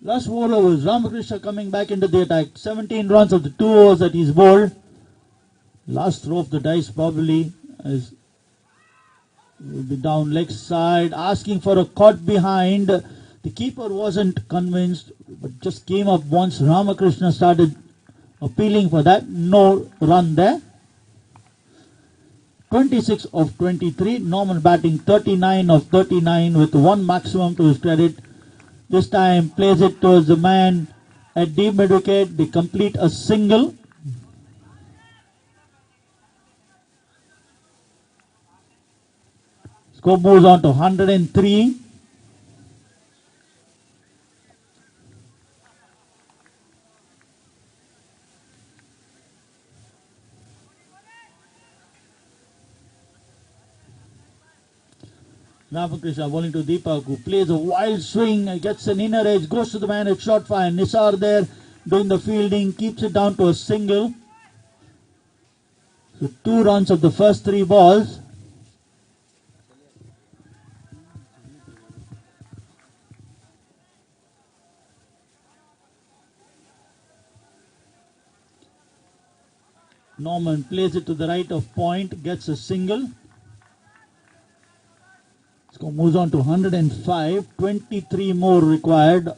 Last 4 overs, Ramakrishna coming back into the attack. 17 runs of the 2 overs that he's bowled. Last throw of the dice probably as will be down leg side, asking for a caught behind. The keeper wasn't convinced, but just came up once. Ramakrishna started appealing for that. No run there. 26 of 23. Norman batting 39 of 39 with 1 maximum to his credit. This time plays it towards the man at deep mid wicket. They complete a single. Score moves on to 103. Ramakrishna bowling to Deepak, who plays a wild swing, gets an inner edge, goes to the man at short fire. Nisar there doing the fielding, keeps it down to a single. So 2 runs of the first 3 balls. Norman plays it to the right of point, gets a single. Score moves on to 105, 23 more required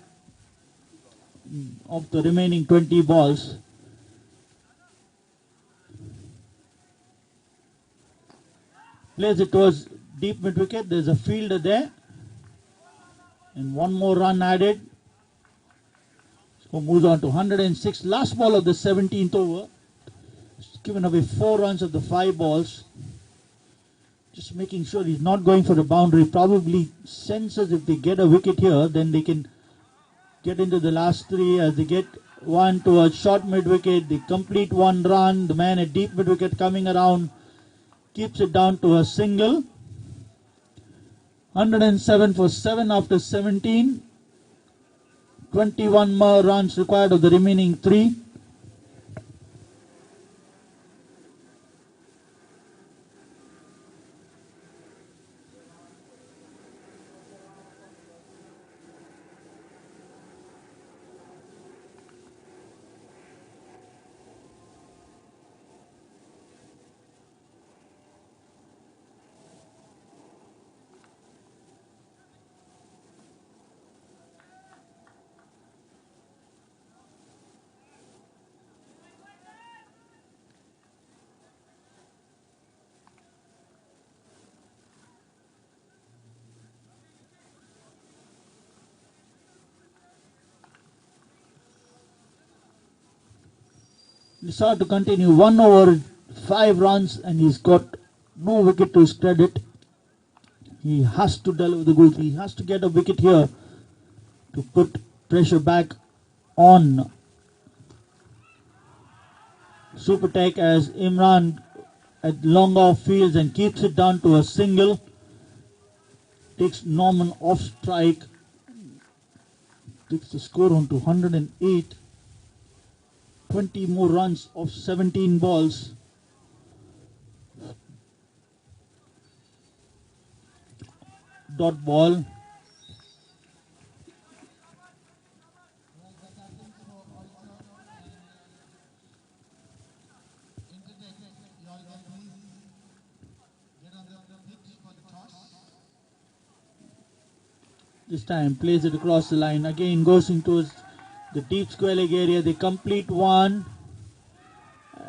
of the remaining 20 balls. Plays it towards deep mid wicket, there's a fielder there. And 1 more run added. Score moves on to 106, last ball of the 17th over. Given away 4 runs of the 5 balls. Just making sure he's not going for a boundary. Probably senses if they get a wicket here, then they can get into the last 3 as they get one towards short mid wicket. They complete 1 run. The man at deep mid wicket coming around keeps it down to a single. 107 for 7 after 17. 21 more runs required of the remaining 3. Nisar to continue 1 over 5 runs, and he's got no wicket to his credit. He has to deliver the goods. He has to get a wicket here to put pressure back on SuperTech as Imran at long off fields and keeps it down to a single. Takes Norman off strike. Takes the score on to 108. 20 more runs of 17 balls. Dot ball. This time plays it across the line. Again goes into the deep square leg area. They complete 1.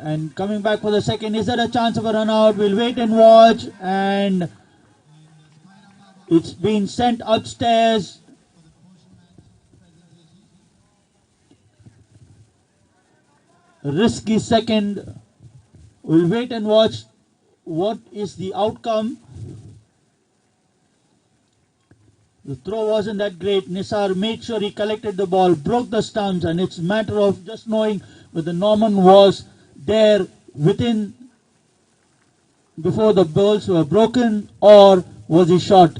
And coming back for the second. Is there a chance of a run out? We'll wait and watch. And it's been sent upstairs. Risky second. We'll wait and watch what is the outcome. The throw wasn't that great. Nisar made sure he collected the ball, broke the stumps, and it's a matter of just knowing whether Norman was there within before the balls were broken, or was he short.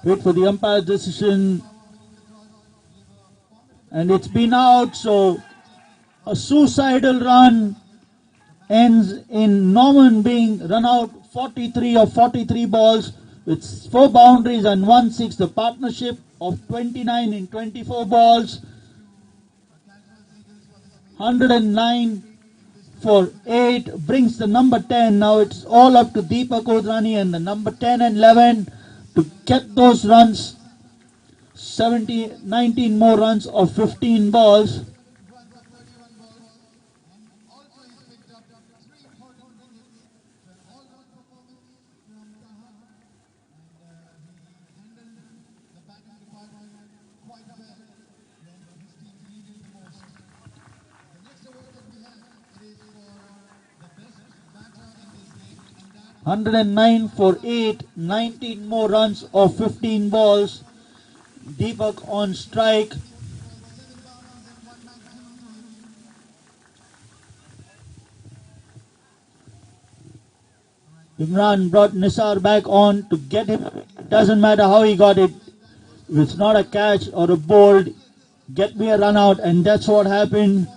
Wait for the umpire's decision. And it's been out, so a suicidal run ends in Norman being run out 43 of 43 balls with 4 boundaries and 1 6. The partnership of 29 in 24 balls. 109 for 8 brings the number 10. Now it's all up to Deepak Odhrani and the number 10 and 11. to get those runs, 19 more runs of 15 balls. (109 for 8), 19 more runs of 15 balls. Deepak on strike. Imran brought Nisar back on to get him. Doesn't matter how he got it. If it's not a catch or a bold, get me a run out, and that's what happened.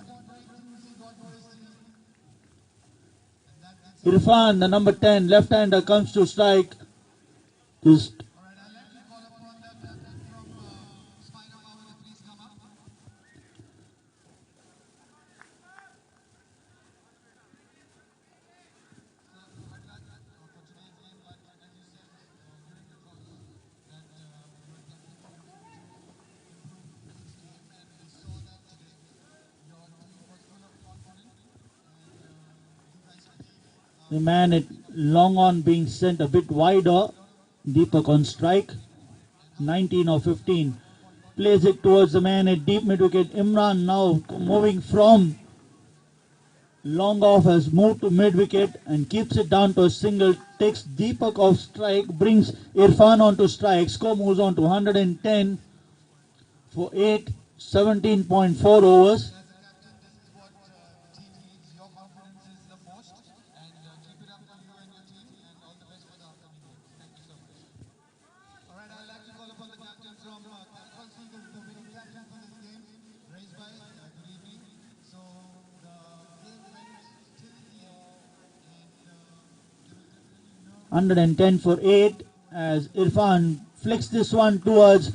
Irfan, the number 10 left-hander, comes to strike. Just the man at long on being sent a bit wider. Deepak on strike. 19 or 15. Plays it towards the man at deep mid wicket. Imran now moving from long off, has moved to mid wicket and keeps it down to a single. Takes Deepak off strike. Brings Irfan on to strike. Score moves on to 110 for 8. 17.4 overs. (110 for 8) as Irfan flicks this one towards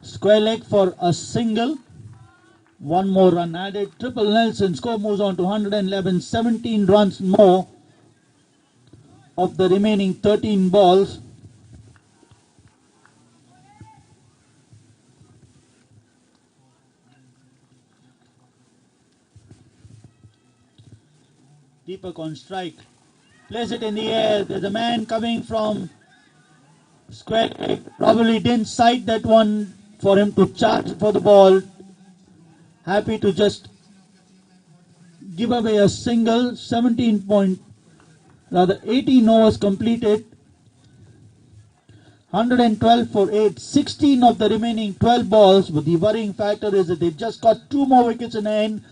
square leg for a single. One more run added. Triple Nelson. Score moves on to 111. 17 runs more of the remaining 13 balls. Deepak on strike. Plays it in the air. There's a man coming from square leg. Probably didn't sight that one for him to charge for the ball. Happy to just give away a single. 18 overs completed. 112 for 8. 16 of the remaining 12 balls. But the worrying factor is that they've just got 2 more wickets in hand.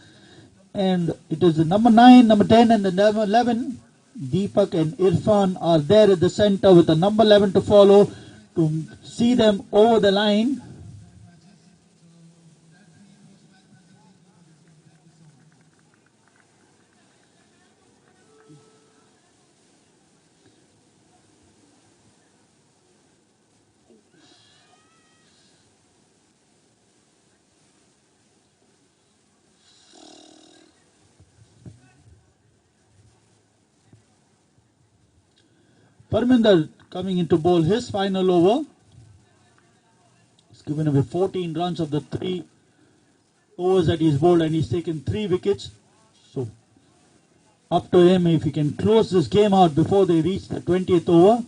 And it is the number 9, number 10 and the number 11. Deepak and Irfan are there at the center with the number 11 to follow to see them over the line. Parminder coming in to bowl his final over. He's given away 14 runs of the 3 overs that he's bowled, and he's taken 3 wickets. So up to him if he can close this game out before they reach the 20th over.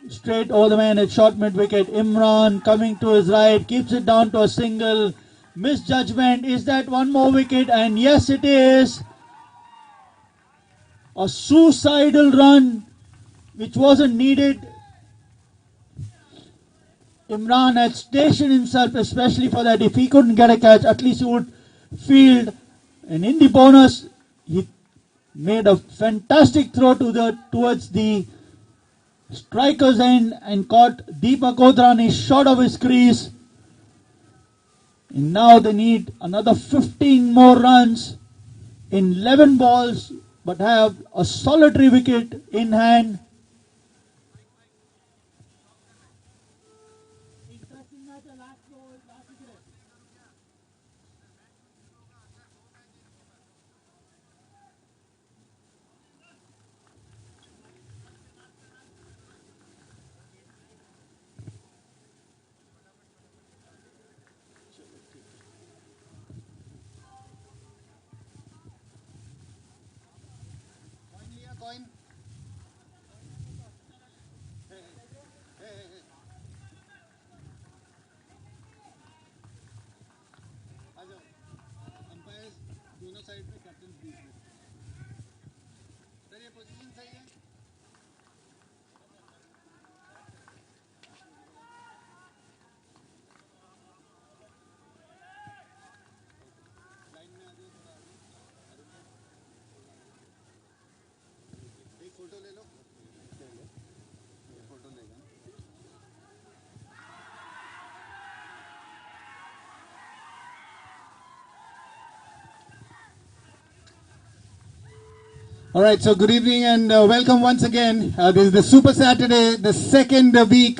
Straight over the man at short mid wicket. Imran coming to his right, keeps it down to a single. Misjudgment. Is that one more wicket? And yes, it is. A suicidal run which wasn't needed. Imran had stationed himself especially for that. If he couldn't get a catch, at least he would field. And in the bonus, he made a fantastic throw towards the striker's end and caught Deepak Odrani short of his crease. And now they need another 15 more runs in 11 balls, but have a solitary wicket in hand. coin. Hey, hey, hey, hey. आ जाओ. Umpires दोनों side में, captain बीच में. Sir ये position सही है. Line में आ जाओ थोड़ा. एक फोटो ले लो. फोटो लेगा. All right, so good evening and welcome once again. This is the Super Saturday, the second week